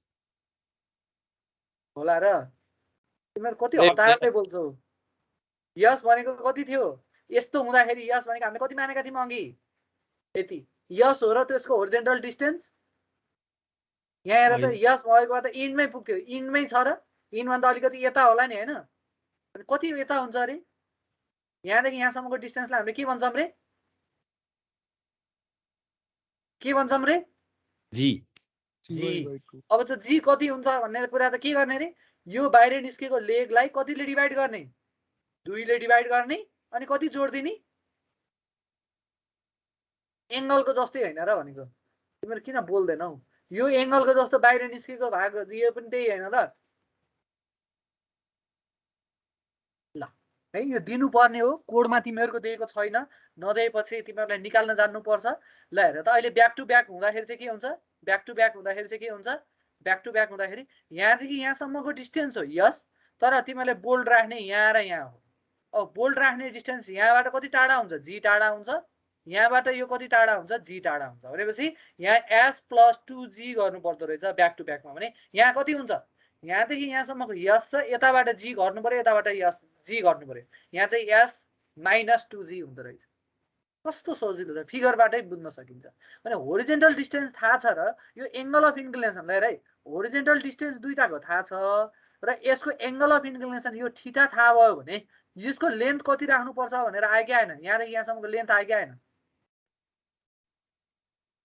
होला र? तिमीहरू कति हतारले बोल्छौ। यस भनेको कति थियो? यस्तो हुँदाखेरि यस भनेको हामीले कति मानेका थियौँ अघि? यति। यस हो र त्यसको होरिजेन्टल डिस्टेन्स। यहाँ हेर त, यस भएको त इनमै पुग्थ्यो, इनमै छ र? इनभन्दा अलिकति यता होला नि होइन? कति यता हुन्छ अरे? यहाँदेखि यहाँसम्मको डिस्टेन्सलाई हामीले के भन्छौँ रे? के भन्छौँ रे? जी। जी। अब त जी कति हुन्छ भन्ने कुरा त के गर्ने रे? यो बाहिर निस्केको लेगलाई कतिले डिभाइड गर्ने? 2 ले डिभाइड गर्ने अनि कति जोड्दिने? एङ्गलको जस्तै होइन र भनेको। तिमीहरू किन बोल्दैनौ? यो एङ्गलको जस्तो बाहिर निस्केको भाग यो पनि त्यही होइन र? ल है, यो दिनुपर्ने हो। कोडमा तिमीहरूको दिएको छैन, नदिएपछि तिमीहरूलाई निकाल्न जान्नुपर्छ। ल हेर त, अहिले ब्याक टु ब्याक हुँदाखेरि चाहिँ के हुन्छ? ब्याक टु ब्याक हुँदाखेरि चाहिँ के हुन्छ? ब्याक टु ब्याक हुँदाखेरि यहाँदेखि यहाँसम्मको डिस्टेन्स हो यस, तर तिमीहरूले बोल्ड राख्ने यहाँ र यहाँ हो। अब बोल्ड राख्ने डिस्टेन्स यहाँबाट कति टाढा हुन्छ? जी टाढा हुन्छ। यहाँबाट यो कति टाढा हुन्छ? जी टाढा हुन्छ। भनेपछि यहाँ एस प्लस 2g गर्नु पर्दो रहेछ ब्याक टु ब्याकमा। भने यहाँ कति हुन्छ? यहाँदेखि यहाँसम्मको यस छ, यताबाट जी गर्नु पर्यो, यताबाट यस जी गर्नु पर्यो। यहाँ चाहिँ एस माइनस 2g हुँदो रहेछ। कस्तो सजिलो छ, फिगरबाटै बुझ्न सकिन्छ। भने होरिजेन्टल डिस्टेन्स थाहा छ र यो एङ्गल अफ इन्क्लिनेसन, हेर है, होरिजेन्टल डिस्टेन्स दुईटाको थाहा छ र यसको एङ्गल अफ इन्क्लिनेसन यो थीटा थाहा भयो भने यसको लेन्थ कति राख्नुपर्छ भनेर आयो कि आएन? यहाँदेखि यहाँसम्मको लेन्थ आयो कि आएन?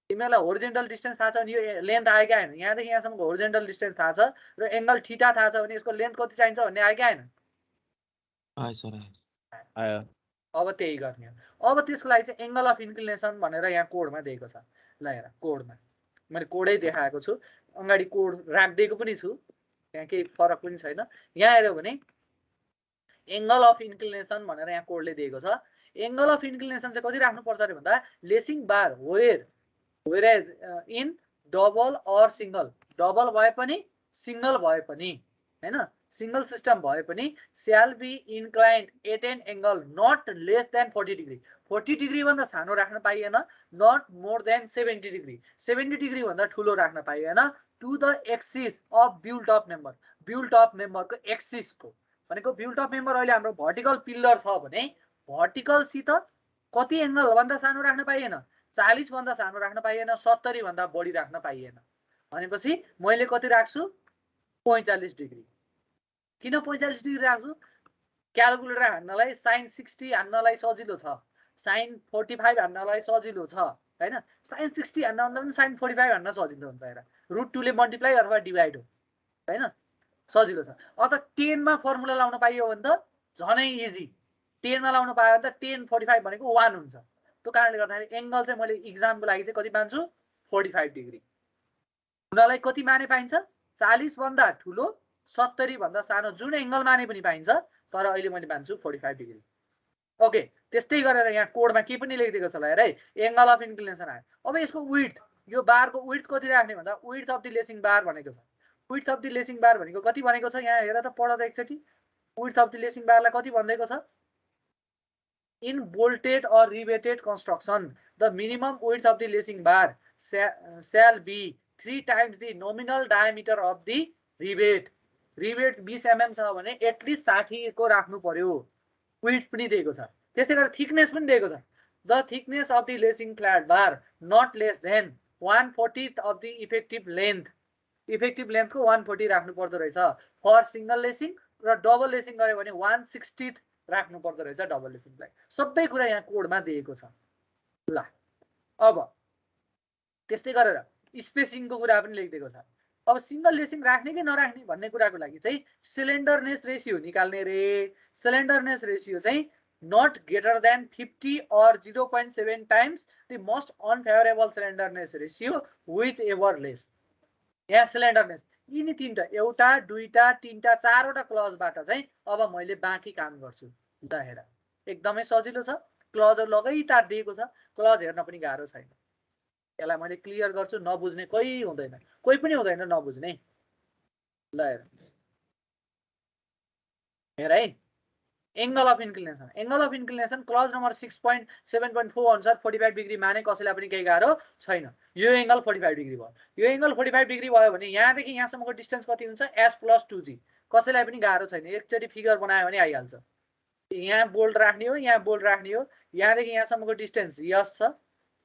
तिमीहरूलाई होरिजेन्टल डिस्टेन्स थाहा छ भने यो लेन्थ आयो कि आएन? यहाँदेखि यहाँसम्मको होरिजेन्टल डिस्टेन्स थाहा छ र एङ्गल थीटा थाहा छ भने यसको लेन्थ कति चाहिन्छ भन्ने आयो कि आएन? आयो सर, आयो। अब त्यही गर्ने हो। अब त्यसको लागि चाहिँ एङ्गल अफ इन्क्लिनेसन भनेर यहाँ कोडमा दिएको छ। ल हेर, कोडमा मैले कोडै देखाएको छु, अगाडि कोड राखिदिएको पनि छु, त्यहाँ केही फरक पनि छैन। यहाँ हेऱ्यो भने एङ्गल अफ इन्क्लिनेसन भनेर यहाँ कोडले दिएको छ। एङ्गल अफ इन्क्लिनेसन चाहिँ कति राख्नुपर्छ अरे भन्दा lacing bar whereas in double or single, double भए पनि सिंगल भए पनि हैन, सिंगल सिस्टम भए पनि shall be inclined at an angle not less than 40 degree. 40 degree भन्दा सानो राख्न पाइएन, not more than 70 degree. 70 degree भन्दा ठुलो राख्न पाइएन to the axis of built up member. built up member को axis को भनेको built up member अहिले हाम्रो vertical pillar छ भने vertical सित कति एंगल भन्दा सानो राख्न पाइएन, 40 भन्दा सानो राख्न पाइएन, 70 भन्दा बढी राख्न पाइएन भनेपछि मैले कति राख्छु 45 डिग्री। किन 45 डिग्री राख्छु, क्याल्कुलेटर हान्नलाई sin 60 हान्नलाई सजिलो छ, sin 45 हान्नलाई सजिलो छ हैन, sin 60 हान्न भन्दा पनि sin 45 हान्न सजिलो हुन्छ। हेर √2 ले मल्टिप्लाई अथवा डिभाइड हो हैन, सजिलो छ। अत 10 मा फर्मुला लाउन पाइयो भने त झनै इजी, 10 मा लाउन पायो भने त 10 45 भनेको 1 हुन्छ। त्यो कारणले गर्दाखेरि एंगल चाहिँ मैले एक्जामको लागि चाहिँ कति मान्छु 45 डिग्री। हुनलाई कति माने पाइन्छ 40 भन्दा ठुलो 70 भन्दा सानो जुन एंगल माने पनि पाइन्छ, तर अहिले मैले मान्छु 45 डिग्री। ओके, त्यस्तै गरेर यहाँ कोडमा के पनि लेखिदिएको छ ल हेर है, एंगल अफ इन्क्लिनेसन आयो। अब यसको विड्थ, यो बारको विड्थ कति राख्ने भन्दा विड्थ अफ द लेसिङ बार भनेको छ। विड्थ अफ द लेसिङ बार भनेको कति भनेको छ यहाँ हेर त, पढ त एकचोटी। विड्थ अफ द लेसिङ बारलाई कति भन्दैको छ, in bolted or riveted construction the minimum width of the lacing bar shall be 3 times the nominal diameter of the rivet. Rivet 20 mm छ भने एटलिस्ट 60 को राख्नु पर्यो। विड्थ पनि दिएको छ, त्यस्तै गरेर थिकनेस पनि दिएको छ। The thickness of the lacing flat bar not less than 1/40 of the effective length. Effective लेन्थको 1/40 राख्नु पर्दो रहेछ फर सिंगल लेसिङ, र डबल लेसिङ गर्यो भने 1/60 राख्नु पर्दो रहेछ डबल लेसिङलाई। सबै कुरा यहाँ कोडमा दिएको छ ल। अब त्यस्तै गरेर स्पेसिङको कुरा पनि लेखिदिएको छ। अब सिंगल लेसिङ राख्ने कि नराख्ने भन्ने कुराको लागि चाहिँ सिलिन्डरनेस रेशियो निकाल्ने रे। सिलिन्डरनेस रेशियो चाहिँ not greater than 50 or 0.7 times the most unfavorable slenderness ratio whichever less. यहाँ सिलिन्डरनेस यिनी तीनटा, एउटा दुईटा तीनटा चारवटा क्लजबाट चाहिँ अब मैले बाँकी काम गर्छु। ल हेर एकदमै सजिलो छ, क्लजहरु लगातार दिएको छ, क्लज हेर्न पनि गाह्रो छैन। यसलाई मैले क्लियर गर्छु, नबुझ्ने कोही हुँदैन, कोही पनि हुँदैन नबुझ्ने। ल हेर हेर है, angle of inclination. Angle of inclination clause number 6.7.4 अनुसार 45 डिग्री माने कसैलाई पनि केही गाह्रो छैन। यो एंगल 45 डिग्री भयो। यो एंगल 45 डिग्री भयो भने यहाँदेखि यहाँसम्मको डिस्टेन्स कति हुन्छ s+2g। कसैलाई पनि गाह्रो छैन, एकचोटी फिगर बनायो भने आइहाल्छ। यहाँ बोल्ड राख्ने हो, यहाँ बोल्ड राख्ने हो। यहाँदेखि यहाँसम्मको डिस्टेन्स s छ,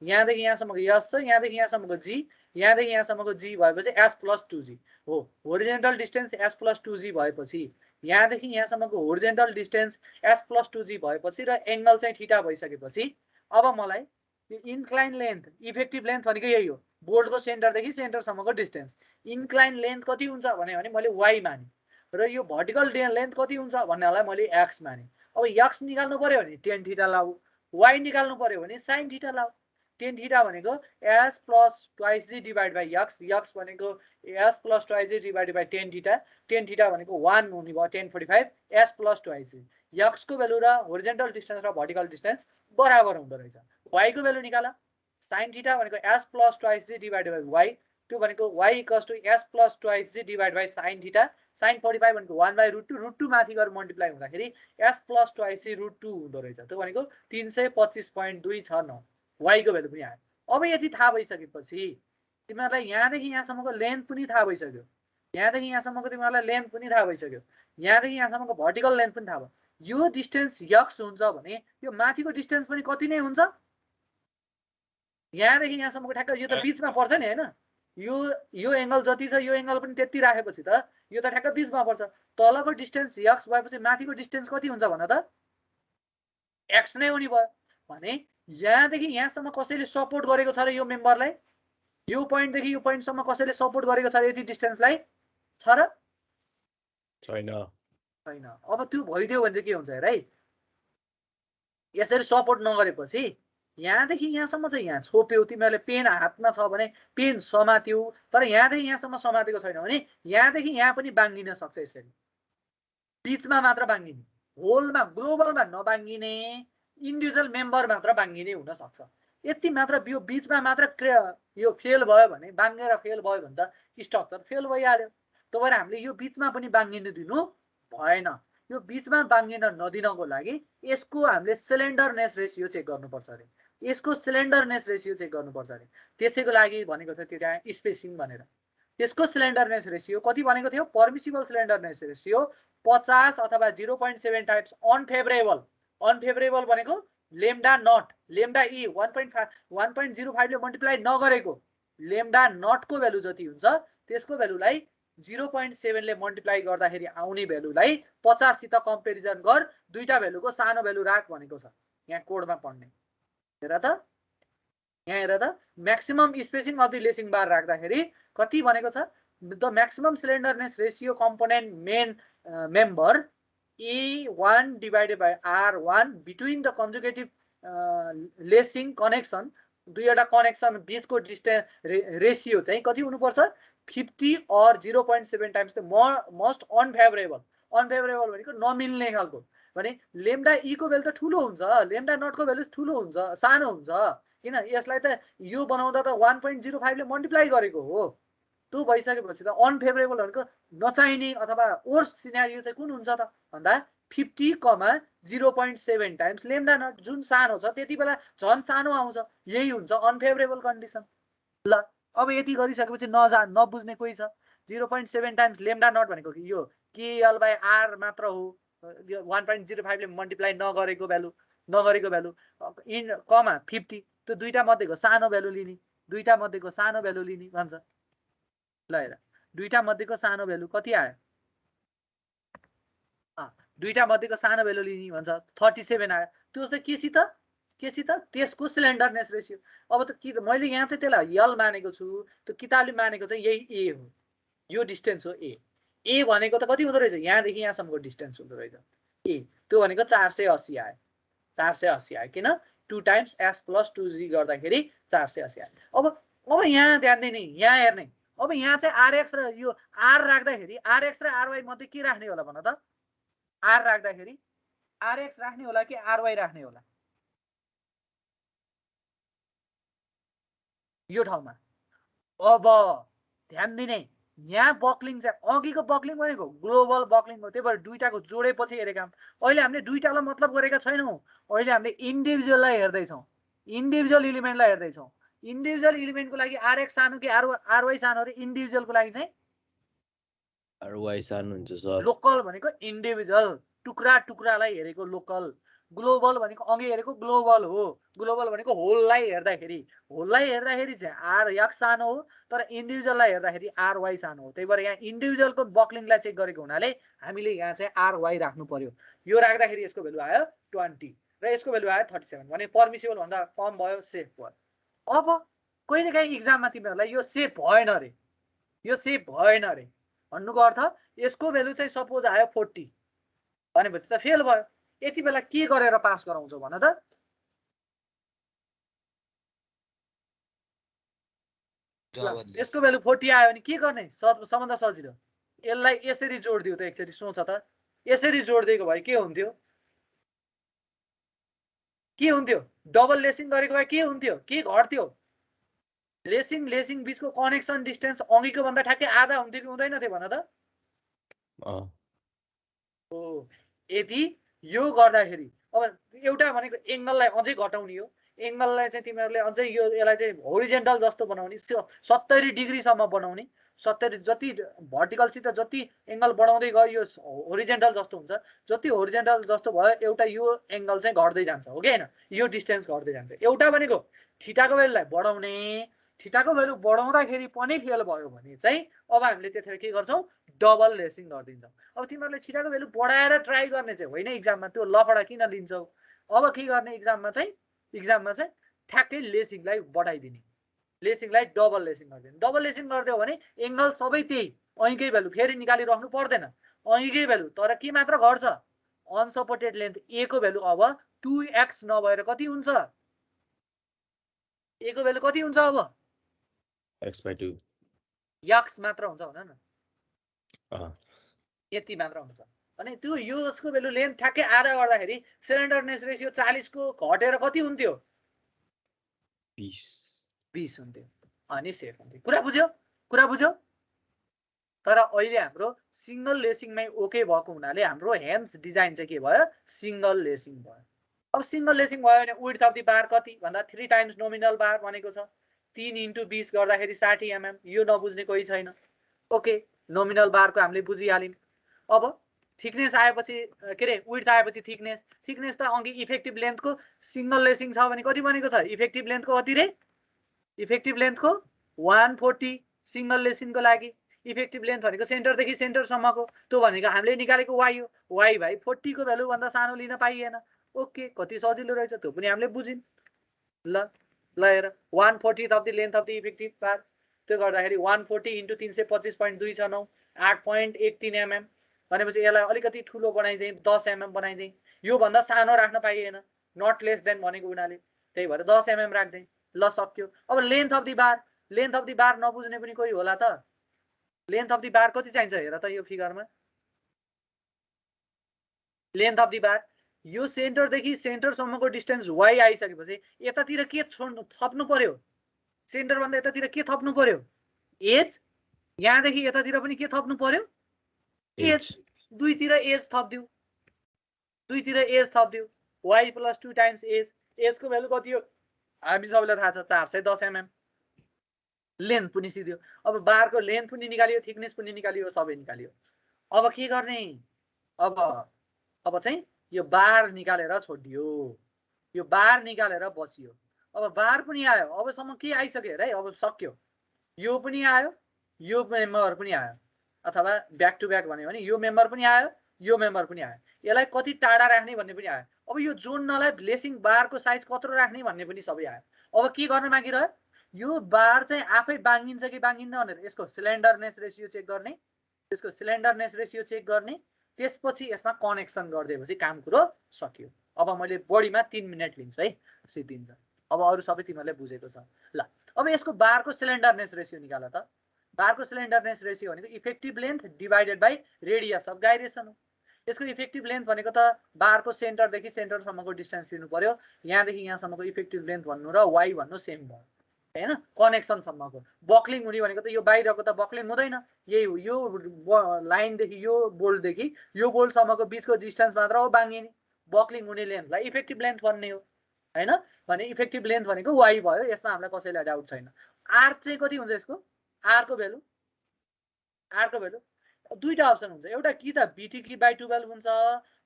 यहाँदेखि यहाँसम्मको s छ, यहाँदेखि यहाँसम्मको g, यहाँदेखि यहाँसम्मको g भएपछि s+2g हो। होरिजेन्टल डिस्टेन्स s+2g भएपछि यहाँदेखि यहाँसम्मको होरिजेन्टल डिस्टेन्स s+2g भएपछि र एंगल चाहिँ थीटा भइसकेपछि अब मलाई यो इन्क्लाइन लेन्थ, इफेक्टिभ लेन्थ भनेको यही हो, बोल्डको सेन्टरदेखि सेन्टरसम्मको डिस्टेन्स। इन्क्लाइन लेन्थ कति हुन्छ भने मैले y माने, र यो भर्टिकल लेन्थ कति हुन्छ भन्नेलाई मैले x माने। अब x निकाल्नु पर्यो भने tan थीटा लाऊ, y निकाल्नु पर्यो भने sin थीटा लाऊ। tan थीटा भनेको s+2g divide by x, x भनेको s+2g divide by tan theta, tan theta भनेको 1 हुने भयो tan 45 s+2g। x को भ्यालु र होरिजेन्टल डिस्टेन्स र भर्टिकल डिस्टेन्स बराबर हुँदो रहेछ। y को भ्यालु निकाल, sin थीटा भनेको s+2g डिभाइड बाइ y, त्यो भनेको y s+2g divide by sin theta, sin 45 भनेको 1/√2, √2 माथि गएर मल्टिप्लाई हुँदाखेरि s+2g √2 हुँदो रहेछ। त्यो भनेको 325.269। y को भ्यालु पनि आयो। अब यति थाहा भइसकेपछि तिमीहरुलाई यहाँदेखि यहाँसम्मको लेन्थ पनि थाहा भइसक्यो, यहाँदेखि यहाँसम्मको तिमीहरुलाई लेन्थ पनि थाहा भइसक्यो, यहाँदेखि यहाँसम्मको भर्टिकल लेन्थ पनि थाहा भयो। यो डिस्टेन्स x हुन्छ भने यो माथिको डिस्टेन्स पनि कति नै हुन्छ, यहाँदेखि यहाँसम्मको ठ्याक्क यो त बीचमा पर्छ नि हैन। यो एंगल जति छ यो एंगल पनि त्यति राखेपछि त यो त ठ्याक्क बीचमा पर्छ। तलको डिस्टेन्स x भएपछि माथिको डिस्टेन्स कति हुन्छ भन त, x नै हुने भयो। भने यहाँदेखि यहाँसम्म कसैले सपोर्ट गरेको छ र यो मेम्बरलाई, यो पोइन्टदेखि यो पोइन्टसम्म कसैले सपोर्ट गरेको छ र यति डिस्टेन्सलाई छ र छैन? छैन। अब त्यो भइदियो भने चाहिँ के हुन्छ हेर है, यसरी सपोर्ट नगरेपछि यहाँदेखि यहाँसम्म चाहिँ यहाँ छोप्यौ, तिमीहरूले पेन हातमा छ भने पेन समात्यौ, तर यहाँदेखि यहाँसम्म समातेको छैन भने यहाँदेखि यहाँ पनि बाङ्गिन सक्छ। यसरी बीचमा मात्र बाङ्गिने, होलमा ग्लोबलमा नबाङ्गिने, इन्डिभिजुअल मेम्बर मात्र बाङ्गिने हुन सक्छ। यति मात्र यो बीचमा मात्र यो फेल भयो भने बाङ्गेर फेल भयो भने त स्ट्रक्चर फेल भइहाल्यो। त्यो भएर हामीले यो बीचमा पनि बाङ्गिन दिनु भएन। यो बीचमा बाङ्गिन नदिनको लागि यसको हामीले सिलिन्डरनेस रेसियो चेक गर्नुपर्छ अरे। यसको सिलिन्डरनेस रेसियो चेक गर्नुपर्छ अरे। त्यसैको लागि भनेको छ त्यो त्यहाँ स्पेसिङ भनेर। त्यसको सिलिन्डरनेस रेसियो कति भनेको थियो? पर्मिसिबल सिलिन्डरनेस रेसियो 50 अथवा 0.7 टाइम्स अनफेभरेबल। अनफेभरेबल भनेको लेम्डा नट, लेम्डा ई 1.05 ले मल्टिप्लाई नगरेको लेम्डा नटको भ्यालु जति हुन्छ त्यसको भ्यालुलाई 0.7 ले मल्टिप्लाई गर्दाखेरि आउने भ्यालुलाई 50 सित कम्पेरिजन गर, दुईटा भ्यालुको सानो भ्यालु राख भनेको छ यहाँ कोडमा पढ्ने। हेर त यहाँ हेर त maximum spacing of the lacing bar राख्दाखेरि कति भनेको छ? The maximum slenderness ratio component main member E1 divided by R1 between the conjugative lacing connection, दुईवटा कनेक्सन बीचको डिस्टेन्स रेसियो चाहिँ कति हुनुपर्छ? 50 or 0.7 times the most unfavourable. Unfavourable भनेको नमिल्ने खालको भने लेम्डा ई को भ्यालु त ठुलो हुन्छ, लेम्डा नटको भ्यालु ठुलो हुन्छ, सानो हुन्छ। किन यसलाई त यो बनाउँदा त 1.05 ले मल्टिप्लाई गरेको हो। त्यो भइसकेपछि त अनफेभरेबल भनेको नचाहिने अथवा वर्स्ट सिनारियो चाहिँ कुन हुन्छ त भन्दा 50, 0.7 टाइम्स लेम्डा नट, जुन सानो छ त्यति बेला झन् सानो आउँछ। यही हुन्छ अनफेभरेबल कन्डिसन। ल अब यति गरिसकेपछि नबुझ्ने कोही छ? 0.7 टाइम्स लेम्डा नट भनेको यो KL/R मात्र हो। 1.05 ले मल्टिप्लाई नगरेको भ्यालु इन कमा 50, त्यो दुईटा मध्येको सानो भ्यालु लिने, दुईटा मध्येको सानो भ्यालु लिने भन्छ। ल हेर दुईटा मध्येको सानो भ्यालु कति आयो? दुईटा मध्येको सानो भ्यालु लिने भन्छ 37 आयो। त्यो चाहिँ केसित त्यसको सिलिन्डरनेस रेसियो। अब त मैले यहाँ चाहिँ त्यसलाई यल मानेको छु, त्यो किताबले मानेको चाहिँ यही ए हो, यो डिस्टेन्स हो ए भनेको त कति हुँदो रहेछ? यहाँदेखि यहाँसम्मको डिस्टेन्स हुँदो रहेछ ए, त्यो भनेको 480 आयो। 480 आयो किन? 2 टाइम्स S + 2G गर्दाखेरि 480 आयो। अब यहाँ ध्यान दिने, यहाँ हेर्ने। अब यहाँ चाहिँ RX र यो R राख्दाखेरि RX र RY मध्ये के राख्ने होला भन त? R राख्दाखेरि RX राख्ने होला कि RY राख्ने होला यो ठाउँमा? अब ध्यान दिने, यहाँ बक्लिङ चाहिँ अघिको बक्लिङ भनेको ग्लोबल बक्लिङ हो, त्यही भएर दुईटाको जोडेपछि हेरेका छौँ। अहिले हामीले दुईटालाई मतलब गरेका छैनौँ, अहिले हामीले इन्डिभिजुअललाई हेर्दैछौँ, इन्डिभिजुअल इलिमेन्टलाई हेर्दैछौँ। इन्डिभिजुअल इलिमेन्टको लागि RX सानो कि RY सानो रे? इन्डिभिजुअलको लागि चाहिँ RY सानो हुन्छ सर। लोकल भनेको इन्डिभिजुअल, टुक्रा टुक्रालाई हेरेको लोकल। ग्लोबल भनेको अघि हेरेको ग्लोबल हो। ग्लोबल भनेको होललाई हेर्दाखेरि चाहिँ RX सानो हो, तर इन्डिभिजुअललाई हेर्दाखेरि RY सानो हो। त्यही भएर यहाँ इन्डिभिजुअलको बक्लिङलाई चेक गरेको हुनाले हामीले यहाँ चाहिँ RY राख्नु पर्यो। यो राख्दाखेरि यसको भ्यालु आयो 20 र यसको भ्यालु आयो 37 भने पर्मिसिबल भन्दा कम भयो, सेफ भयो। अब कहिलेकाहीँ इक्जाममा तिमीहरूलाई यो सेफ भएन रे, यो सेफ भएन रे भन्नुको अर्थ यसको भ्यालु चाहिँ सपोज आयो 40 भनेपछि त फेल भयो। यति बेला के गरेर पास गराउँछौ भन त? यसको भ्यालु 40 आयो भने के गर्ने? सबभन्दा सजिलो यसलाई यसरी जोड्दियो त। एकचोटि सोच त, यसरी जोड्दिएको भए के हुन्थ्यो? डबल लेसिङ गरेको भए के हुन्थ्यो? के घट्थ्यो? लेसिङ बीचको कनेक्सन डिस्टेन्स अघिको भन्दा ठ्याक्कै आधा हुन्थ्यो कि हुँदैन थियो भन त? यदि यो गर्दाखेरि अब एउटा भनेको एङ्गललाई अझै घटाउने हो। एङ्गललाई चाहिँ तिमीहरूले अझै यसलाई चाहिँ होरिजेन्टल जस्तो बनाउने, 70 डिग्रीसम्म बनाउने। 70 जति भर्टिकलसित जति एङ्गल बढाउँदै गयो यो होरिजेन्टल जस्तो हुन्छ। जति होरिजेन्टल जस्तो भयो एउटा यो एङ्गल चाहिँ घट्दै जान्छ, हो कि होइन? यो डिस्टेन्स घट्दै जान्छ। एउटा भनेको थीटाको भ्यालुलाई बढाउने, थीटाको भ्यालु बढाउँदाखेरि पनि फेल भयो भने चाहिँ अब हामीले त्यतिखेर के गर्छौँ? डबल लेसिङ गरिदिन्छौँ। अब तिमीहरूले थीटाको भ्यालु बढाएर ट्राई गर्ने चाहिँ होइन इक्जाममा, त्यो लफडा किन लिन्छौ? अब के गर्ने इक्जाममा चाहिँ ठ्याक्कै लेसिङलाई बढाइदिने, लेसिङलाई डबल लेसिङ गरिदिने। डबल लेसिङ गरिदियो भने एङ्गल सबै त्यही अहिकै भ्यालु फेरि निकालिराख्नु पर्दैन, अहिकै भ्यालु। तर के मात्र घट्छ? अनसपोर्टेड लेन्थ ए को भ्यालु अब 2x नभएर कति हुन्छ? ए को भ्यालु कति हुन्छ अब? x/2 x मात्र हुन्छ भन न, यति मात्र हुन्छ। अनि त्यो यसको भ्यालु लेन्थ ठ्याक्कै आधा गर्दाखेरि सिलिन्डरनेस रेसियो 40 को घटेर कति हुन्थ्यो? 20 हुन्थ्यो अनि सेफ हुन्थ्यो। कुरा बुझ्यो तर अहिले हाम्रो सिंगल लेसिङमै ओके भएको हुनाले हाम्रो हेम्स डिजाइन चाहिँ के भयो सिंगल लेसिङ भयो। अब सिंगल लेसिङ भयो भने विड्थ अफ द बार कति भन्दा 3 टाइम्स नोमिनल बार भनेको छ 3 × 20 गर्दाखेरि 60 mm। यो नबुझ्ने कोही छैन। ओके नोमिनल बारको हामीले बुझिहाल्यौं। अब थिकनेस आएपछि के रे विड्थ आएपछि थिकनेस त अघि इफेक्टिभ लेन्थको सिंगल लेसिङ छ भने कति बनेको छ इफेक्टिभ लेन्थको कति रे इफेक्टिभ लेन्थको 140 सिंगल लेसिङको लागि। इफेक्टिभ लेन्थ भनेको सेन्टरदेखि सेन्टरसम्मको त्यो भनेको हामीले निकालेको y हो। y भाइ 40 को भ्यालु भन्दा सानो लिन पाइएन। ओके कति सजिलो रहेछ त्यो पनि हामीले बुझिन्। ल हेर 1/40 of the length of the effective bar त्यो गर्दाखेरि 140 × 325.2 छ 9 8.13 mm भनेपछि यसलाई अलिकति ठुलो बनाइदिए 10 mm बनाइदिए। यो भन्दा सानो राख्न पाइएन नट लेस देन भनेको उनाले त्यही भएर 10 mm राख्दै ल सक्यो। अब लेन्थ अफ द बार नबुझ्ने पनि कोही होला त। लेन्थ अफ द बार कति चाहिन्छ हेर त यो फिगरमा लेन्थ अफ द बार यो सेन्टरदेखि सेन्टरसम्मको डिस्टेन्स y आइसकेपछि यतातिर के थप्नु पर्यो सेन्टर भन्दा यतातिर के थप्नु पर्यो एज। यहाँदेखि यतातिर पनि के थप्नु पर्यो एज। दुईतिर एज थप्दियो y + 2 टाइम्स एज। एजको भ्यालु कति हो हामी सबैलाई थाहा छ 410 mm। लेन्थ पनि सिध्यो। अब बारको लेन्थ पनि निकालियो थिकनेस पनि निकालियो सबै निकालियो। अब के गर्ने अब चाहिँ यो बार निकालेर छोडियो यो बार निकालेर बसियो। अब बार पनि आयो अबसम्म के आइसक्यो हेर है अब सक्यो यो पनि आयो यो मेम्बर पनि आयो अथवा ब्याक टु ब्याक भन्यो भने यो मेम्बर पनि आयो यो मेम्बर पनि आयो। यसलाई कति टाढा राख्ने भन्ने पनि आयो। अब यो जोड्नलाई लेसिङ बारको साइज कत्रो राख्ने भन्ने पनि सबै आयो। अब के गर्न बाँकी रह्यो यो बार चाहिँ आफै बाङ्गिन्छ कि बाङ्गिन्न भनेर यसको सिलिन्डरनेस रेसियो चेक गर्ने त्यसपछि यसमा कनेक्सन गरिदिएपछि काम कुरो सकियो। अब मैले बढीमा 3 मिनेट लिन्छु है सिद्धिन्छ। अब अरु सबै तिमीहरूले बुझेको छ। ल अब यसको बारको सिलिन्डरनेस रेसियो निकाल त। बारको सिलिन्डरनेस रेसियो भनेको effective length divided by radius of gyration हो। यसको इफेक्टिभ लेन्थ भनेको त बारको सेन्टरदेखि सेन्टरसम्मको डिस्टेन्स लिनु पर्यो। यहाँदेखि यहाँसम्मको इफेक्टिभ लेन्थ भन्नु र y भन्नु सेम भयो हैन। कनेक्सन सम्मको बक्लिङ हुने भनेको त यो बाहिरको त बक्लिङ हुँदैन यही हो। यो लाइनदेखि यो बोल्टदेखि यो बोल्टसम्मको बीचको डिस्टेन्स मात्र हो बाङ्गिने। बक्लिङ हुने लेन्थलाई इफेक्टिभ लेन्थ भन्ने हो हैन। भने इफेक्टिभ लेन्थ भनेको y भयो। यसमा हामीलाई कसैलाई डाउट छैन। r चाहिँ कति हुन्छ यसको r को भ्यालु दुईटा अप्सन हुन्छ। एउटा कि त BT/12 हुन्छ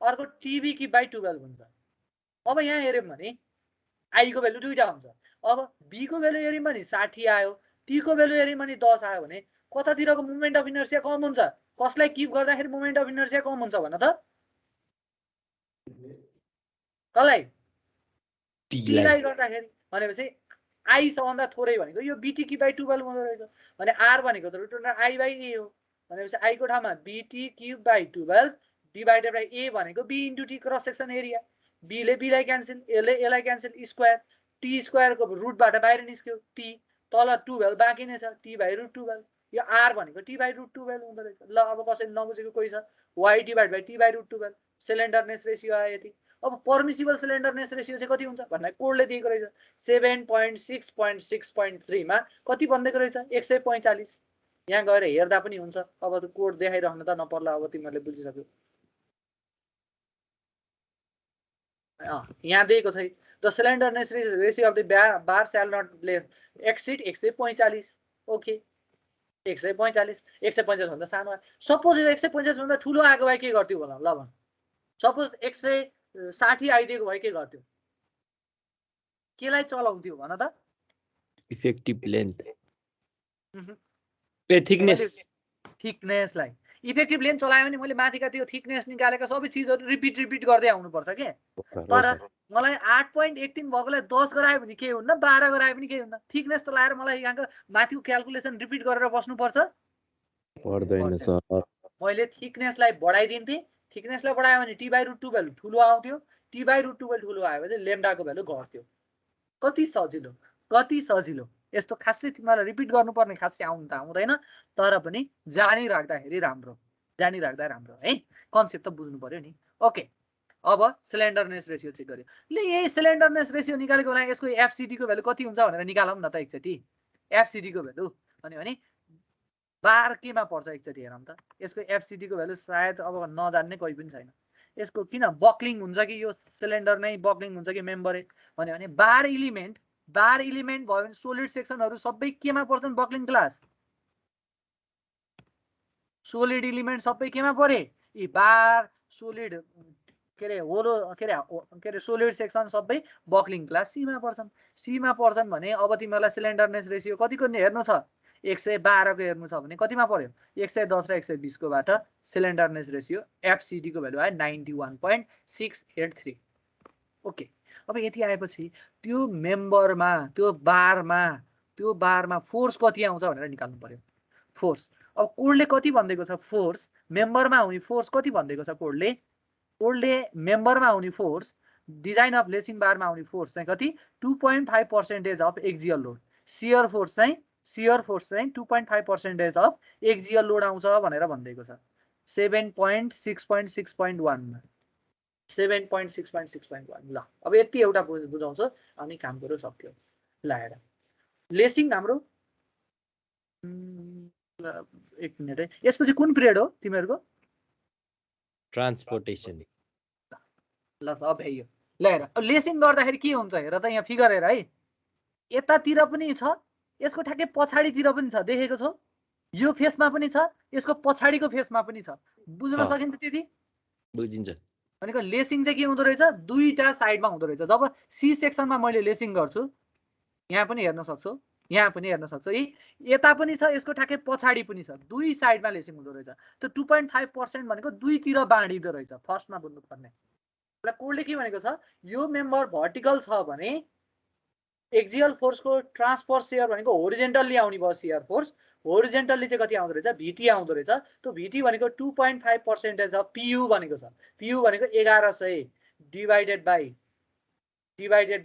अर्को TB/12 हुन्छ। अब यहाँ हेर्यौं भने i को भ्यालु दुईटा हुन्छ। अब b को भ्यालु हेर्यौं भने 60 आयो t को भ्यालु हेर्यौं भने 10 आयो भने कतातिरको मोमेन्ट अफ इनर्सिया कम हुन्छ कसलाई किप गर्दाखेरि मोमेन्ट अफ इनर्सिया कम हुन्छ भन त कसलाई t लाई गर्दाखेरि भनेपछि i सबभन्दा थोरै भनेको यो BT/12 हुँदो रहेछ। भने r भनेको त √i/a हो भनेपछि i को ठाउँमा BT/12 डिवाइडेड बाइ a भनेको b * t cross section area. b ले b लाई क्यान्सल a ले a लाई क्यान्सल स्क्वायर t स्क्वायर को रुटबाट बाहिर निस्क्यो t तल 12 बाँकी नै छ t/√12। यो r भनेको t/√12 हुँदो रहेछ। ल अब कसैले नबुझेको कोही छ y divide by t/√12 slenderness ratio आयो यति। अब परमिसिबल सिलिन्डरनेस रेसियो चाहिँ कति हुन्छ भन्दा कोडले दिएको रहेछ 7.6.6.3 मा कति भन्दैको रहेछ 145। यहाँ गएर हेर्दा पनि हुन्छ। अब त कोड देखाइराख्न त नपर्ला अब तिमीहरूले बुझिसक्यौ। यहाँ दिएको छ the slenderness ratio of the bar shall not exceed 145। Okay 145 भन्दा सानो सपोज यो 145 भन्दा ठुलो आएको भए के गर्थ्यौ होला ल भन। सपोज 160 आइदिएको भए के गर्थ्यौ केलाई चलाउँथ्यौ भन त। इफेक्टिभ लेन्थ थिकनेसलाई इफेक्टिभ लेन्थ चलायो भने मैले माथिका त्यो थिकनेस निकालेका सबै चीजहरु रिपिट गर्दै आउनु पर्छ के। तर मलाई 8.13 भएकोलाई 10 गरायो भने के हुन्न 12 गरायो भने के हुन्न। थिकनेस त लाएर मलाई यहाँको माथिको क्याल्कुलेसन रिपिट गरेर बस्नु पर्छ पर्दैन सर। मैले थिकनेसलाई बढाइदिन्थे। थिकनेसलाई बढायो भने t/√12 ठुलो आउँथ्यो। t/√12 ठुलो आयो भने लेम्डाको भ्यालु घट्थ्यो। कति सजिलो। यस्तो खासै तिमीलाई रिपिट गर्नुपर्ने खासै आउँदैन तर पनि जानिराख्दा राम्रो है। कन्सेप्ट त बुझ्नु पर्यो नि। ओके अब सिलिन्डरनेस रेसियो चेक गर्यो ले यही सिलिन्डरनेस रेसियो निकालेको बेला यसको एफसीडी को भ्यालु कति हुन्छ भनेर निकालौँ न त एकचोटि एफसीडी को भ्यालु भने बार केमा पर्छ एकचोटि हेरौँ त यसको एफसीडी को भ्यालु सायद अब नजान्ने कोही पनि छैन यसको किन बक्लिङ हुन्छ कि यो सिलिन्डर नै बक्लिङ हुन्छ कि मेम्बरै भने बार इलिमेन्ट भयो भने सोलिड सेक्सनहरु सबै केमा पर्छन् बक्लिङ क्लास सोलिड इलिमेन्ट सबै केमा परे यी बार सोलिड के अरे सोलिड सेक्सन सबै बक्लिङ क्लास सीमा पर्छन् भने अब तिमीलाई सिलिन्डरनेस रेसियो कतिको हेर्नु छ 112 को हेर्नु छ भने कतिमा पर्यो 110 र 120 को बाट सिलिन्डरनेस रेसियो एफसीडी को भ्यालु आयो 91.683 ओके अब यति आएपछि त्यो मेम्बरमा त्यो बारमा फोर्स कति आउँछ भनेर निकाल्नु पर्यो फोर्स अब कोडले कति भन्दैको छ फोर्स मेम्बरमा आउने फोर्स कति भन्दैको छ कोडले मेम्बरमा आउने फोर्स डिजाइन अफ लेसिङ बारमा आउने फोर्स चाहिँ कति 2.5% of axial load shear force चाहिँ 2.5% अफ एक्जियल लोड आउँछ भनेर भन्दैको छ 7.6.6.1 मा 7.6.6.1 ल अब यति एउटा बुझाउँछ अनि काम गरौ सक्यो ल हेर लेसिङ हाम्रो एक मिनेट है यसपछि कुन पिरियड हो तिमीहरुको ट्रान्सपोर्टेसन ल अब हेयो ल हेर अब लेसिङ गर्दाखेरि के हुन्छ हेर त यहाँ फिगर हेर है यतातिर पनि छ यसको ठ्याक्कै पछाडीतिर पनि छ देखेको छौ यो फेसमा पनि छ यसको पछाडीको फेसमा पनि छ बुझ्न सकिन्छ त्यति बुझिन्छ भनेको लेसिङ चाहिँ के हुँदो रहेछ दुईटा साइडमा हुँदो रहेछ जब सी सेक्सनमा मैले लेसिङ गर्छु यहाँ पनि हेर्न सक्छौ यता पनि छ यसको ठ्याक्कै पछाडी पनि छ दुई साइडमा लेसिङ हुँदो रहेछ त्यो 2.5% भनेको दुईतिर बाँडिदो रहेछ फर्स्टमा बुझ्नु पर्ने र कोडले के भनेको छ यो मेम्बर भर्टिकल छ भने एक्सियल फोर्सको ट्रान्सफर शियर भनेको होरिजेन्टल्ली आउने भयो शियर फोर्स होरिजेन्टल्ली चाहिँ कति आउँदो रहेछ भीटी आउँदो रहेछ त्यो भीटी भनेको 2.5% अफ पीयू भनेको छ पीयू भनेको 1100 डिवाइडेड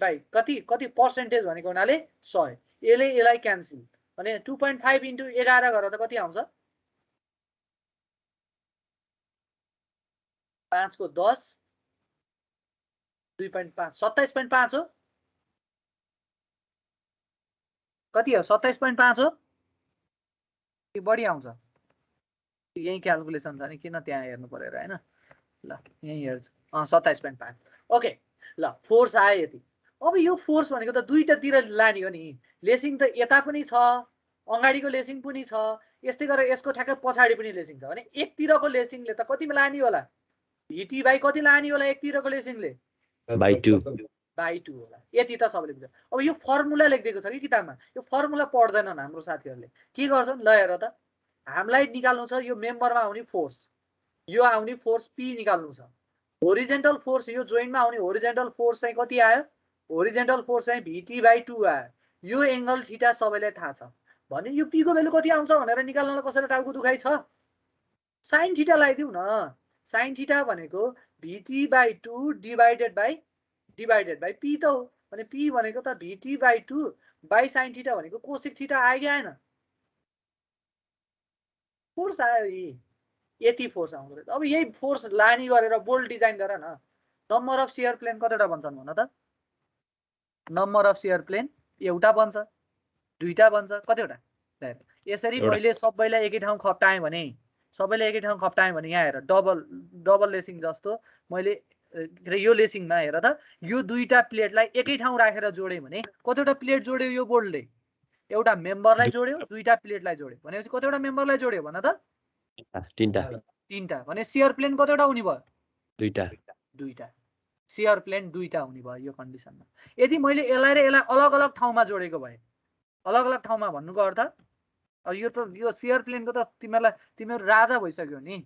बाइ कति पर्सेन्टेज भनेको हुनाले 100 यसलाई क्यान्सल भने 2.5 इन्टु 11 गरेर त कति आउँछ 5 को 10 2.5 27.5 हो कति हो 27.5 हो कि बढी आउँछ यही क्याल्कुलेसन छ नि किन त्यहाँ हेर्नु पर्यो र हैन ल यही हेर्छु 27.5 ओके ल फोर्स आयो यति अब यो फोर्स भनेको त दुईटातिर लाने हो नि लेसिङ त यता पनि छ अगाडिको लेसिङ पनि छ यस्तै गरेर यसको ठ्याक्कै पछाडी पनि लेसिङ छ भने एकतिरको लेसिङले त कतिमा लाने होला भीटी बाइ कति लाने होला एकतिरको लेसिङले बाइ 2 होला यति त सबैले बुझ्छ अब यो फर्मुला लेखिदिएको छ कि किताबमा यो फर्मुला पढ्दैनन् हाम्रो साथीहरुले के गर्छन् ल हेर त हामीलाई निकाल्नु छ यो मेम्बरमा आउने फोर्स यो आउने फोर्स पी निकाल्नु छ होरिजेन्टल फोर्स यो जोइन्टमा आउने होरिजेन्टल फोर्स चाहिँ कति आयो होरिजेन्टल फोर्स चाहिँ भीटी बाइ 2 आयो यो एंगल थीटा सबैलाई थाहा छ भने यो पी को भ्यालु कति आउँछ भनेर निकाल्नलाई कसैले टाउको दुखाइ छ साइन थीटा लगाइदिउ न साइन थीटा भनेको Bhiti by 2 divided by P त हो भने पी भनेको त Bhiti by 2 by sine theta भनेको कोसेक थीटा आयो कि आएन फोर्स आयो यति फोर्स आउँदो रहेछ अब यही फोर्स लानी गरेर बोल्ट डिजाइन गर न नम्बर अफ शियर प्लेन कतिवटा बन्छन् भन त नम्बर अफ शियर प्लेन एउटा बन्छ दुईटा बन्छ कतिवटा यसरी मैले सबैलाई एकै ठाउँ खप्टाएँ भने यहाँ हेर डबल लेसिङ जस्तो मैले यो लेसिङमा हेर त यो दुईटा प्लेटलाई एकै ठाउँ राखेर जोडे भने कतिवटा प्लेट जोड्यो यो बोल्टले एउटा मेम्बरलाई जोड्यो दुईटा प्लेटलाई जोड्यो भनेपछि कतिवटा मेम्बरलाई जोड्यो भन त तीनटा भने शियर प्लेन कतिवटा हुने भयो दुईटा शियर प्लेन दुईटा हुने भयो यो कन्डिसनमा यदि मैले यसलाई र यसलाई अलग अलग ठाउँमा जोडेको भए अलग अलग ठाउँमा भन्नुको अर्थ अब यो शियर प्लेनको त तिमीहरु राजा भइसक्यो नि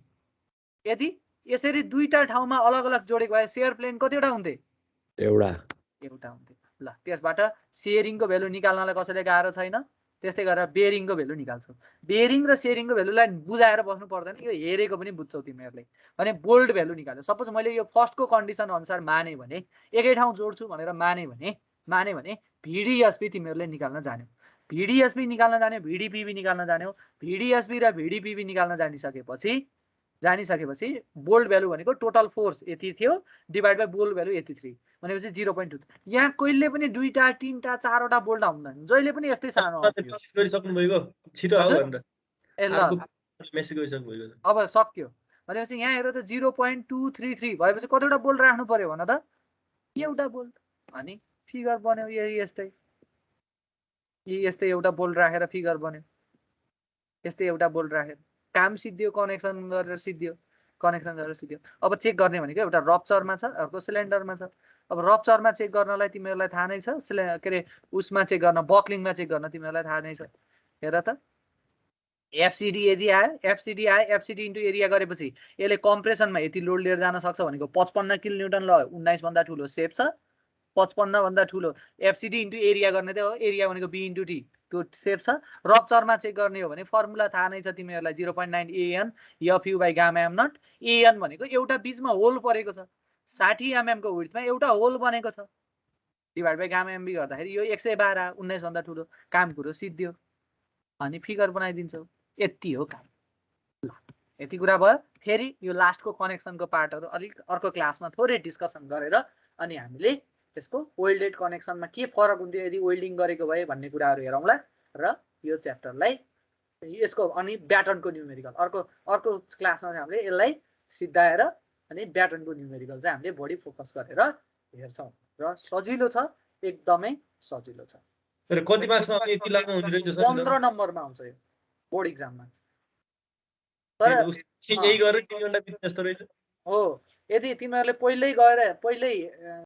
यदि यसरी दुईटा ठाउँमा अलग अलग जोडेको भए शियर प्लेन कतिवटा हुन्थे एउटा हुन्थे ल त्यसबाट शेयरिङको भ्यालु निकाल्नलाई कसैले गाह्रो छैन त्यस्तै गरेर बेयरिङको भ्यालु निकाल्छौ बेयरिङ र शेयरिङको भ्यालुलाई बुझाएर बस्नु पर्दैन यो हेरेको पनि बुझ्छौ तिमीहरुले भने बोल्ट भ्यालु निकाल्यो सपोज मैले यो फर्स्टको कन्डिसन अनुसार माने भने एकै ठाउँ जोड्छु भनेर माने भने भिडीएसपी तिमीहरुले निकाल्न जान्यौ भिडीएसपी निकाल्न जान्यौ भिडीपीबी निकाल्न जान्यौ भिडीएसपी र भिडीपीबी निकाल्न जानिसकेपछि जानिसकेपछि बोल्ड भ्यालु भनेको टोटल फोर्स यति थियो डिभाइड बाइ बोल्ड भ्यालु यति 3 भनेपछि 0.2 यहाँ कहिले पनि 2टा 3टा 4वटा बोल्ड आउँदैन जहिले पनि यस्तै सानो आउँथ्यो गरिसक्नु भएको छिटो आऊ हजुर? भनेर ए ल अर्को मेसेज गरिसक्नु भएको अब सक्यो भनेपछि यहाँ हेर त 0.233 भएपछि कतिवटा बोल्ड राख्नु पर्यो भन त एउटा बोल्ड अनि फिगर बन्यो यही यस्तै एउटा बोल्ड राखेर फिगर बन्यो यस्तै एउटा बोल्ड राखेर काम सिद्धियो कनेक्सन गरेर सिद्धियो अब चेक गर्ने भनेको एउटा रप्चरमा छ अर्को सिलिन्डरमा छ अब रप्चरमा चेक गर्नलाई तिमीहरूलाई थाहा नै छ के अरे उसमा चेक गर्न बक्लिङमा चेक गर्न तिमीहरूलाई थाहा नै छ हेर त एफसिडी यदि आयो एफसिडी इन्टु एरिया गरेपछि यसले कम्प्रेसनमा यति लोड लिएर जान सक्छ भनेको 55 किलोन्युटन ल 19 भन्दा ठुलो सेप छ 55 भन्दा ठुलो एफसिडी इन्टु एरिया गर्ने त हो एरिया भनेको बी इन्टु टी त्यो सेप छ रप्चरमा चेक गर्ने हो भने फर्मुला थाहा नै छ तिमीहरूलाई 0.9 AN FU by gamma M naught AN भनेको एउटा बीचमा होल परेको छ 60 mm को विड्थमा एउटा होल बनेको छ डिभाइड बाइ गामा एमबी गर्दाखेरि यो 112 19 भन्दा ठुलो काम कुरो सिद्धियो अनि फिगर बनाइदिन्छौ यति हो काम ल यति कुरा भयो फेरि यो लास्टको कनेक्सनको पार्टहरु अलिक अर्को क्लासमा थोरै डिस्कसन गरेर अनि हामीले त्यसको वेल्डेड कनेक्सनमा के फरक हुन्थ्यो यदि वेल्डिङ गरेको भए भन्ने कुराहरु हेरौँला र यो च्याप्टरलाई यसको अनि ब्याटर्नको न्यूमेरिकल अर्को क्लासमा चाहिँ हामीले यसलाई सिद्धाएर अनि ब्याटर्नको न्यूमेरिकल चाहिँ हामीले बढी फोकस गरेर हेर्छौं र सजिलो छ एकदमै सजिलो छ तर कति मार्क्समा आउने यति लामो हुने रहेछ सर 15 नम्बरमा आउँछ यो बोर्ड एक्जाममा तर यही गरेर 3 घण्टा बित्ने जस्तो रहेछ हो यदि तिमीहरूले पहिल्यै